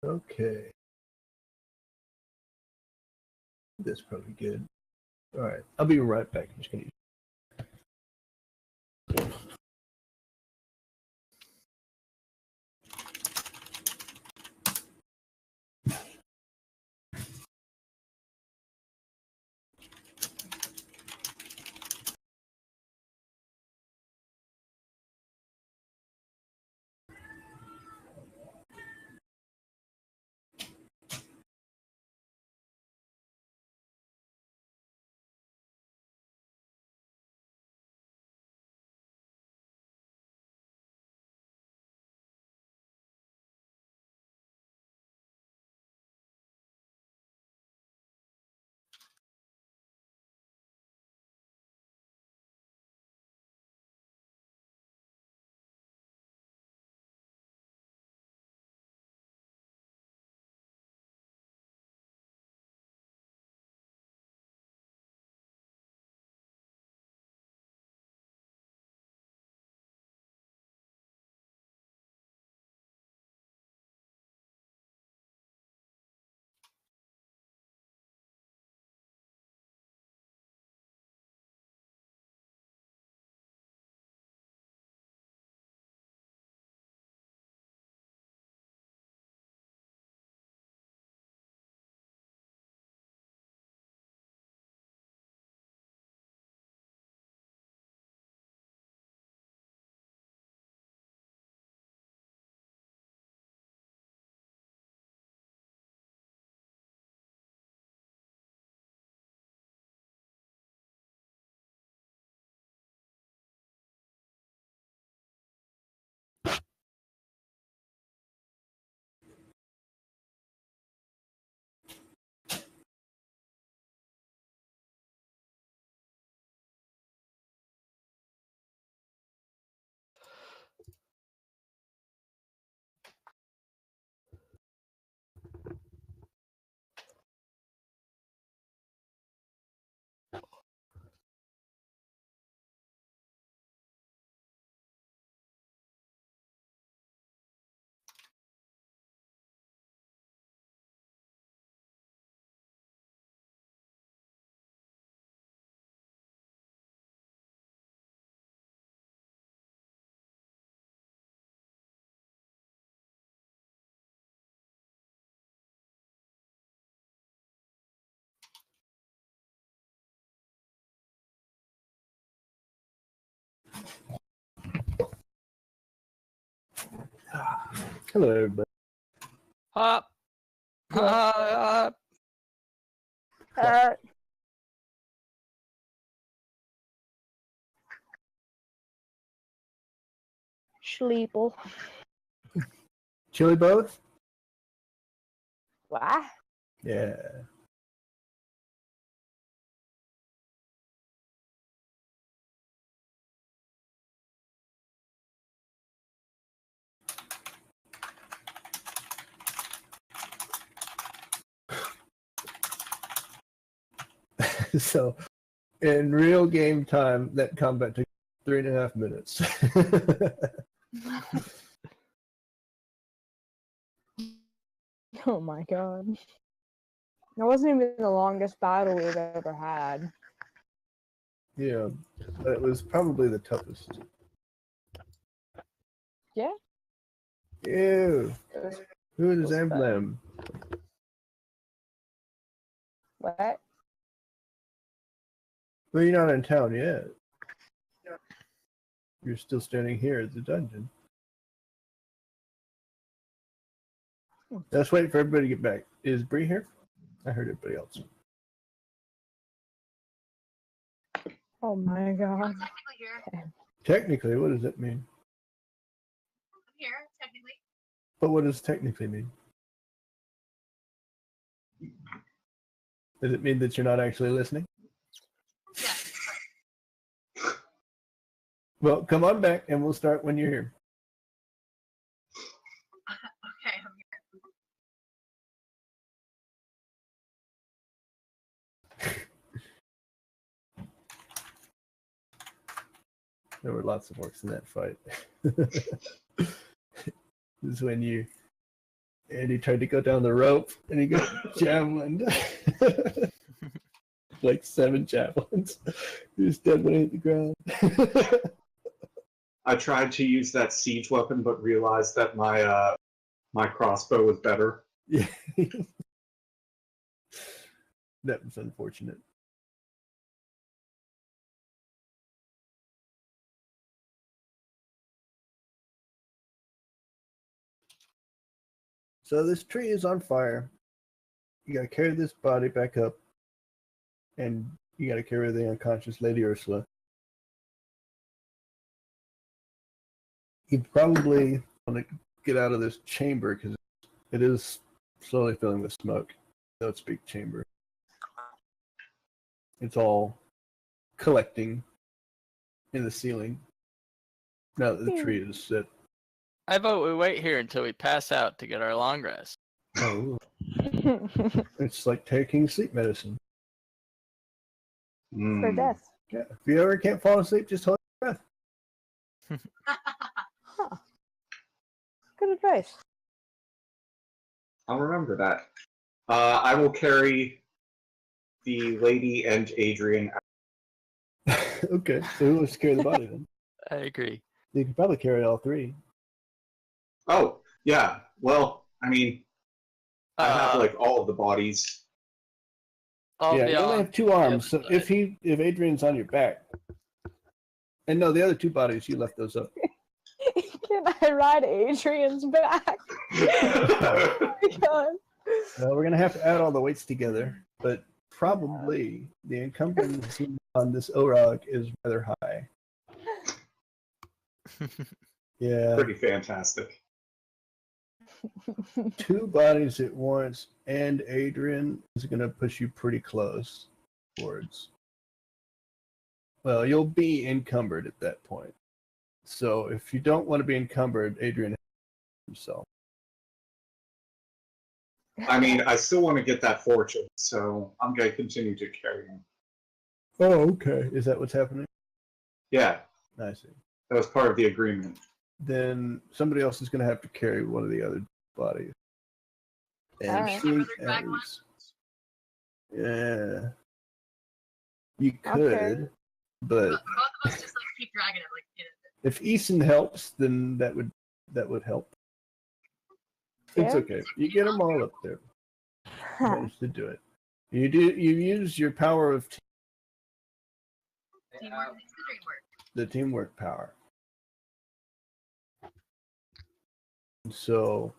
Okay. That's probably good. All right. I'll be right back. I'm just going to. Hello, everybody. Hop. Hop. Schleeple. Chili both? What? Yeah. So, in real game time, that combat took 3.5 minutes. Oh my god. That wasn't even the longest battle we've ever had. Yeah, but it was probably the toughest. Yeah? Ew. It was Who is was fun. Emblem? what? Well, you're not in town yet. You're still standing here at the dungeon. Let's wait for everybody to get back. Is Bree here? I heard everybody else. Oh my god. Technically here. Okay. Technically, what does that mean? I'm here, technically. But what does technically mean? Does it mean that you're not actually listening? Yeah. Well, come on back and we'll start when you're here. Okay, I'm here. There were lots of orcs in that fight. This is when you And he tried to go down the rope, and he got javelined. Like 7 javelins. He was dead when he hit the ground. I tried to use that siege weapon, but realized that my my crossbow was better. Yeah. That was unfortunate. So this tree is on fire. You gotta carry this body back up, and you gotta carry the unconscious Lady Ursula. You probably want to get out of this chamber because it is slowly filling with smoke. Don't speak chamber. It's all collecting in the ceiling now that the tree is set. I vote we wait here until we pass out to get our long rest. Oh, it's like taking sleep medicine. For death. Yeah. If you ever can't fall asleep, just hold your breath. Huh. Good advice. I'll remember that. I will carry the lady and Adrian. Okay, so who wants to carry the body then? I agree. You could probably carry all 3. Oh, yeah. Well, I mean, I have Uh, like all of the bodies. I'll Yeah, be you only on have 2 the arms, so other side. if Adrian's on your back, and no, the other 2 bodies, you left those up. Can I ride Adrian's back? Oh my god. Well, we're gonna have to add all the weights together, but probably the encumbrance on this Orog is rather high. Yeah, Pretty fantastic. 2 bodies at once, and Adrian is gonna push you pretty close towards. Well, you'll be encumbered at that point. So if you don't want to be encumbered, Adrian himself. I mean, I still want to get that fortune, so I'm going to continue to carry him. Oh, okay. Is that what's happening? Yeah, I see. that was part of the agreement. Then somebody else is going to have to carry one of the other bodies. And Alright. seeing Drag one? as, yeah, you could, Okay. but Both of us just like keep dragging it, like get it. if Eason helps, then that would help. It's Yeah. okay. You get them all up there. Manage to do it. You use your power of Teamwork makes the dream work. the teamwork power. So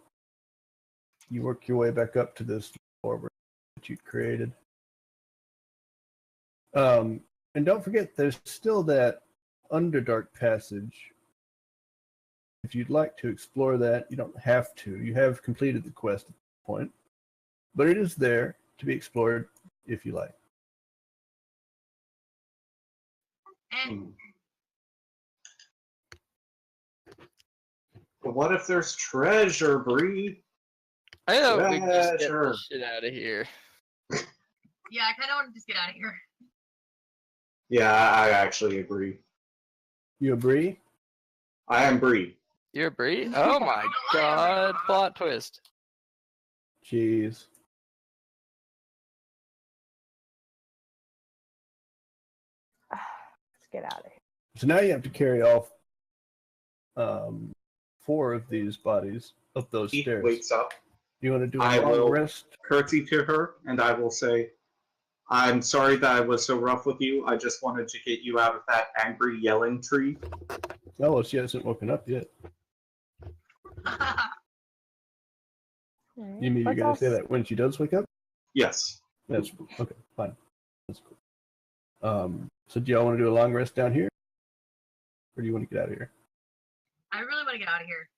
you work your way back up to this forward that you created. And don't forget, there's still that Underdark passage. If you'd like to explore that, you don't have to. You have completed the quest at this point. But it is there to be explored if you like. And Hmm. But what if there's treasure, Bree? I know we just get Treasure. the shit out of here. yeah, I kind of want to just get out of here. Yeah, I actually agree. You agree? I am Bree. You're Bree? Oh my god, plot twist. Jeez. Let's get out of here. So now you have to carry off 4 of these bodies up those He stairs. wakes up, You want to do a I long will- rest? curtsy to her, and I will say, I'm sorry that I was so rough with you. I just wanted to get you out of that angry yelling tree. Oh, well, she hasn't woken up yet. Alright, You mean you're let's going all to say that when she does wake up? Yes. That's okay, fine. That's cool. So do y'all want to do a long rest down here? Or do you want to get out of here? I really want to get out of here.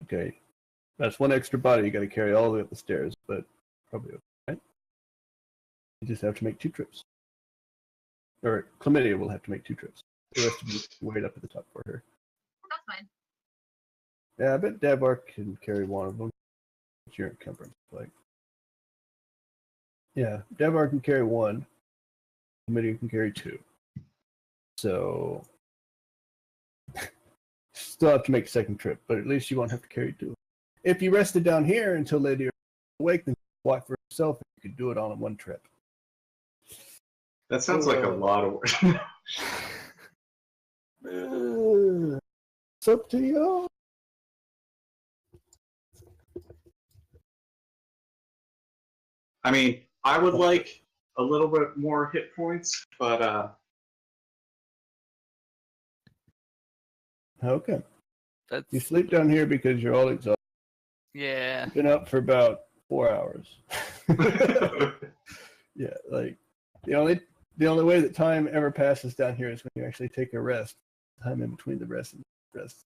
Okay. That's 1 extra body you got to carry all the way up the stairs, but probably okay. Right? You just have to make 2 trips. Or Chlamydia will have to make 2 trips. The rest of you wait up at the top for her. That's fine. Yeah, I bet Davar can carry 1 of them. What's your encumbrance like? Yeah, Davar can carry 1. Chlamydia can carry 2. So still have to make a second trip, but at least you won't have to carry 2. if you rested down here until Lady awake, then walk for herself, and you could do it on one trip. That sounds like a lot of work. It's up to you. I mean, I would like a little bit more hit points, but Okay. That's You sleep down here because you're all exhausted. yeah. You've been up for about 4 hours. Yeah, like the only way that time ever passes down here is when you actually take a rest. Time in between the rest and rest.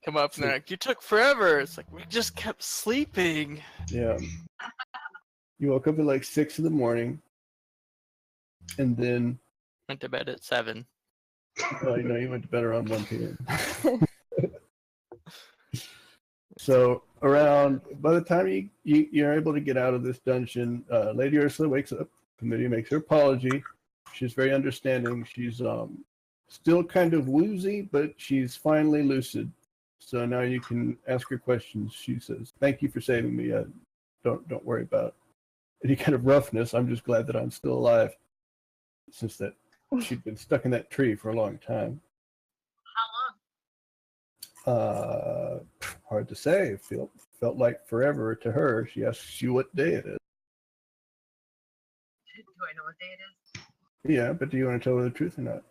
Come up and they're like, you took forever. It's like we just kept sleeping. Yeah. You woke up at like 6 in the morning, and then Went to bed at 7. you went to bed around 1 p.m. So by the time you're able to get out of this dungeon, Lady Ursula wakes up. Committee makes her apology. She's very understanding. She's still kind of woozy, but she's finally lucid. So now you can ask her questions. She says, "Thank you for saving me. Don't worry about any kind of roughness. I'm just glad that I'm still alive." Since that she'd been stuck in that tree for a long time. How long? Hard to say. Felt like forever to her. She asks you what day it is. Do I know what day it is? Yeah, but do you want to tell her the truth or not?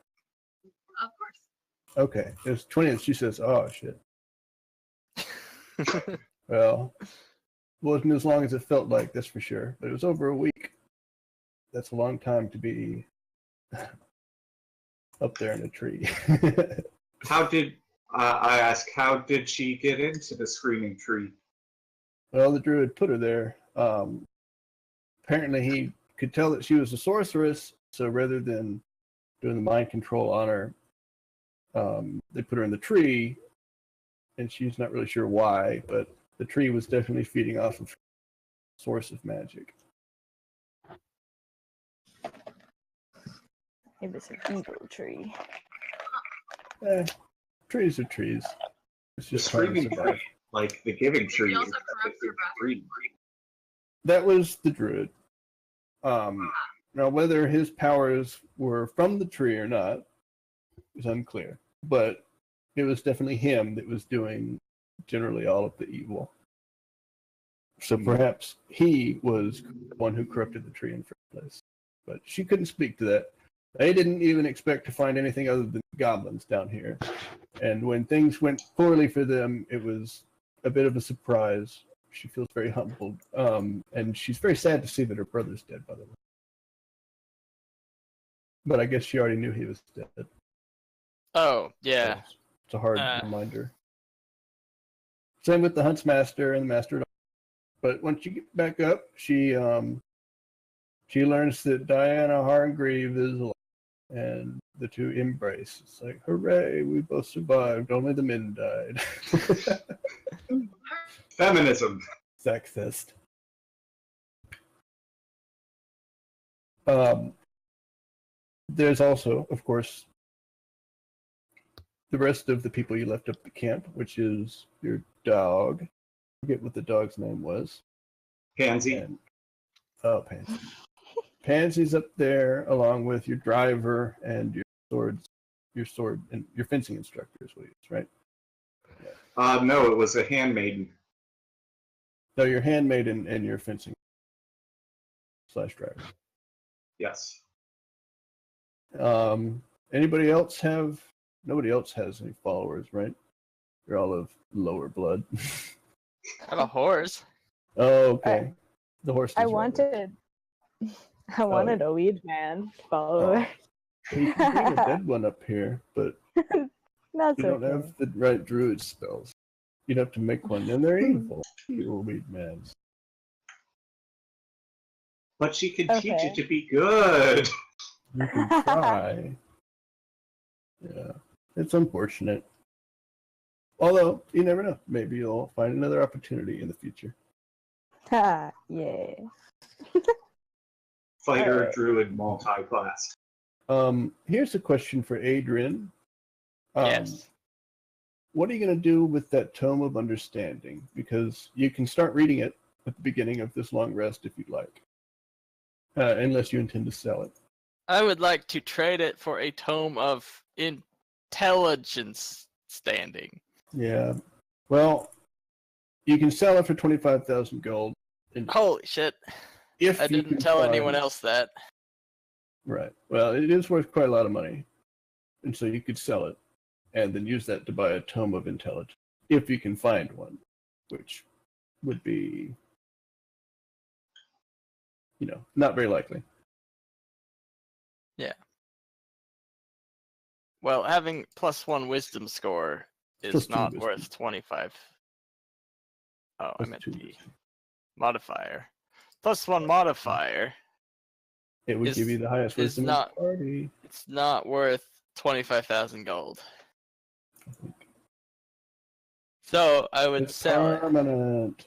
Of course. Okay, it's 20th. She says, "Oh shit." Well, wasn't as long as it felt like, that's for sure. But it was over a week. That's a long time to be up there in a tree. how did I ask? How did she get into the screaming tree? Well, the druid put her there. Apparently, he could tell that she was a sorceress, so rather than doing the mind control on her, they put her in the tree, and she's not really sure why, but the tree was definitely feeding off of source of magic. It was an evil tree. Trees are trees. It's The just trying to screaming survive. tree, like the giving tree. She also is corrupts your tree. That was the druid. Now, whether his powers were from the tree or not is unclear, but it was definitely him that was doing generally all of the evil. So perhaps he was the one who corrupted the tree in the first place. But she couldn't speak to that. They didn't even expect to find anything other than goblins down here. And when things went poorly for them, it was a bit of a surprise. She feels very humbled. And she's very sad to see that her brother's dead, by the way. But I guess she already knew he was dead. Oh, yeah. So it's a hard reminder. Same with the Huntsmaster and the Master. But once you get back up, she learns that Diana Hargreave is alive, and the two embrace. It's like, hooray, we both survived. Only the men died. Feminism. Sexist. There's also, of course, the rest of the people you left up at camp, which is your dog. I forget what the dog's name was. Pansy. Pansy. Pansy's up there along with your driver and your sword and your fencing instructor is what he is, right? No, it was a handmaiden. No, your handmaiden and your fencing / driver. Yes. Anybody else have? Nobody else has any followers, right? You're all of lower blood. I have a horse. Oh, okay. The horse. I wanted a Weedman follower. You can bring a dead one up here, but That's you don't okay. have the right druid spells. You'd have to make one, and they're evil. Evil Weedmen. But she can teach Okay. it to be good. You can try. Yeah, it's unfortunate. Although, you never know. Maybe you'll find another opportunity in the future. Ha, yeah. Fighter, Alright. druid, multi-class. Here's a question for Adrian. Yes. what are you going to do with that Tome of Understanding? Because you can start reading it at the beginning of this long rest if you'd like, unless you intend to sell it. I would like to trade it for a tome of intelligence standing. Yeah. Well, you can sell it for 25,000 gold. And Holy shit. if I you didn't can tell find- anyone else that. Right. Well, it is worth quite a lot of money. And so you could sell it and then use that to buy a Tome of Intelligence, if you can find one, which would be, not very likely. Well, having +1 wisdom score is Plus 2 not wisdom. worth 25. Oh, I Plus meant 2 the wisdom. modifier. +1 modifier. It would is- give you the highest is wisdom not- in the party. It's not worth 25,000 gold. So I would It's sell it. permanent.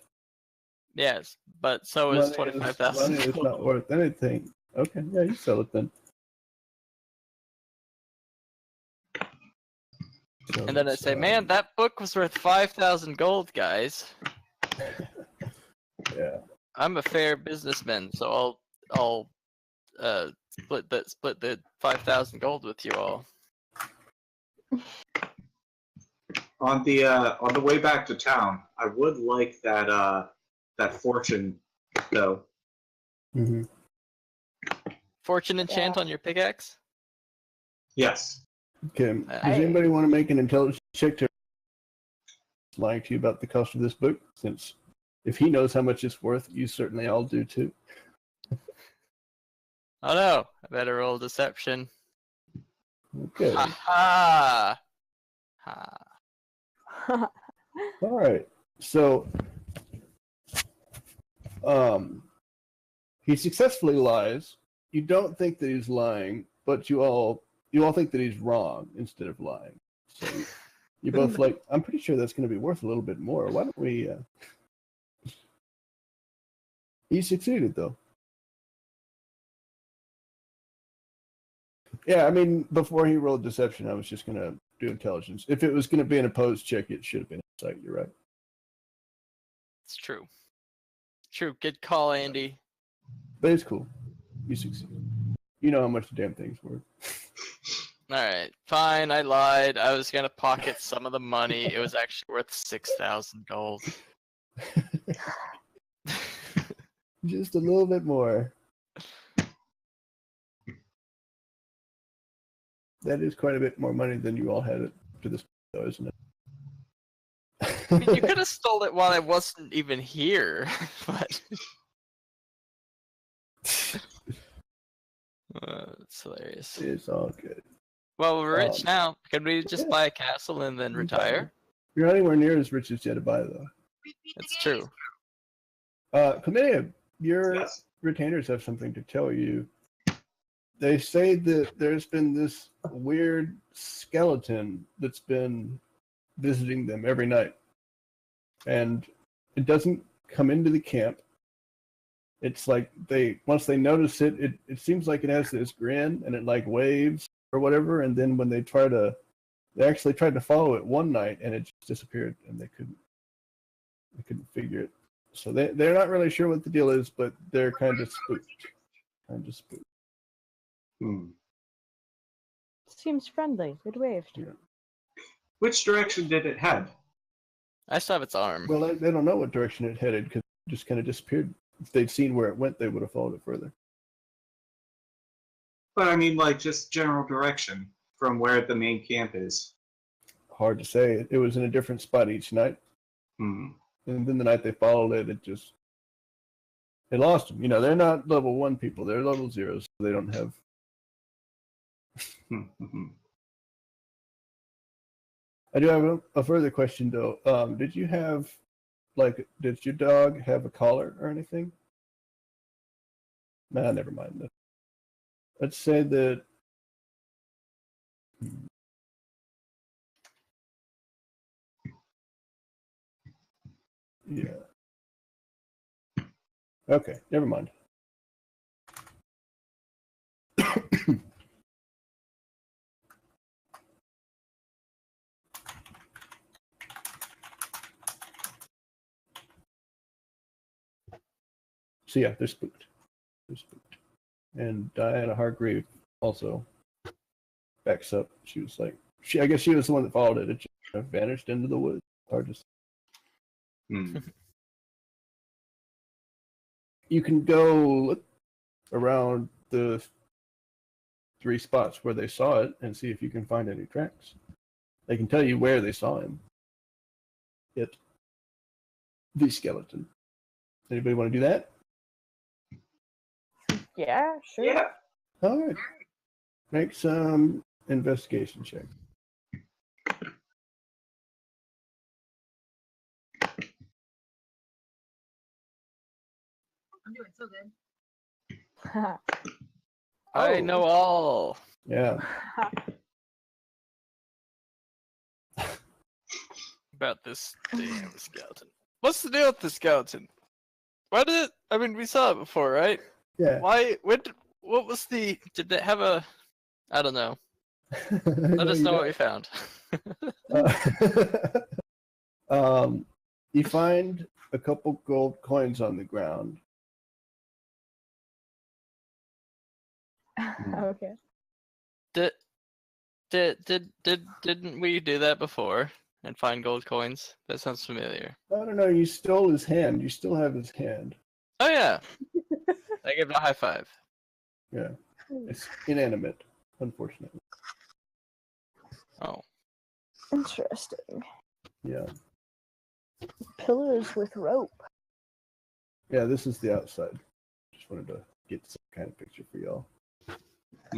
Yes, but so is Money 25,000 is gold. not worth anything. Okay, yeah, you sell it then. And then I say, man, that book was worth 5,000 gold, guys. Yeah. I'm a fair businessman, so I'll split the 5,000 gold with you all. On the way back to town, I would like that fortune though. Mm-hmm. Fortune enchant on your pickaxe? Yes. Okay. Does anybody want to make an intelligence check to lying to you about the cost of this book? Since if he knows how much it's worth, you certainly all do too. Oh no, I better roll deception. Okay. Ha ha! Ha. All right. So, he successfully lies. You don't think that he's lying, but you all think that he's wrong instead of lying. So you both like, I'm pretty sure that's going to be worth a little bit more. Why don't we? He succeeded though. Yeah, I mean, before he rolled deception, I was just going to do intelligence. If it was going to be an opposed check, it should have been insight. You're right. It's true. True. Good call, Andy. But it's cool. You succeeded. You know how much the damn thing's worth. Alright, fine, I lied. I was gonna pocket some of the money. It was actually worth 6,000 gold. Just a little bit more. That is quite a bit more money than you all had it to this point, though, isn't it? I mean, you could have stole it while I wasn't even here, but... It's hilarious. It's all good. Well, we're rich now. Can we just yeah. buy a castle and then retire? You're not anywhere near as rich as Jedibai, though. It's true. Chlamydia, your Yes. retainers have something to tell you. They say that there's been this weird skeleton that's been visiting them every night. And it doesn't come into the camp. It's like once they notice it seems like it has this grin and it like waves or whatever, and then when they actually tried to follow it one night and it just disappeared and they couldn't figure it. So they're not really sure what the deal is, but they're kind of spooked. Seems friendly. It waved. Yeah. Which direction did it head? I still have its arm. Well, they don't know what direction it headed because it just kind of disappeared. If they'd seen where it went, they would have followed it further. But I mean, like, just general direction from where the main camp is. Hard to say. It was in a different spot each night. Hmm. And then the night they followed it, it lost them. You know, they're not level 1 people. They're level 0, so they don't have... I do have a further question, though. Did your dog have a collar or anything? Nah, never mind. Let's say that... Yeah. Okay, never mind. So yeah, they're spooked. They're spooked. And Diana Hargrave also backs up. She was like, I guess she was the one that followed it. It just kind of vanished into the woods. Hard to say. You can go look around the 3 spots where they saw it and see if you can find any tracks. They can tell you where they saw him. The skeleton. Anybody want to do that? Yeah, sure. Yeah. All right. Make some investigation check. I'm doing so good. I know all. Yeah. About this damn skeleton. What's the deal with the skeleton? Why did it? I mean, we saw it before, right? Yeah. Why? What was the? Did it have a? I don't know. Let us know what we found. You find a couple gold coins on the ground. Okay. Didn't we do that before and find gold coins? That sounds familiar. I don't know. You stole his hand. You still have his hand. Oh yeah. I give it a high five. Yeah. It's inanimate, unfortunately. Oh. Interesting. Yeah. Pillars with rope. Yeah, this is the outside. Just wanted to get some kind of picture for y'all.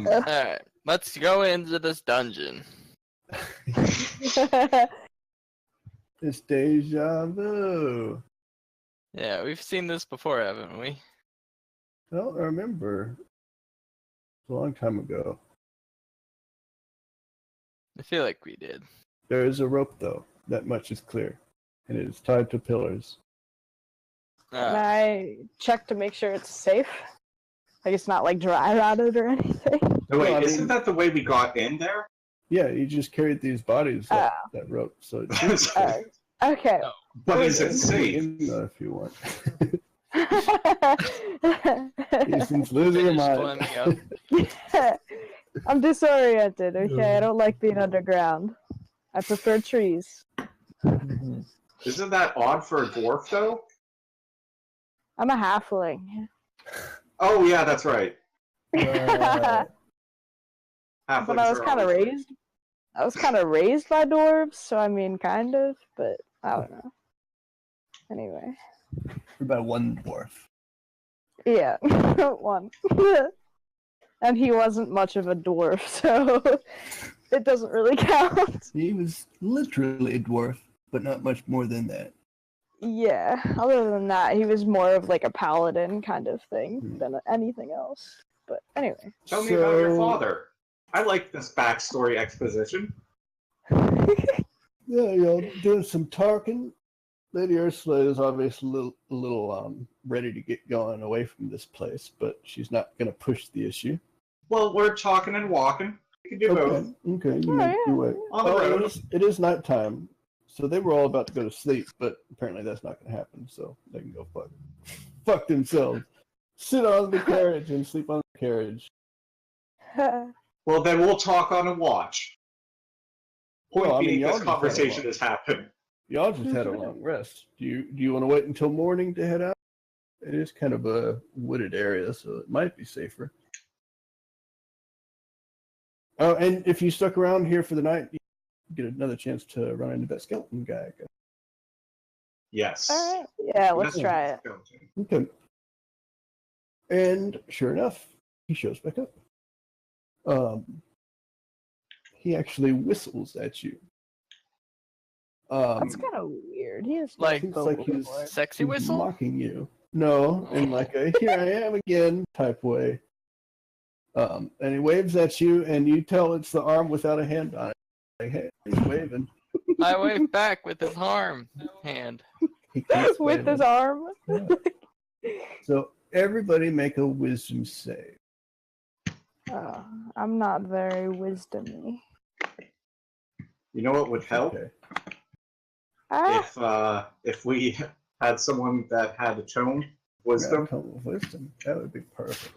Alright, let's go into this dungeon. It's deja vu. Yeah, we've seen this before, haven't we? I don't remember. It's a long time ago. I feel like we did. There is a rope, though. That much is clear. And it is tied to pillars. Can I check to make sure it's safe? Like it's not like dry rotted or anything? No, wait, Well, I isn't mean- that the way we got in there? Yeah, you just carried these bodies that rope. So it's Okay. But is it safe? if you want. Ethan's losing her mind. I'm disoriented, okay? I don't like being underground. I prefer trees. Isn't that odd for a dwarf, though? I'm a halfling. Oh, yeah, that's right. Right. Halflings But I was are kind of always- raised. I was kind of raised by dwarves, so I mean, kind of, but I don't know. Anyway, About one dwarf. yeah, one. And he wasn't much of a dwarf, so it doesn't really count. He was literally a dwarf, but not much more than that. Yeah, other than that, he was more of like a paladin kind of thing than anything else. But anyway. Tell me about your So- father. I like this backstory exposition. Yeah, doing some talking. Lady Ursula is obviously a little ready to get going away from this place, but she's not going to push the issue. Well, we're talking and walking. We can do both. Okay, you Oh, make your way. On the road. It is nighttime, so they were all about to go to sleep, but apparently that's not going to happen, so they can go fuck themselves. Sit on the carriage and sleep on the carriage. Well, then we'll talk on a watch. Point Well, I mean, being, y'all this just had a conversation walk. has happened. Y'all just had a long rest. Do you want to wait until morning to head out? It is kind of a wooded area, so it might be safer. Oh, and if you stuck around here for the night, you get another chance to run into that skeleton guy. I guess. Yes. Alright, yeah, let's That's- try it. Okay. And sure enough, he shows back up. He actually whistles at you. That's kind of weird. He has no Like- seems vocal like he's, cords. Sexy he's whistle? mocking you. No, in like a "here I am again" type way. And he waves at you, and you tell it's the arm without a hand on it. Like, hey, he's waving. I wave back with his hand. He keeps With his waving. arm. Yeah. So everybody make a wisdom save. Oh, I'm not very wisdomy. You know what would help? Okay. Ah, If we had someone that had a tone Wisdom. Couple of wisdom. That would be perfect.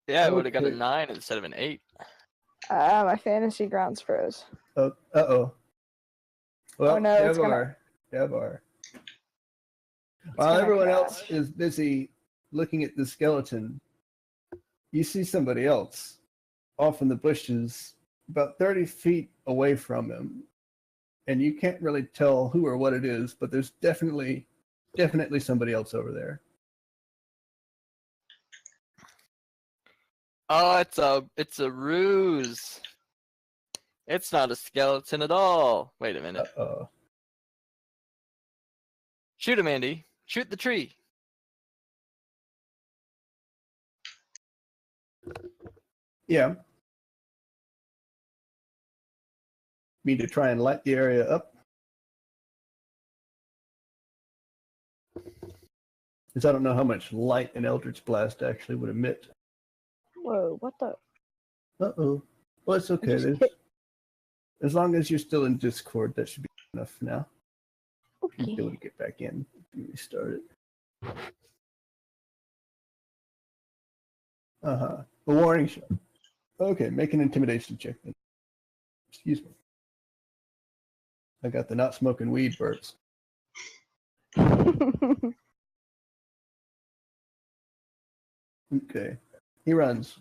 Yeah, I would have got a Okay. 9 instead of an 8. My fantasy grounds froze. Oh, uh-oh. Well, Oh, no, it's Devar. While gonna everyone crash. else is busy looking at the skeleton, you see somebody else off in the bushes about 30 feet away from him. And you can't really tell who or what it is, but there's definitely somebody else over there. Oh, it's a ruse. It's not a skeleton at all. Wait a minute. Uh-oh. Shoot him, Andy. Shoot the tree. Yeah. Me to try and light the area up. Because I don't know how much light an Eldritch Blast actually would emit. Whoa, what the? Uh-oh. Well, it's okay. just hit- As long as you're still in Discord, that should be enough for now. You'll be Okay. able to get back in if you restart it. Uh-huh. A warning shot. Okay, make an intimidation check then. Excuse me. I got the not smoking weed burps. Okay. He runs.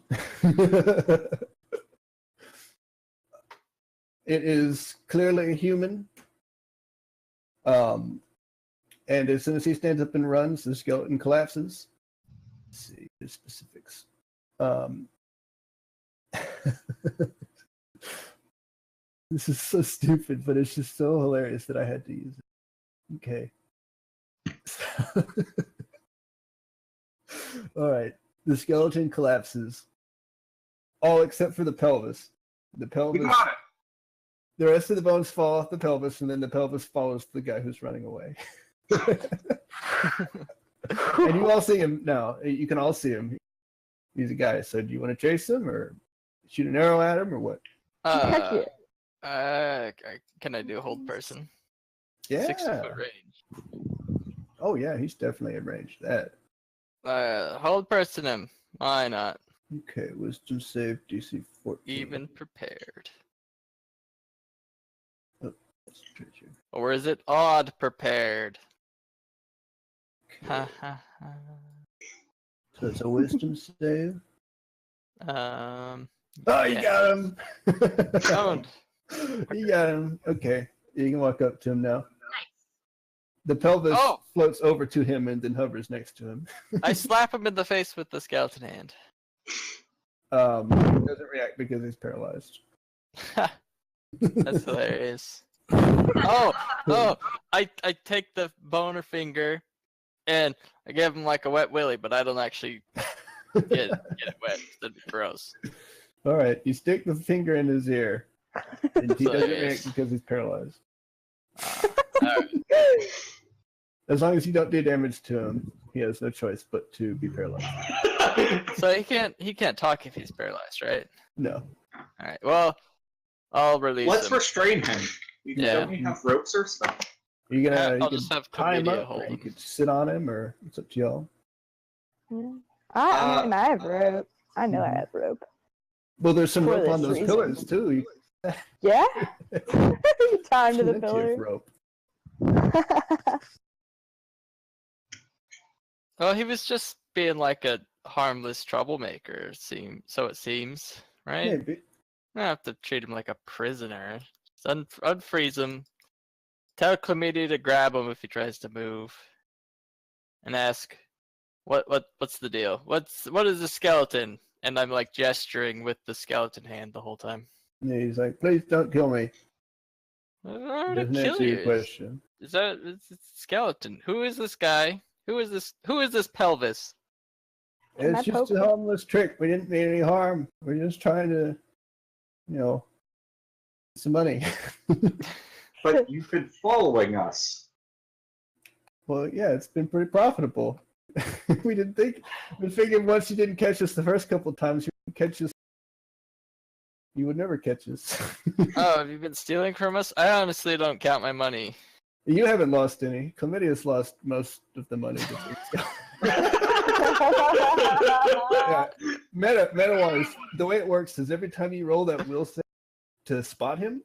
It is clearly a human. And as soon as he stands up and runs, the skeleton collapses. Let's see the specifics. This is so stupid, but it's just so hilarious that I had to use it. Okay. All right. The skeleton collapses. All except for the pelvis. The We pelvis. got it. The rest of the bones fall off the pelvis, and then the pelvis follows the guy who's running away. And you all see him now. You can all see him. He's a guy. So do you want to chase him or shoot an arrow at him or what? Heck yeah. Can I do a hold person? Yeah. 60-foot range. Oh yeah, he's definitely in range. That. Hold person him. Why not? Okay, wisdom save DC 14. Even prepared. Oh, that's true. Or is it odd prepared? Ha ha ha. So it's a wisdom save. Um. Oh, you yeah. got him. Owned. You got him. Okay, you can walk up to him now. Nice. The pelvis Oh! floats over to him and then hovers next to him. I slap him in the face with the skeleton hand. He doesn't react because he's paralyzed. That's hilarious. Oh! I take the boner finger and I give him like a wet willy, but I don't actually get it wet. That'd be gross. All right, you stick the finger in his ear, and he doesn't Hilarious. react because he's paralyzed. Alright. As long as you don't do damage to him, he has no choice but to be paralyzed. So he can't talk if he's paralyzed, right? No. Alright, well, I'll release Let's him. restrain him. Don't we have ropes or stuff? You I'll can just have tie him Chlamydia up, hold or you him. could sit on him, or it's up to y'all. Yeah. I mean, I have rope. I know I have rope. Well, there's some For rope on this those reason. pillars too. Yeah? Time to the Plenty of pillar. rope. Well, he was just being like a harmless troublemaker, so it seems, right? Maybe. I don't have to treat him like a prisoner. Just unfreeze him. Tell Chlamydia to grab him if he tries to move. And ask, what's the deal? What is the skeleton? And I'm like gesturing with the skeleton hand the whole time. Yeah, he's like, please don't kill me. I don't want Doesn't to kill answer you. your question. It's a skeleton. Who is this guy? Who is this pelvis? Can I It's just poke a him? harmless trick. We didn't mean any harm. We're just trying to, get some money. But you've been following us. Well, yeah, it's been pretty profitable. We figured once you didn't catch us the first couple of times, you would catch us. You would never catch us. Oh, have you been stealing from us? I honestly don't count my money. You haven't lost any. Chlamydia's lost most of the money. Yeah. Meta-wise, the way it works is every time you roll that will save to spot him,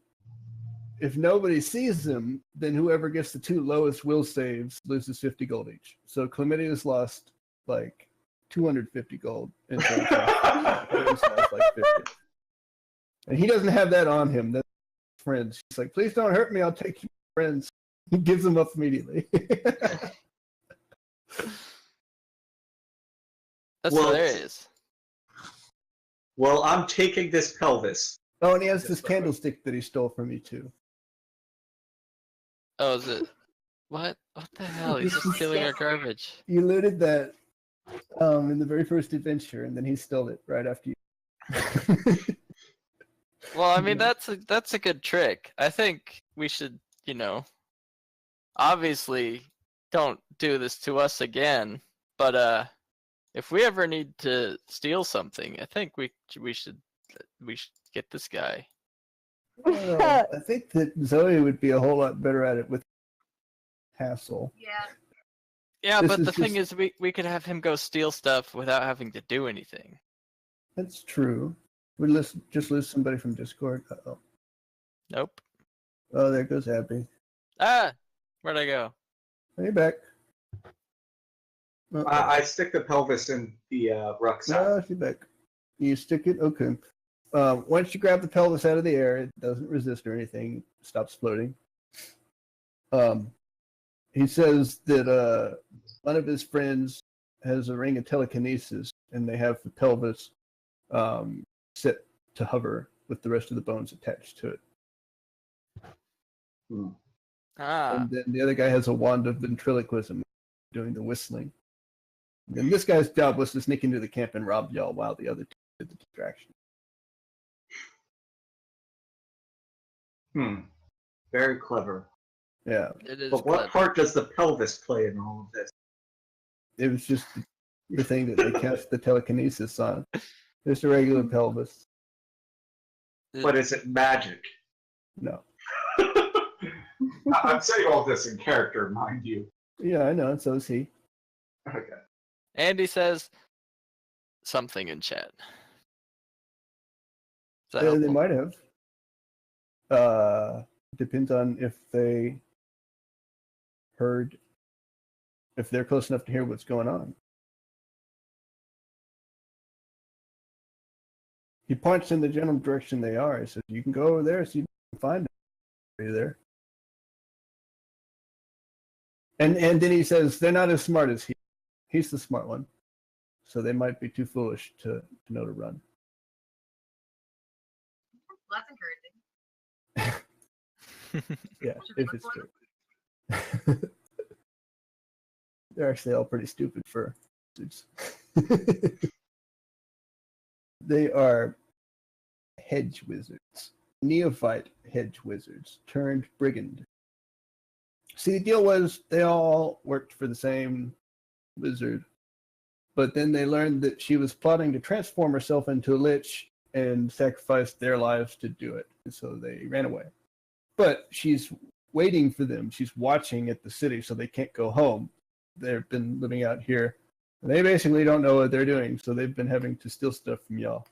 if nobody sees him, then whoever gets the 2 lowest will saves loses 50 gold each. So Chlamydia's lost like 250 gold, and so it's lost like 50. And he doesn't have that on him. That's friends. He's like, please don't hurt me. I'll take you friends. He gives them up immediately. That's Well- hilarious. Well, I'm taking this pelvis. Oh, and he has this candlestick that he stole from you too. Oh, is it? What? What the hell? He's just stealing our garbage. You looted that in the very first adventure, and then he stole it right after you. Well, I mean, that's a good trick. I think we should, obviously don't do this to us again. But if we ever need to steal something, I think we should get this guy. I think that Zoe would be a whole lot better at it with hassle. Yeah. Yeah, This but is the thing is, we could have him go steal stuff without having to do anything. That's true. We just lose somebody from Discord. Uh-oh. Nope. Oh, there goes Abby. Ah, where'd I go? Are you back? I stick the pelvis in the rucksack. No, she's back. You stick it? Okay. Once you grab the pelvis out of the air, it doesn't resist or anything. It stops floating. He says that one of his friends has a ring of telekinesis, and they have the pelvis set to hover with the rest of the bones attached to it. Ah, And then the other guy has a wand of ventriloquism doing the whistling. And this guy's job was to sneak into the camp and rob y'all while the other two did the distraction. Very clever. Yeah, it is. But what clever. part does the pelvis play in all of this? it was just the thing that they cast the telekinesis on. Just a regular pelvis. But is it magic? No. I'm saying all this in character, mind you. Yeah, I know, and so is he. Okay. Andy says something in chat. Is that They helpful? might have. Depends on if they heard, if they're close enough to hear what's going on. He points in the general direction they are. He says, you can go over there so you can find them. Are you there? And then he says, they're not as smart as he. He's the smart one. So they might be too foolish to know to run. Well, that's encouraging. Yeah, Should we if look it's for true. They're actually all pretty stupid for dudes. They are hedge wizards. Neophyte hedge wizards turned brigand. See, the deal was they all worked for the same wizard, but then they learned that she was plotting to transform herself into a lich and sacrificed their lives to do it. And so they ran away. But she's waiting for them. She's watching at the city, so they can't go home. They've been living out here. And they basically don't know what they're doing, so they've been having to steal stuff from y'all.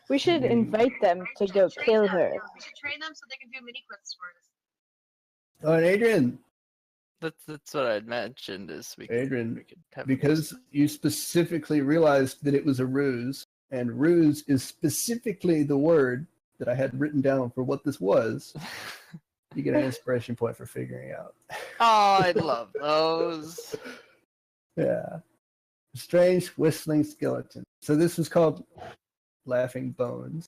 We should invite them to go kill her. We should train them so they can do mini quests for us. Oh, and Adrian, That's what I'd mentioned is we Adrian, could have because you specifically realized that it was a ruse, and ruse is specifically the word that I had written down for what this was, you get an inspiration point for figuring out. Oh, I love those. Yeah. Strange whistling skeleton. So this was called Laughing Bones.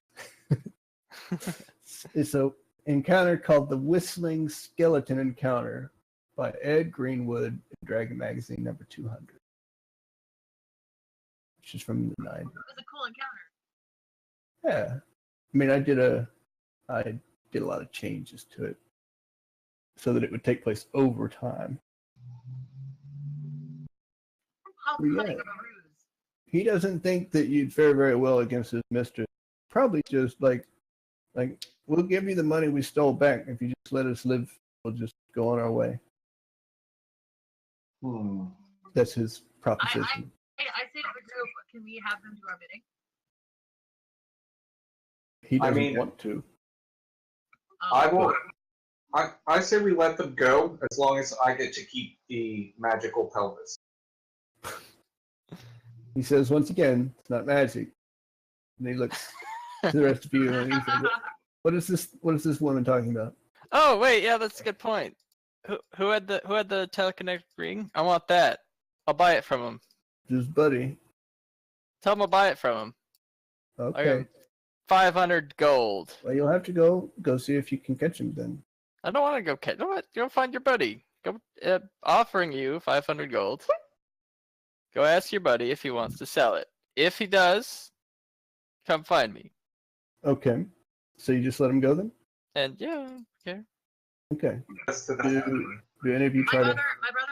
It's a encounter called the Whistling Skeleton Encounter by Ed Greenwood in Dragon Magazine number 200. Which is from the 90s. It was a cool encounter. Yeah. I mean, I did a lot of changes to it so that it would take place over time. How Yeah. cunning of a ruse. He doesn't think that you'd fare very well against his mistress. Probably just like we'll give you the money we stole back if you just let us live. We'll just go on our way. That's his I proposition. say to the group, can we have them do our bidding? He I doesn't mean- want to. I won't. I say we let them go as long as I get to keep the magical pelvis. He says once again, it's not magic. And he looks to the rest of you and he says, what is this woman talking about? Oh wait, yeah, that's a good point. Who had the telekinetic ring? I want that. I'll buy it from him. His buddy. Tell him I'll buy it from him. I give Okay. him 500 gold. Well, you'll have to go see if you can catch him then. I don't want to go catch. You know what? Go find your buddy. Go offering you 500 gold. Go ask your buddy if he wants to sell it. If he does, come find me. Okay. So you just let him go then? And yeah, okay. Okay. That's the Do any of you My try brother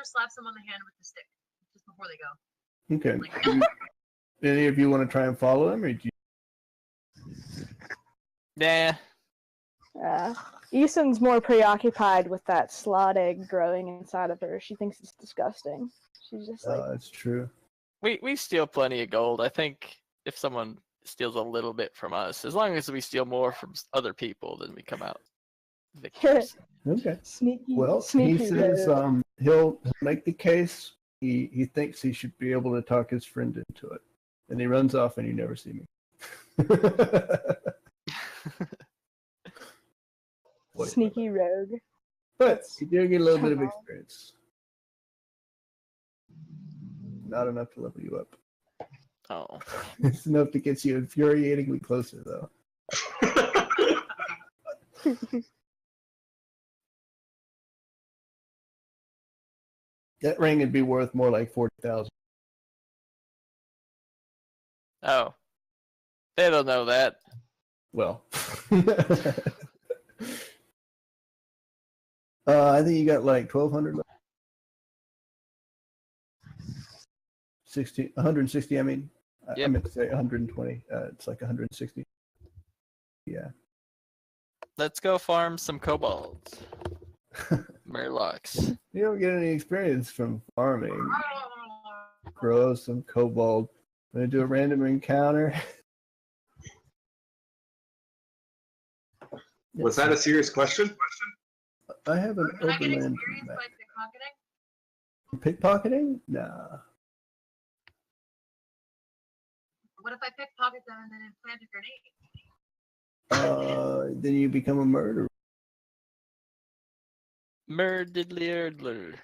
slaps him on the hand with the stick just before they go. Okay. Like, Do any of you want to try and follow him, or do you... Nah. Eason's more preoccupied with that slot egg growing inside of her. She thinks it's disgusting. She's just like, That's true. We steal plenty of gold. I think if someone steals a little bit from us, as long as we steal more from other people, then we come out victors. Okay. sneaky. Well, sneaky he says rogue. he'll make the case. He thinks he should be able to talk his friend into it, and he runs off, and you never see me. Sneaky rogue. But you do get a little bit of experience. Not enough to level you up. Oh. It's enough to get you infuriatingly closer, though. That ring would be worth more like 40,000. Oh. They don't know that. Well, I think you got like 1,200. 160. I mean, I Yep. meant to say 120. It's like 160. Yeah. Let's go farm some kobolds. Murlocs. You don't get any experience from farming. Grow some kobold. I'm gonna do a random encounter. Was that a serious question? I have an Can I get overland experience map. by pickpocketing? Pickpocketing? Nah. What if I pickpocket them and then plant a grenade? Then you become a murderer. Murdiddly.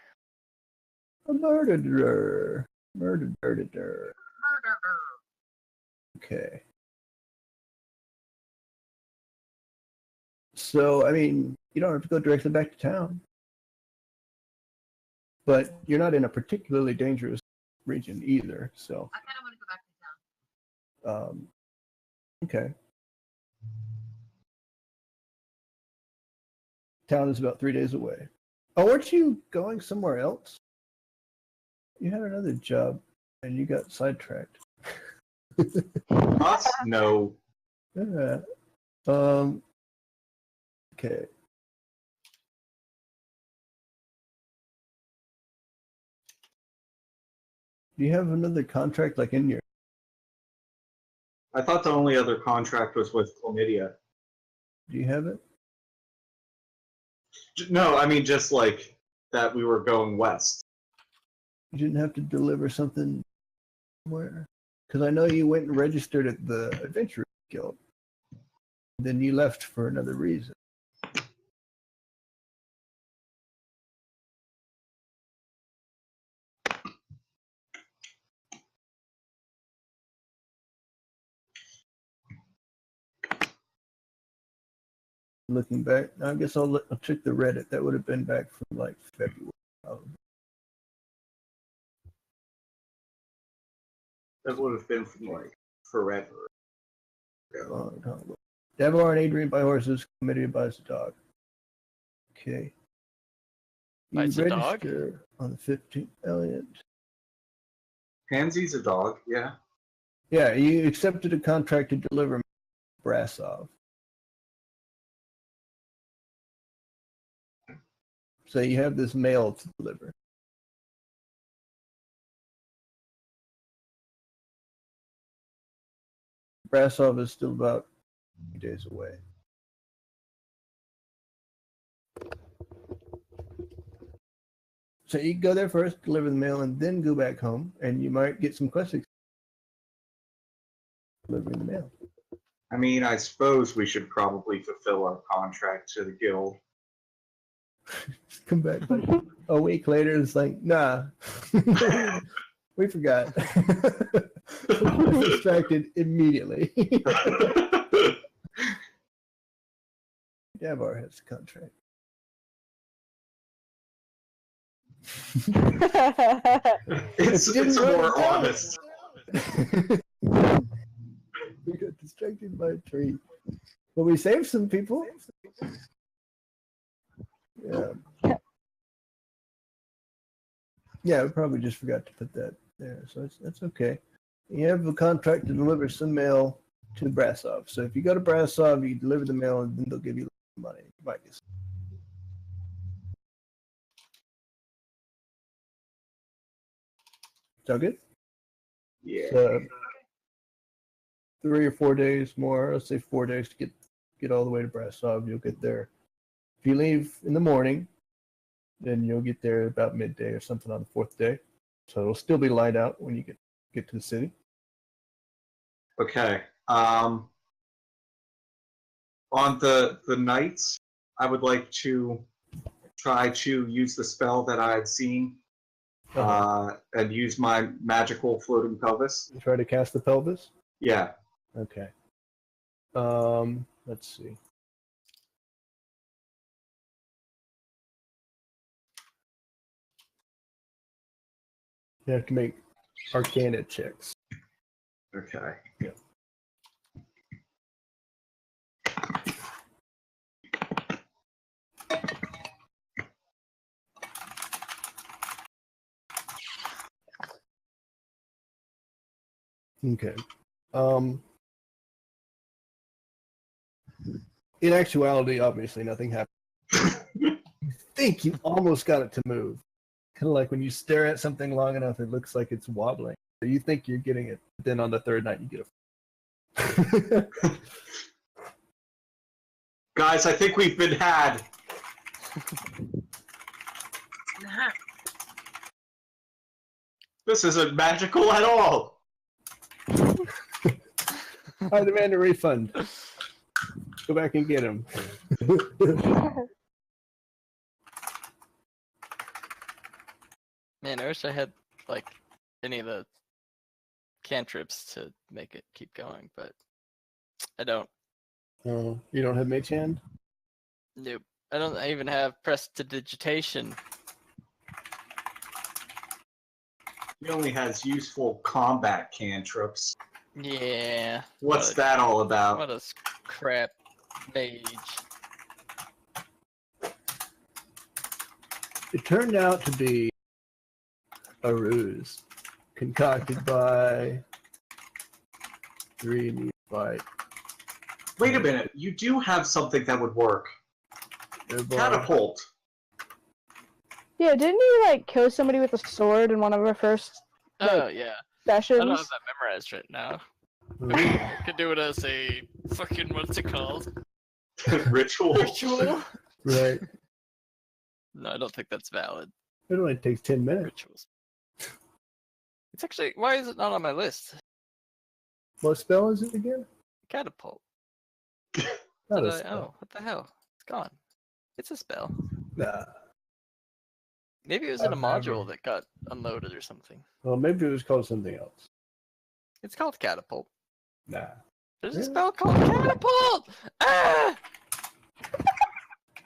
A murderer. Murderer. Murderer. Okay. So, I mean, you don't have to go directly back to town. But you're not in a particularly dangerous region either, so. I kind of want to go back to town. Okay. Town is about 3 days away. Oh, weren't you going somewhere else? You had another job, and you got sidetracked. Us? No. Yeah. Okay. Do you have another contract like in your? I thought the only other contract was with Chlamydia. Do you have it? No, I mean just like that we were going west. You didn't have to deliver something somewhere? Because I know you went and registered at the Adventurers Guild. Then you left for another reason. Looking back, I guess I'll check the Reddit. That would have been back from like February. Probably. That would have been from like forever. Davar and Adrian buy horses. Chlamydia buys a dog. Okay. You Buys a dog? register on the 15th. Elliot. Pansy's a dog, yeah. Yeah, you accepted a contract to deliver Brassov. So you have this mail to deliver. Brasov is still about 2 days away. So you can go there first, deliver the mail, and then go back home, and you might get some quests delivering the mail. I mean, I suppose we should probably fulfill our contract to the guild. Just come back like a week later, it's like, nah, we forgot. Distracted immediately. Davar has the contract. It's more honest. We got distracted by a tree. But we saved some people. Yeah. Yeah, we probably just forgot to put that there, so that's okay. You have a contract to deliver some mail to Brasov. So if you go to Brasov, you deliver the mail, and then they'll give you money. You might get some. Sound good? Yeah. So, 3 or 4 days more. Let's say 4 days to get all the way to Brasov. You'll get there. If you leave in the morning, then you'll get there about midday or something on the 4th day. So it'll still be light out when you get to the city. Okay. On the nights, I would like to try to use the spell that I had seen and use my magical floating pelvis. You try to cast the pelvis? Yeah. Okay. Let's see. You have to make Arcana checks. Okay. Yeah. Okay. In actuality, obviously, nothing happened. You think you almost got it to move. Kind of like when you stare at something long enough, it looks like it's wobbling. So you think you're getting it. Then on the 3rd night, you get it. Guys, I think we've been had. This isn't magical at all. I demand a refund. Go back and get him. Man, I wish I had like any of the cantrips to make it keep going, but I don't. Oh, you don't have Mage Hand? Nope. I don't even have prestidigitation. He only has useful combat cantrips. Yeah. What's that all about? What a crap mage. It turned out to be a ruse concocted by 3 Neophyte. Wait a minute. You do have something that would work. Catapult. Yeah, didn't you like kill somebody with a sword in one of our first Oh yeah. sessions? I don't have that memorized right now. I could do it as a fucking what's it called? Ritual. Ritual? Right. No, I don't think that's valid. It only takes 10 minutes. Rituals. It's actually why is it not on my list? What spell is it again? Catapult. Not a Oh, spell. what the hell? It's gone. It's a spell. Nah. Maybe it was in a module that got unloaded or something. Well, maybe it was called something else. It's called catapult. Nah. There's a spell called catapult! Ah!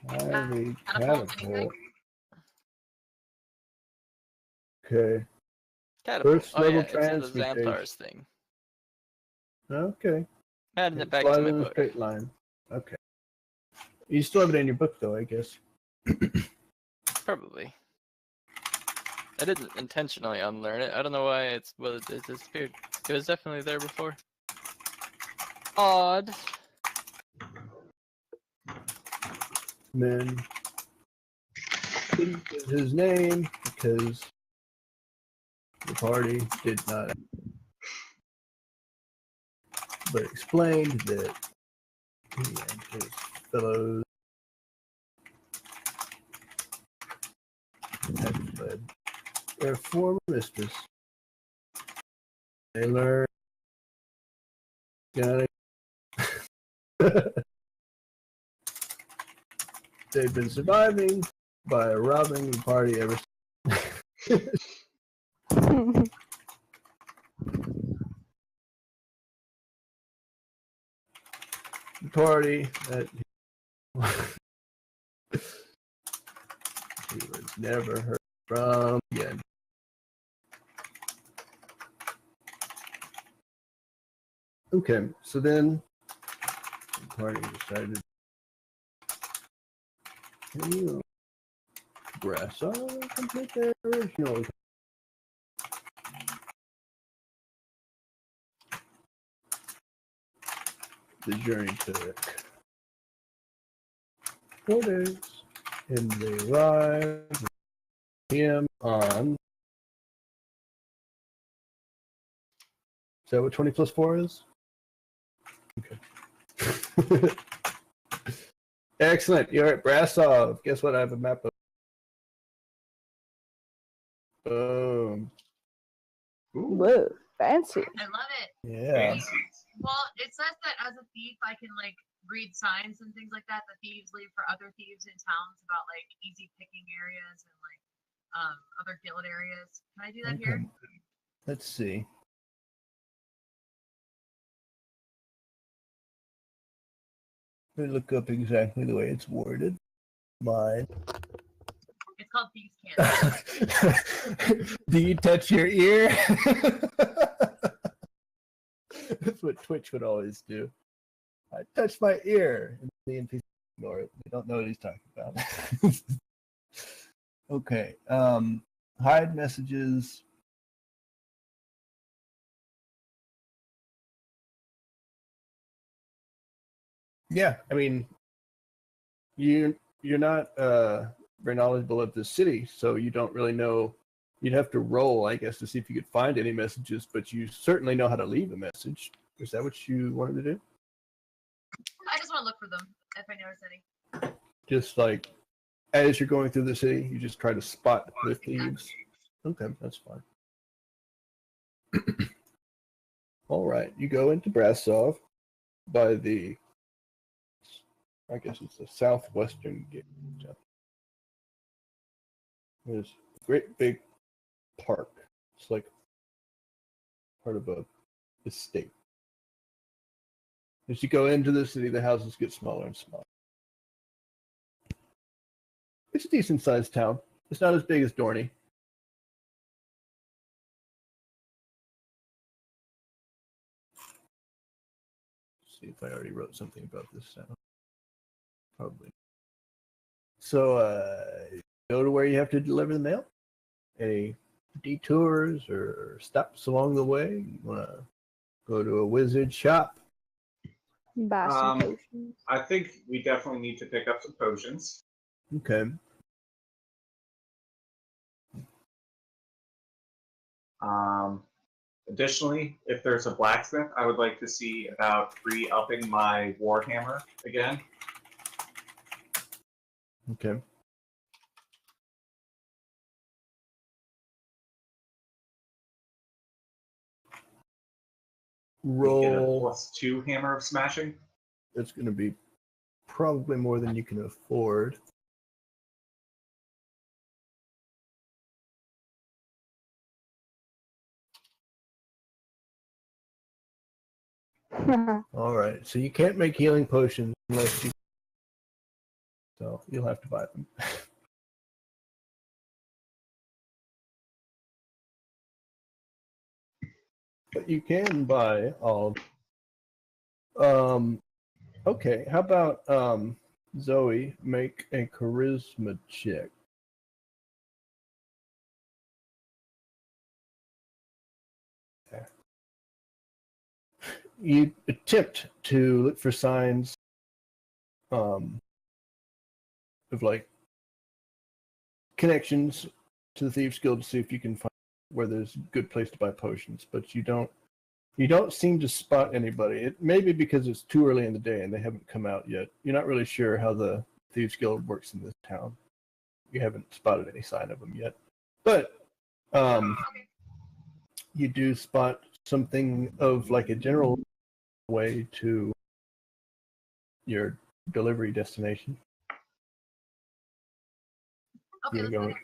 I mean, Catapult, catapult. Okay. Catapult. First Oh, level yeah, it's in the transmutation. Xanthar's thing. Okay. Adding it back Flies to my in a book. straight line. Okay. You still have it in your book, though, I guess. Probably. I didn't intentionally unlearn it. I don't know why it disappeared. It was definitely there before. Odd. And then didn't give his name because the party did not. but explained that he and his fellows had fled their former mistress. They learned they've been surviving by robbing the party ever since. The party that he was never heard from again. Okay, so then the party decided to brass on complete their original. The journey took 4 days, and they arrived at p.m. on. Is that what 20 plus 4 is? Okay. Excellent. You're at Brasov. Guess what? I have a map of. Boom. Whoa, fancy. I love it. Yeah. Well, it says that as a thief, I can like read signs and things like that. The thieves leave for other thieves in towns about like easy picking areas and like other guild areas. Can I do that here? Let's see. Let me look up exactly the way it's worded. Mine. It's called Thieves Can't. Do you touch your ear? That's what Twitch would always do. I touch my ear, and the NPC ignore it. They don't know what he's talking about. Okay. Hide messages. Yeah, I mean, you're not very knowledgeable of the city, so you don't really know. You'd have to roll, I guess, to see if you could find any messages, but you certainly know how to leave a message. Is that what you wanted to do? I just want to look for them if I notice any. Just like as you're going through the city, you just try to spot the thieves. Okay, that's fine. All right, you go into Brasov by the, I guess it's the southwestern gate. There's a great big park. It's like part of a estate. As you go into the city, the houses get smaller and smaller. It's a decent sized town. It's not as big as Dorney. Let's see if I already wrote something about this town. Probably. So, go to where you have to deliver the mail? Any detours or stops along the way? You want to go to a wizard shop? Buy some potions. I think we definitely need to pick up some potions. Okay. Additionally, if there's a blacksmith, I would like to see about re-upping my warhammer again. Okay. Get a Roll. +2 hammer of smashing. It's going to be probably more than you can afford. All right. So you can't make healing potions unless you. So you'll have to buy them. But you can buy all. Okay. How about Zoe make a charisma check? You attempt to look for signs of like connections to the Thieves Guild to see if you can find where there's a good place to buy potions, but you don't You don't seem to spot anybody. It may be because it's too early in the day and they haven't come out yet. You're not really sure how the Thieves Guild works in this town. You haven't spotted any sign of them yet. But you do spot something of like a general way to your delivery destination. Okay, You let's go want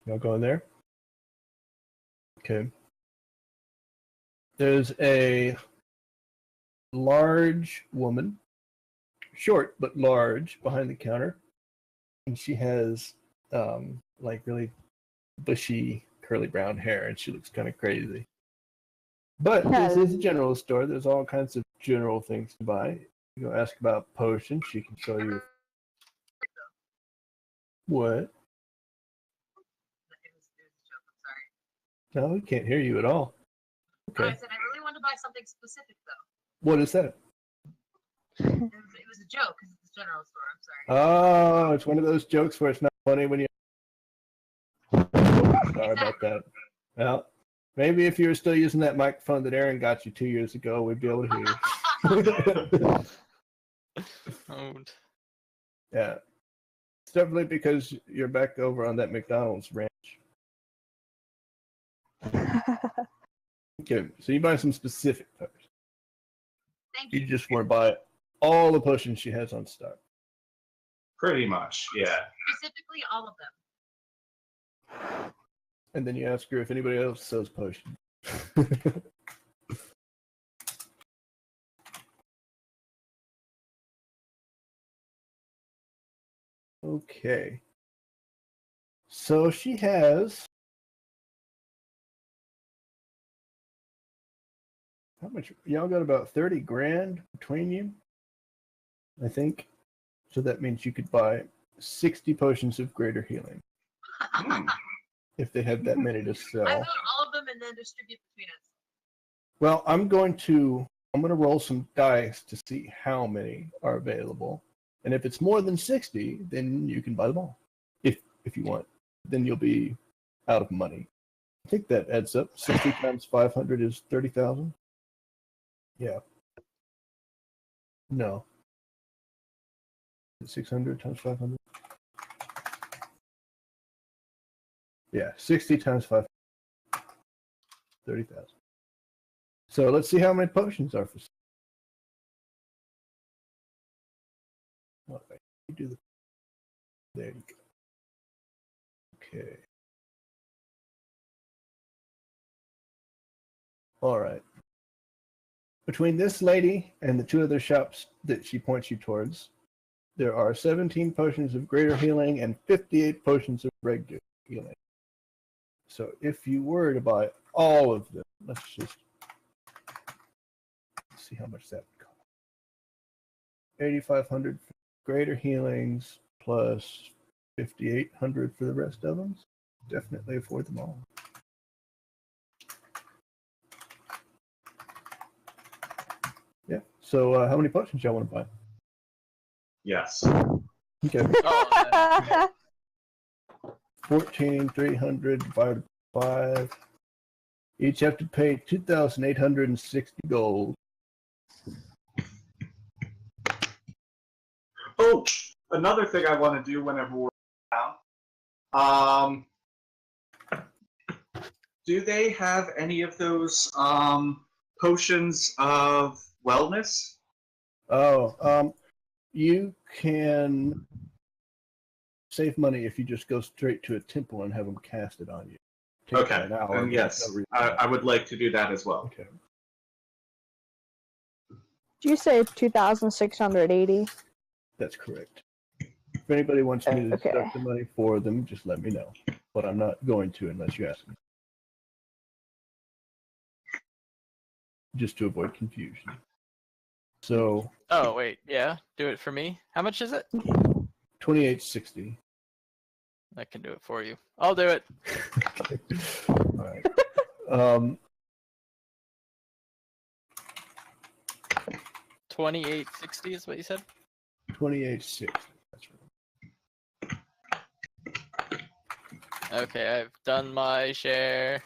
there. to go in there? Okay. There's a large woman, short but large, behind the counter, and she has like really bushy, curly brown hair, and she looks kind of crazy. But this is a general store. There's all kinds of general things to buy. You go ask about potions. She can show you. What? It was a joke. I'm sorry. No, we can't hear you at all. Oh, I Okay. said I really want to buy something specific though. What is that? It was a joke because it's a general store. I'm sorry. Oh, it's one of those jokes where it's not funny when you. Sorry about that. Well, maybe if you were still using that microphone that Aaron got you 2 years ago, we'd be able to hear you. Owned. Yeah. It's definitely because you're back over on that McDonald's ranch. Okay, so you buy some specific potions. Thank You you. just want to buy all the potions she has on stock. Pretty much, yeah. Specifically, all of them. And then you ask her if anybody else sells potions. Okay. So she has. How much? Y'all got about 30 grand between you, I think. So that means you could buy 60 potions of greater healing if they had that many to I sell. vote all of them and then distribute between us. Well, I'm going to roll some dice to see how many are available. And if it's more than 60, then you can buy them all. If you want. Then you'll be out of money. I think that adds up. 60 times 500 is 30,000. Yeah. No. 600 times 500? Yeah, 60 times 500. 30,000. So let's see how many potions are for sale. All right, you do the. There you go. Okay. All right. Between this lady and the two other shops that she points you towards, there are 17 potions of greater healing and 58 potions of regular healing. So if you were to buy all of them, let's just see how much that would cost. 8,500 for greater healings plus 5,800 for the rest of them. Definitely afford them all. Yeah. So how many potions y'all want to buy? Yes. Okay. Oh, 14,300 divided by 5. Each have to pay 2,860 gold. Oh, another thing I want to do whenever we're down. Do they have any of those potions of wellness? Oh, you can save money if you just go straight to a temple and have them cast it on you. Take Okay, an hour, and but yes, no reason. I would like to do that as well. Okay. Did you say 2,680? That's correct. If anybody wants me to Okay. deduct the money for them, just let me know. But I'm not going to unless you ask me. Just to avoid confusion. So oh wait, yeah. Do it for me. How much is it? 2860. I can do it for you. I'll do it. All right. 2860 is what you said? 2860. That's right. Okay, I've done my share.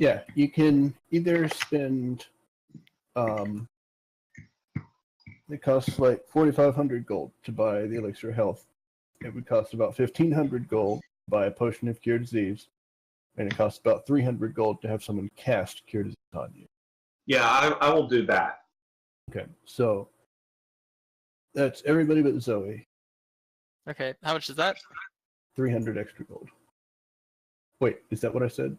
Yeah, you can either spend. It costs like 4,500 gold to buy the elixir of health. It would cost about 1,500 gold to buy a potion of cure disease, and it costs about 300 gold to have someone cast cure disease on you. Yeah, I will do that. Okay, so that's everybody but Zoe. Okay, how much is that? 300 extra gold. Wait, is that what I said?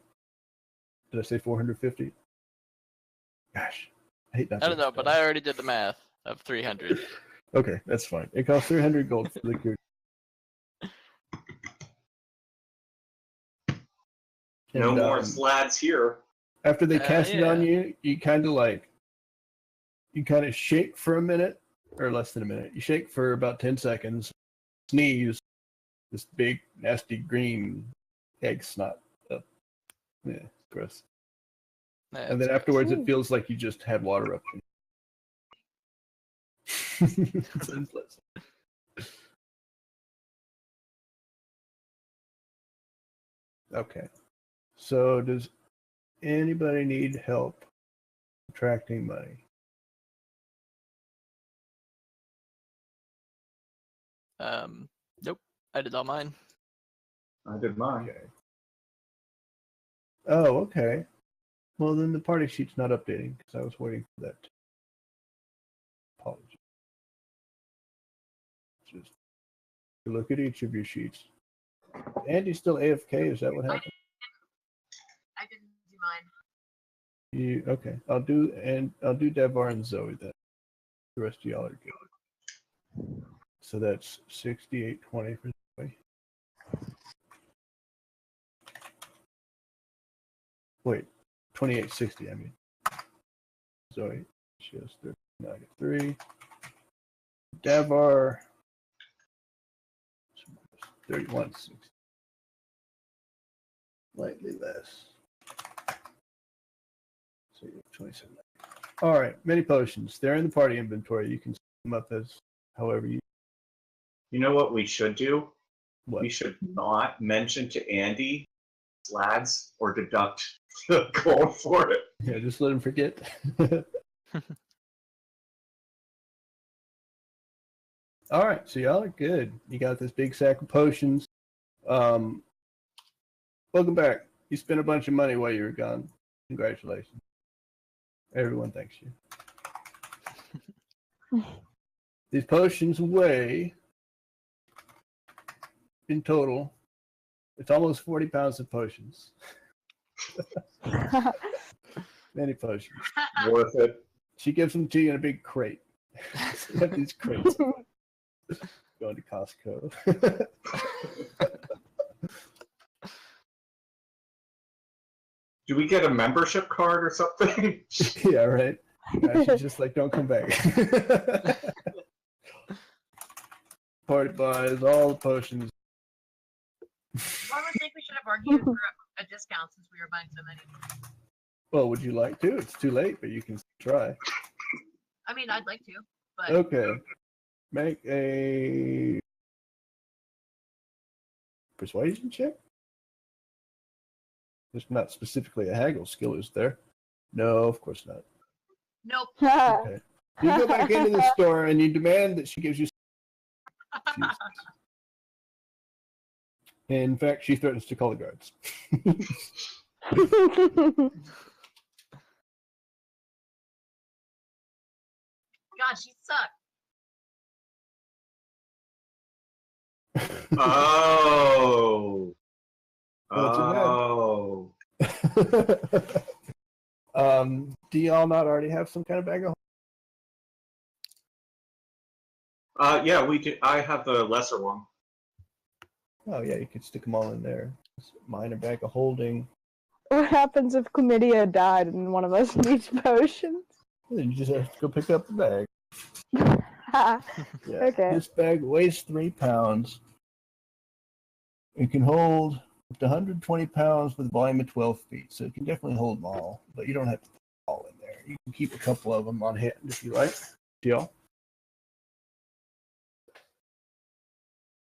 Did I say 450? Gosh, I hate that. I don't know, but I already did the math of 300. Okay, that's fine. It costs 300 gold for the cure. No And, more slads here. After they cast it on yeah. you, you kind of shake for a minute, or less than a minute. You shake for about 10 seconds, sneeze, this big, nasty green egg snot up. Yeah, gross. Yeah, And then it's afterwards, gross. it feels like you just had water up. Okay. So does anybody need help attracting money? Nope. I did all mine. I did mine. Okay. Oh, okay. Well, then the party sheet's not updating because I was waiting for that. Apologies. Just look at each of your sheets. Andy's still AFK. Is that what happened? I didn't do mine. You okay? I'll do Devar and Zoe then. The rest of y'all are good. So that's 6820 for Zoe. Wait, 2860. I mean, Zoe. She has 39.3. Devar 31.60. Slightly less. So you have 27. All right, many potions. They're in the party inventory. You can set them up as however you. You know what we should do? What? We should not mention to Andy slads or deduct the gold for it. Yeah, just let him forget. All right, so y'all are good. You got this big sack of potions. Welcome back. You spent a bunch of money while you were gone. Congratulations. Everyone thanks you. These potions weigh, in total, it's almost 40 pounds of potions. Many potions. Worth it. She gives them to you in a big crate. You have these crates. Going to Costco. Do we get a membership card or something? Yeah, right. She's just like, don't come back. Party buys all the potions. Well, I would think we should have argued for a discount since we were buying so many. Well, would you like to? It's too late, but you can try. I mean, I'd like to, but Okay. Make a persuasion check? There's not specifically a haggle skill, is there? No, of course not. nope. Okay. You go back into the store and you demand that she gives you. In fact, she threatens to call the guards. God, she sucked. Oh. Well, do y'all not already have some kind of bag of? Yeah, we do. I have the lesser one. Oh yeah, you could stick them all in there. Minor bag of holding. What happens if chlamydia died and one of us needs potions? Then you just have to go pick up the bag. Yeah. Okay. This bag weighs 3 pounds. It can hold up to 120 pounds with a volume of 12 feet, so it can definitely hold them all, but you don't have to put them all in there. You can keep a couple of them on hand if you like. Deal?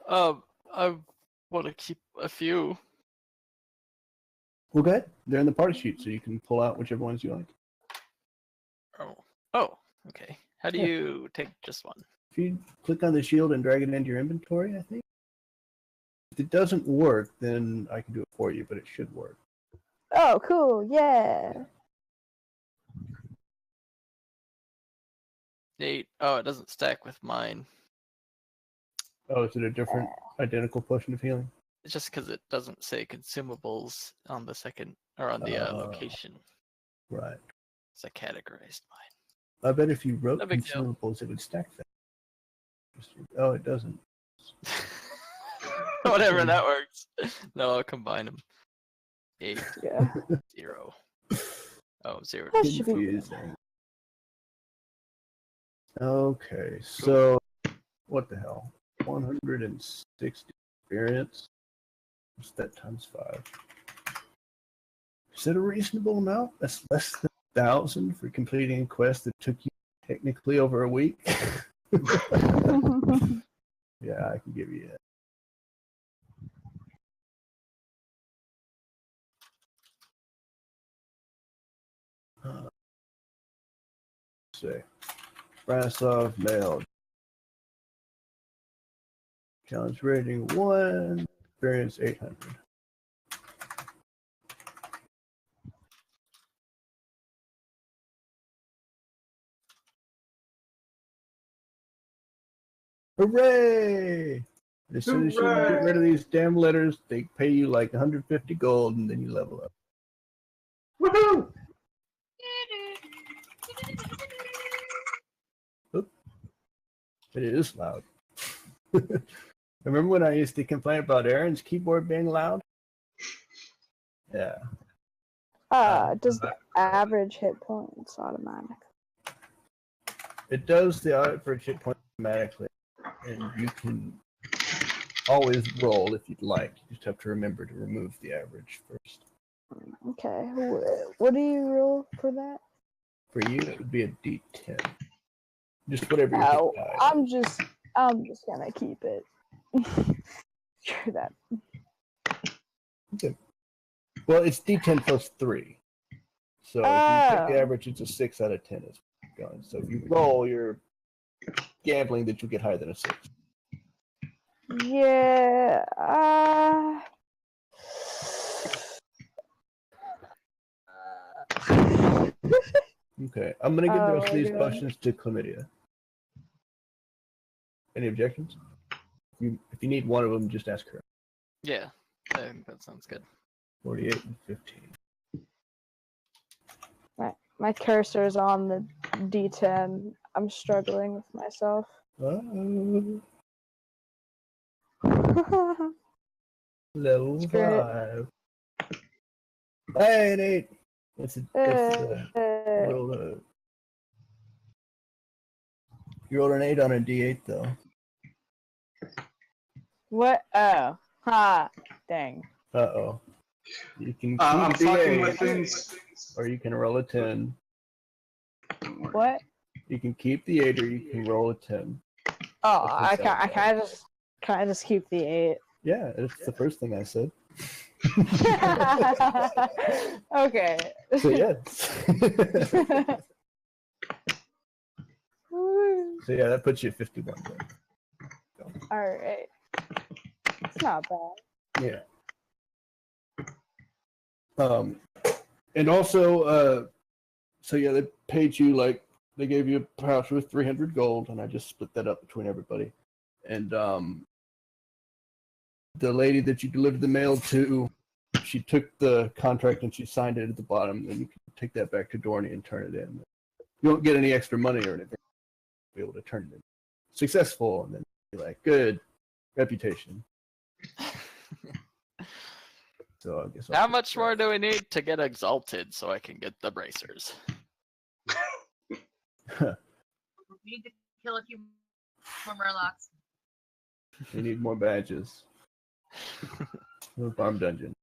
I want to keep a few. Well, good. They're in the party sheet, so you can pull out whichever ones you like. Oh, okay. How do Yeah. you take just one? If you click on the shield and drag it into your inventory, I think. If it doesn't work, then I can do it for you, but it should work. Oh, cool. Yeah. 8. Oh, it doesn't stack with mine. Oh, is it a different identical potion of healing? It's just because it doesn't say consumables on the second or on the location. Right. So I categorized mine. I bet if you wrote No big deal. consumables, it would stack that. Oh, it doesn't. Whatever, that works. No, I'll combine them. 8, Yeah. 0. Oh, 0. That should be Confusing. Okay, so what the hell? 160 experience. What's that times 5? Is that a reasonable amount? That's less than 1,000 for completing a quest that took you technically over a week. Yeah, I can give you that. Let's see. Brasov mailed. Challenge rating 1. Experience 800. Hooray! As soon as you get rid of these damn letters, they pay you like 150 gold and then you level up. Woohoo! It is loud. Remember when I used to complain about Aaron's keyboard being loud? Yeah. Does the average hit points automatic? It does the average hit point automatically, and you can always roll if you'd like. You just have to remember to remove the average first. Okay. What do you roll for that? For you, it would be a D10. Just whatever you Oh, hit die. I'm just gonna keep it. Screw that. Okay. Well, it's D10 plus 3. So if you take the average, it's a 6 out of 10 is going. So if you roll, you're gambling that you'll get higher than a 6. Yeah. Okay, I'm gonna give the rest of these God. potions to Chlamydia. Any objections? If you need one of them, just ask her. Yeah, I think that sounds good. 48 and 15. My cursor is on the D10. I'm struggling with myself. Level Screw it. 5. Hey, an 8. That's a little. You rolled an 8 on a D8 though. What? Oh. Ha. Dang. Uh-oh. You can keep I'm the fucking 8, with things. or you can roll a 10. What? You can keep the 8 or you can roll a 10. Oh, That's I can't just keep the 8. Yeah, it's the first thing I said. Okay. So yes. So yeah, that puts you at 51 then. Alright. It's not bad. Yeah. And also, so yeah, they paid you they gave you a pouch with 300 gold, and I just split that up between everybody. And the lady that you delivered the mail to, she took the contract and she signed it at the bottom, and you can take that back to Dorney and turn it in. You won't get any extra money or anything. You'll be able to turn it in. Successful, and then be like, good reputation. So I guess How much more do we need to get exalted so I can get the bracers? We need to kill a few more Murlocs. You need more badges. Farm dungeon.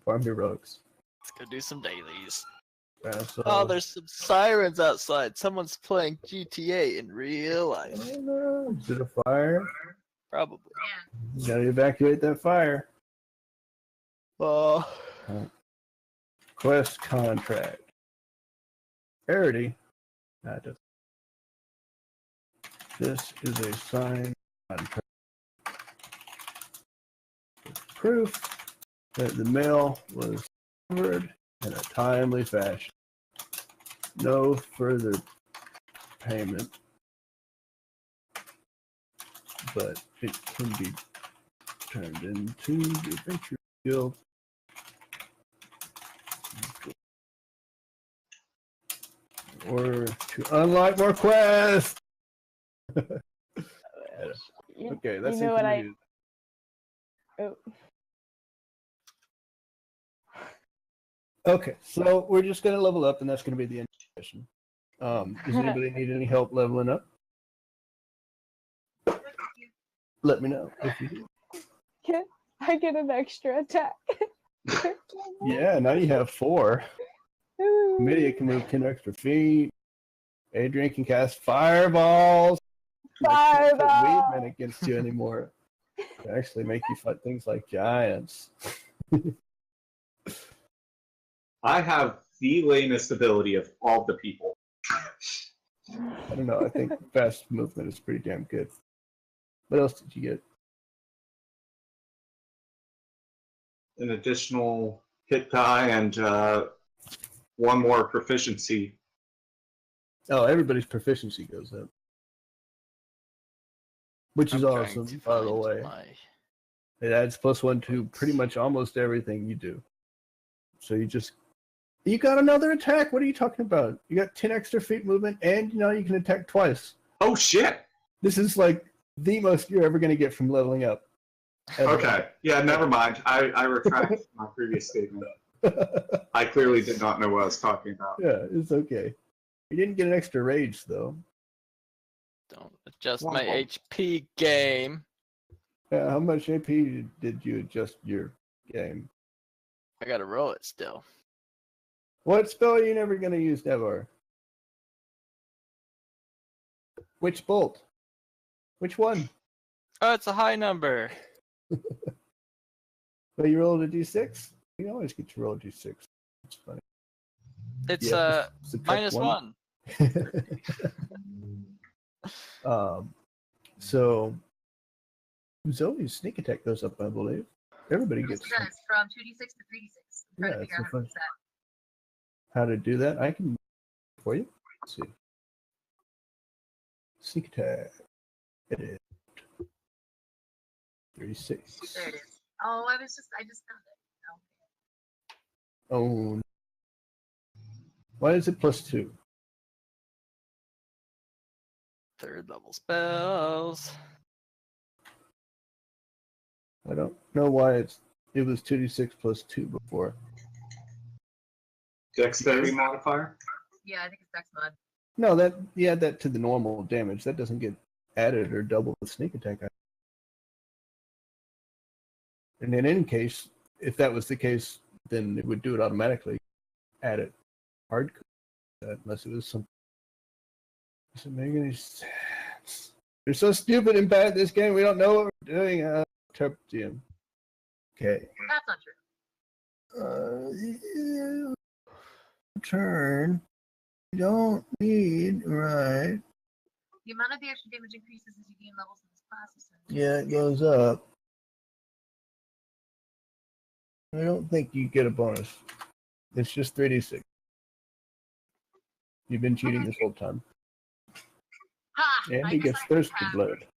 Farm heroics. Let's go do some dailies. So, Oh, there's some sirens outside. Someone's playing GTA in real life. Is it a fire? Probably. Yeah. You gotta evacuate that fire. Oh, Quest contract. Rarity. This is a signed contract. Proof that the mail was delivered in a timely fashion. No further payment, but it can be turned into the Adventure Guild. Or to unlock more quests. Okay, that's you know what I. included. Oh. Okay, so we're just going to level up, and that's going to be the end of the session. Does anybody need any help leveling up? Let me know if you do. Can I get an extra attack? Yeah, now you have 4. Ooh. Midia can move 10 extra feet. Adrian can cast fireballs. Fireball! Weedmen against you anymore. They actually make you fight things like giants. I have the lamest ability of all the people. I don't know. I think fast movement is pretty damn good. What else did you get? An additional hit die and 1 more proficiency. Oh, everybody's proficiency goes up. Which is I'm trying awesome, to by the find way. my- It adds +1 to pretty much almost everything you do. So you got another attack. What are you talking about? You got 10 extra feet movement, and now you can attack twice. Oh shit! This is like the most you're ever going to get from leveling up. Ever. Okay, yeah, never mind. I retract my previous statement. I clearly did not know what I was talking about. Yeah, it's okay. You didn't get an extra rage, though. Don't adjust Womp my womp. HP game. Yeah, how much AP did you adjust your game? I gotta roll it still. What spell are you never going to use, Devar? Which bolt? Which one? Oh, it's a high number. Well, you rolled a d6? You always get to roll a d6. It's funny. It's Yeah, subtract -1. So Zoe's sneak attack goes up, I believe. Everybody Yes, gets it does, from 2d6 to 3d6. I'm trying Yeah, to it's figure out so how to use that. how to do that. I can for you. Let's see. Sneak attack. It is 36. There it is. Oh, I just found it. Oh. Why is it +2? 3rd level spells. I don't know why it was 2d6 +2 before. Dexterity modifier? Yeah, I think it's Dex mod. No, that you add that to the normal damage. That doesn't get added or doubled with sneak attack. And in any case, if that was the case, then it would do it automatically. Add it hard, unless it was something. Doesn't make any sense. You're so stupid and bad at this game. We don't know what we're doing. Terptium. Okay. That's not true. Turn. You don't need right. The amount of the extra damage increases as you gain levels in this class. Yeah, it goes up. I don't think you get a bonus. It's just 3d6. You've been cheating this whole time. Ha! And I he guess gets I thirsty have. blood.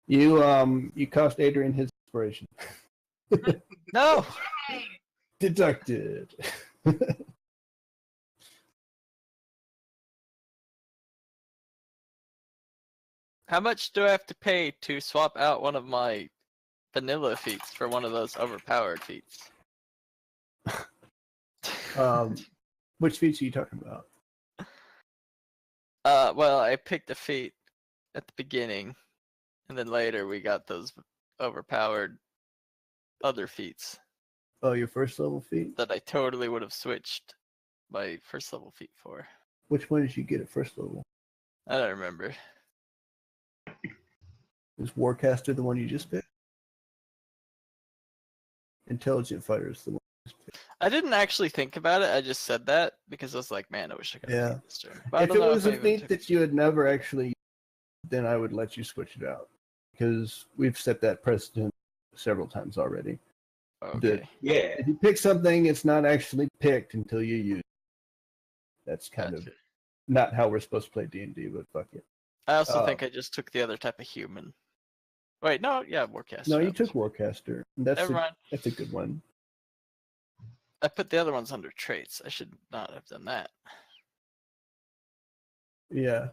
You cost Adrian his inspiration. No! Yay! Deducted. How much do I have to pay to swap out one of my vanilla feats for one of those overpowered feats? Which feats are you talking about? Well, I picked a feat at the beginning, and then later we got those overpowered other feats Oh, your first level feat? that I totally would have switched my 1st level feat for. Which one did you get at first level? I don't remember. Is Warcaster the one you just picked? Intelligent Fighter is the one you just picked. I didn't actually think about it. I just said that because I was like, man, I wish I could have Yeah. played this turn. But I If don't it know was I a even feat took that you had never actually, then I would let you switch it out because we've set that precedent several times already. Okay. Yeah. If you pick something, it's not actually picked until you use it. That's kind of Gotcha. not how we're supposed to play D&D, but fuck it. I also think I just took the other type of human. Wait, no, yeah, Warcaster. No, you took Warcaster. Never mind. That's a good one. I put the other ones under traits. I should not have done that. Yeah.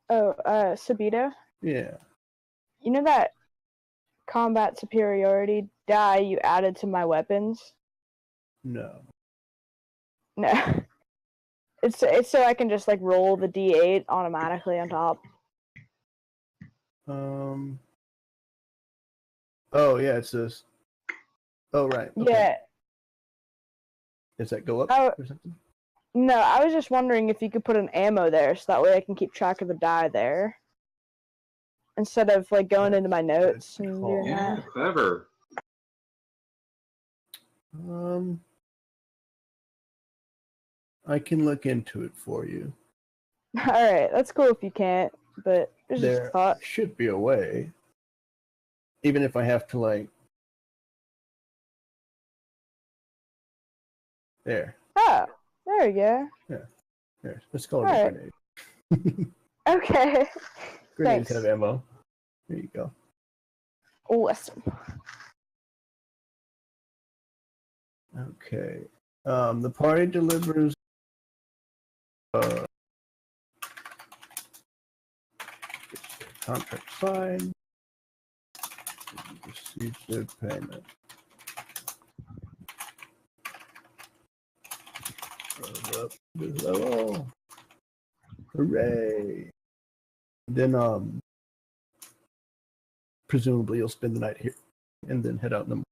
Oh, Sabita, Yeah. you know that combat superiority die you added to my weapons? No. No. It's so I can just like roll the D8 automatically on top. Oh yeah, it says. Oh right. Okay. Yeah. Does that go up Oh. or something? No, I was just wondering if you could put an ammo there so that way I can keep track of the die there. Instead of like going into my notes and call. doing Yeah, that. clever. I can look into it for you. Alright, that's cool if you can't, but it's just a There thought. should be a way. Even if I have to like. There. Oh, there we go. There. Let's call it Alright. a grenade. Okay. Grenades Thanks. have ammo. There you go. Awesome. Okay. The party delivers contract signed. Receives their payment. Up this level. Hooray! Then presumably you'll spend the night here and then head out in the morning.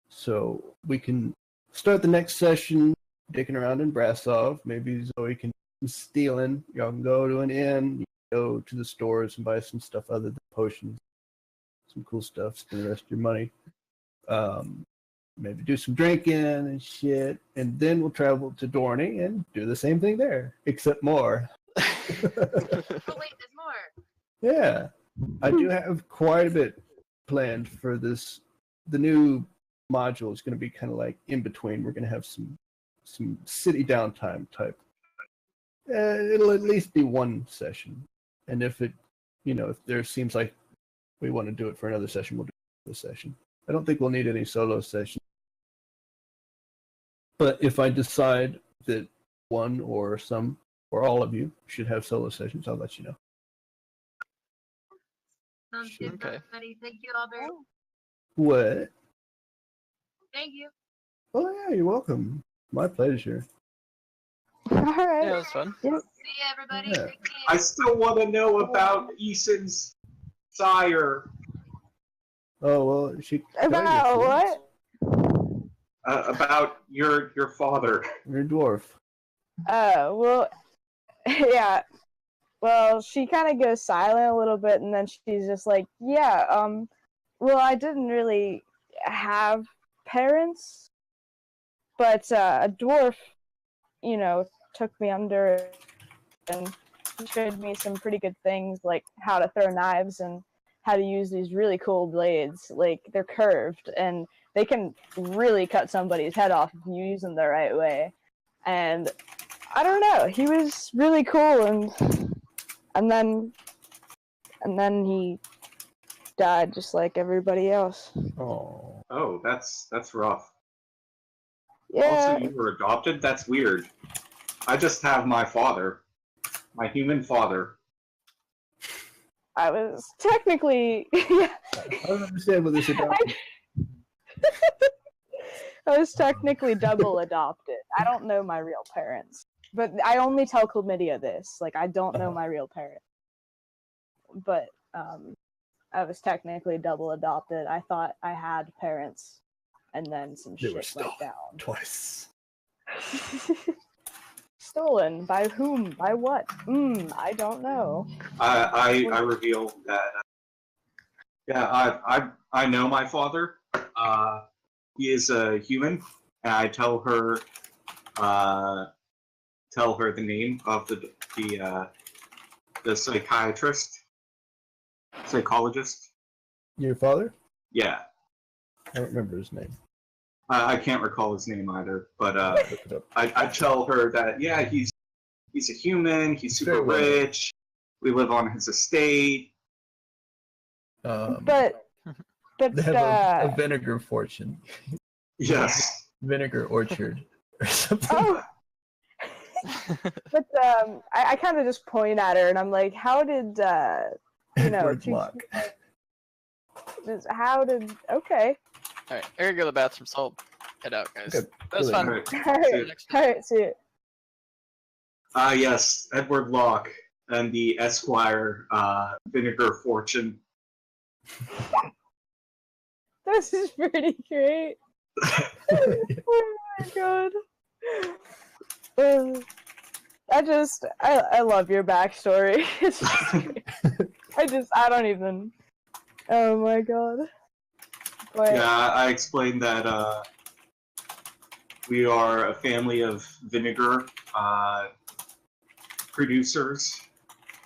So we can start the next session dicking around in Brassov. Maybe Zoe can do some stealing. Y'all can go to an inn, you can go to the stores and buy some stuff other than potions. Some cool stuff, spend the rest of your money. Maybe do some drinking and shit, and then we'll travel to Dorney and do the same thing there, except more. Oh wait, there's more. Yeah, I do have quite a bit planned for this. The new module is going to be kind of like in between. We're going to have some city downtime type. It'll at least be one session, and if there seems like we want to do it for another session, we'll do the session. I don't think we'll need any solo sessions. But if I decide that one or some or all of you should have solo sessions, I'll let you know. Sounds good, Okay. buddy. Thank you, Albert. What? Thank you. Oh yeah, you're welcome. My pleasure. Alright. Yeah, it was fun. See you, everybody. Yeah. Take care. I still want to know about Eason's sire. Oh well, she. tell you if About she wants. what? About your father. You're a dwarf. Oh, well, yeah. Well, she kind of goes silent a little bit, and then she's just like, yeah, well, I didn't really have parents, but a dwarf, took me under and showed me some pretty good things, like how to throw knives and how to use these really cool blades. Like, they're curved, and they can really cut somebody's head off if you use them the right way. And I don't know, he was really cool, and then he died just like everybody else. Oh. Oh, that's rough. Yeah, Also, you were adopted? That's weird. I just have my father. My human father. I was technically I don't understand what this is about. I was technically double adopted. I don't know my real parents. But I only tell Chlamydia this. Like, I don't know my real parents. But I was technically double adopted. I thought I had parents, and then some They were shit went down. Twice. Stolen? By whom? By what? I don't know. I reveal that. Yeah, I know my father. he is a human, and I tell her the name of the psychologist. Your father? Yeah, I don't remember his name. I can't recall his name either, but Look it up. I tell her that yeah, he's a human. He's super Very well. rich. We live on his estate. But They have a vinegar fortune. Yes. Vinegar orchard or something. oh, but I kind of just point at her and I'm like, how did Edward two- Locke. how did okay. Alright, I gotta go to the bathroom, so I'll head out, guys. Okay, That's really fun. All right. Alright, see it. Yes, Edward Locke and the Esquire vinegar fortune. This is pretty great. Oh my god. I love your backstory. It's just, I don't even. Oh my god. But, Yeah, I explained that we are a family of vinegar producers,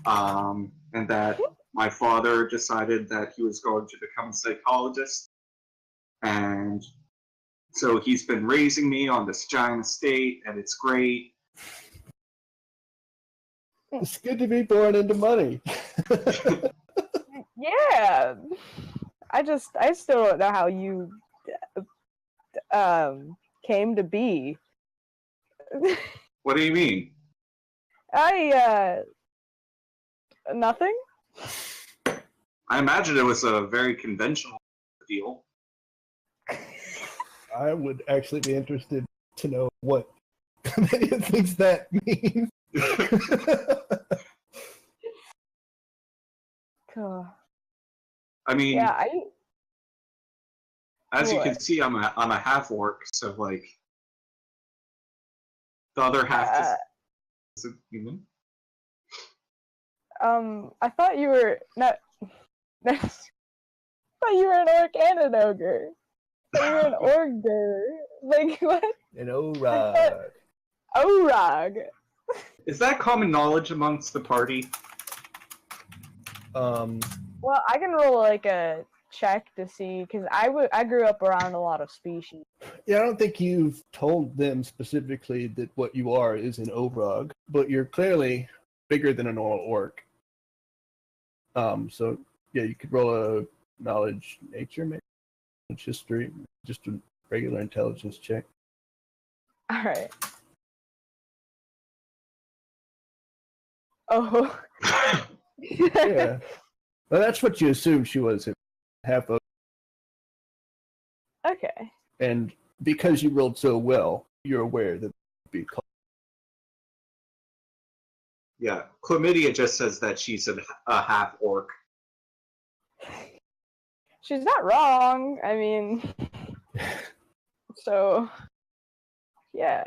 and that my father decided that he was going to become a psychologist, and so he's been raising me on this giant estate, and it's great. It's good to be born into money. yeah. I still don't know how you came to be. What do you mean? Nothing. I imagine it was a very conventional deal. I would actually be interested to know what Comedian thinks that means. Cool. I mean, Yeah, as you can What? see, I'm a half orc, so like the other half is a human. I thought you were not. I thought you were an orc and an ogre. I thought you were an orger. Like what? An Orog. Orog. Is that common knowledge amongst the party? Well, I can roll like a check to see because I grew up around a lot of species. Yeah, I don't think you've told them specifically that what you are is an Orog, but you're clearly bigger than a normal orc. So yeah, you could roll a knowledge nature, maybe knowledge history, just a regular intelligence check. All right. Oh. Yeah, well, that's what you assumed she was, half of. Okay. And because you rolled so well, you're aware that it would be called. Yeah, Chlamydia just says that she's a half orc. She's not wrong. I mean, so yeah,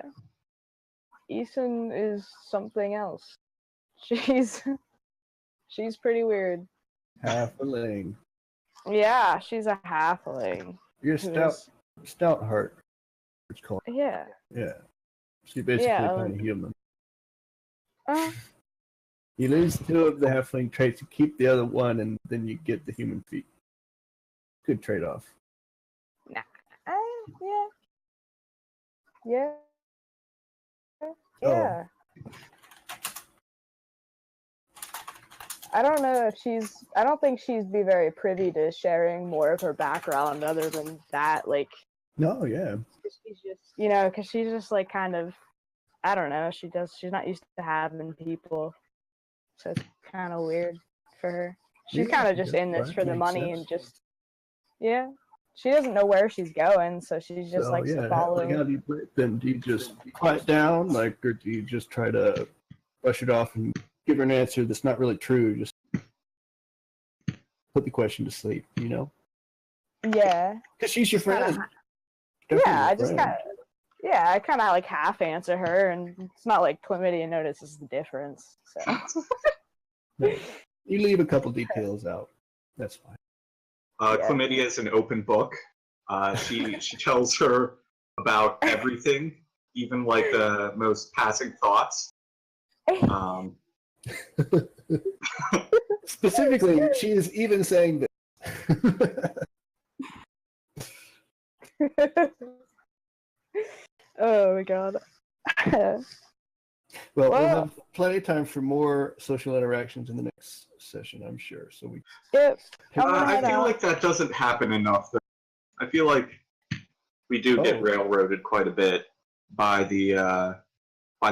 Eason is something else. She's pretty weird. Halfling. Yeah, she's a halfling. You're a stout heart. It's called. Yeah. Yeah. So you're basically Yeah, kind of human. Uh, You lose 2 of the halfling traits, you keep the other one, and then you get the human feat. Good trade-off. yeah. Yeah. Yeah. I don't know if I don't think she'd be very privy to sharing more of her background other than that. Like, No, yeah. she's just, because she's just like kind of, I don't know, she's not used to having people. So it's kind of weird for her. She's Yeah, kind of just yeah, in this right, for the makes money sense. and just, yeah. She doesn't know where she's going, so she just So, likes yeah, to follow. how do you play it then? Do you just quiet down, or do you just try to brush it off and give her an answer that's not really true? Just put the question to sleep, Yeah. Because she's your friend. Yeah, I just kind of, I kind of like half answer her, and it's not like Chlamydia notices the difference. So No. You leave a couple details out. That's fine. Yeah. Chlamydia is an open book. She tells her about everything, even like the most passing thoughts. Specifically, she is even saying that. Oh my god. Well, we'll Well- have plenty of time for more social interactions in the next session, I'm sure. So we. Yep. I'm gonna I head feel out. like that doesn't happen enough. I feel like we do get Oh. railroaded quite a bit by the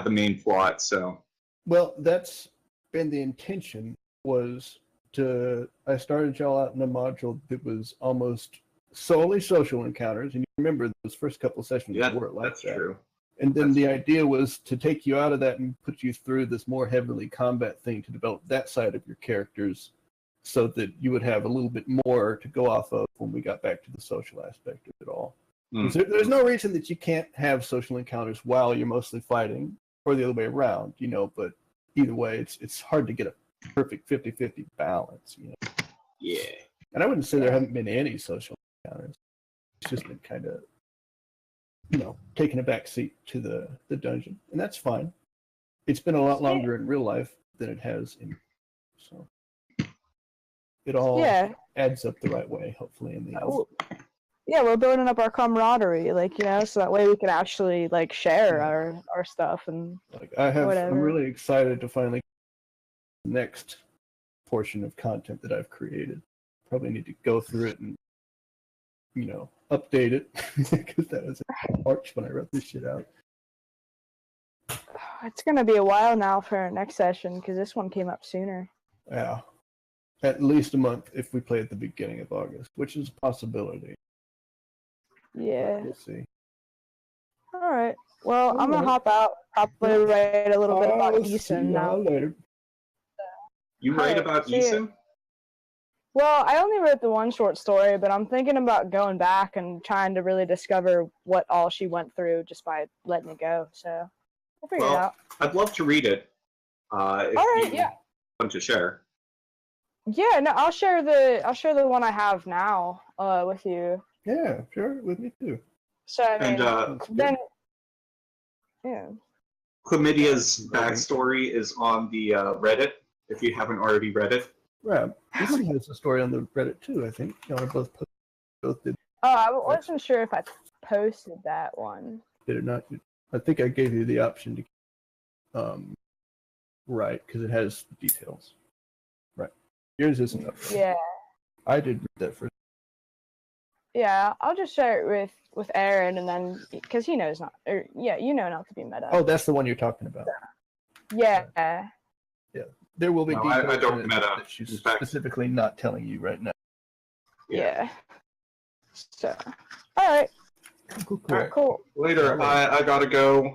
main plot. So Well, that's been the intention. Was to I started y'all out in a module that was almost solely social encounters, and you remember those first couple of sessions yeah, were like that's that. true. And then That's the true. idea was to take you out of that and put you through this more heavily combat thing to develop that side of your characters so that you would have a little bit more to go off of when we got back to the social aspect of it all. Mm. There's no reason that you can't have social encounters while you're mostly fighting or the other way around, but either way, it's hard to get a perfect 50-50 balance, Yeah. And I wouldn't say there haven't been any social encounters. It's just been kind of taking a back seat to the dungeon, and that's fine. It's been a lot longer in real life than it has in, so it all adds up the right way, hopefully, in the end. Yeah, we're building up our camaraderie, so that way we can actually share our stuff and I'm whatever. really excited to finally the next portion of content that I've created. Probably need to go through it and update it because that was in March when I wrote this shit out. It's gonna be a while now for our next session because this one came up sooner. Yeah, at least a month if we play at the beginning of August, which is a possibility. Yeah. We'll see. All right. Well, I'm gonna Alright. hop out. Probably write a little bit about I'll see Eason y'all now. later. You write Alright, about see ya. Eason? Well, I only wrote the one short story, but I'm thinking about going back and trying to really discover what all she went through just by letting it go. So we'll figure it Well, out. I'd love to read it. If Alright, you yeah. want to share. Yeah, no, I'll share the one I have now with you. Yeah, sure, with me too. So I mean, And then yeah. Chlamydia's backstory is on the Reddit, if you haven't already read it. Right. Easy has a story on the Reddit too, I think. Y'all are both did Oh, I wasn't sure if I posted that one. or not. I think I gave you the option to right, because it has details. Right. Yours isn't up there. Yeah. I did read that first. Yeah, I'll just share it with Aaron, and then because he knows not, or you know not to be meta. Oh, that's the one you're talking about. Yeah. There will be No, details I don't in it meta. that she's In fact- specifically not telling you right now. Yeah. So, all right, Cool. Alright. cool. Later, I gotta go.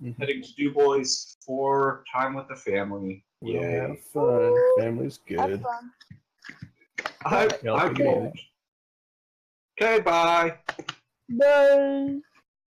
I'm Mhm. heading to Du Bois for time with the family. Well, Yay. have fun. Family's Have good. fun. I Y'all take it will. easy. Okay, bye. Bye.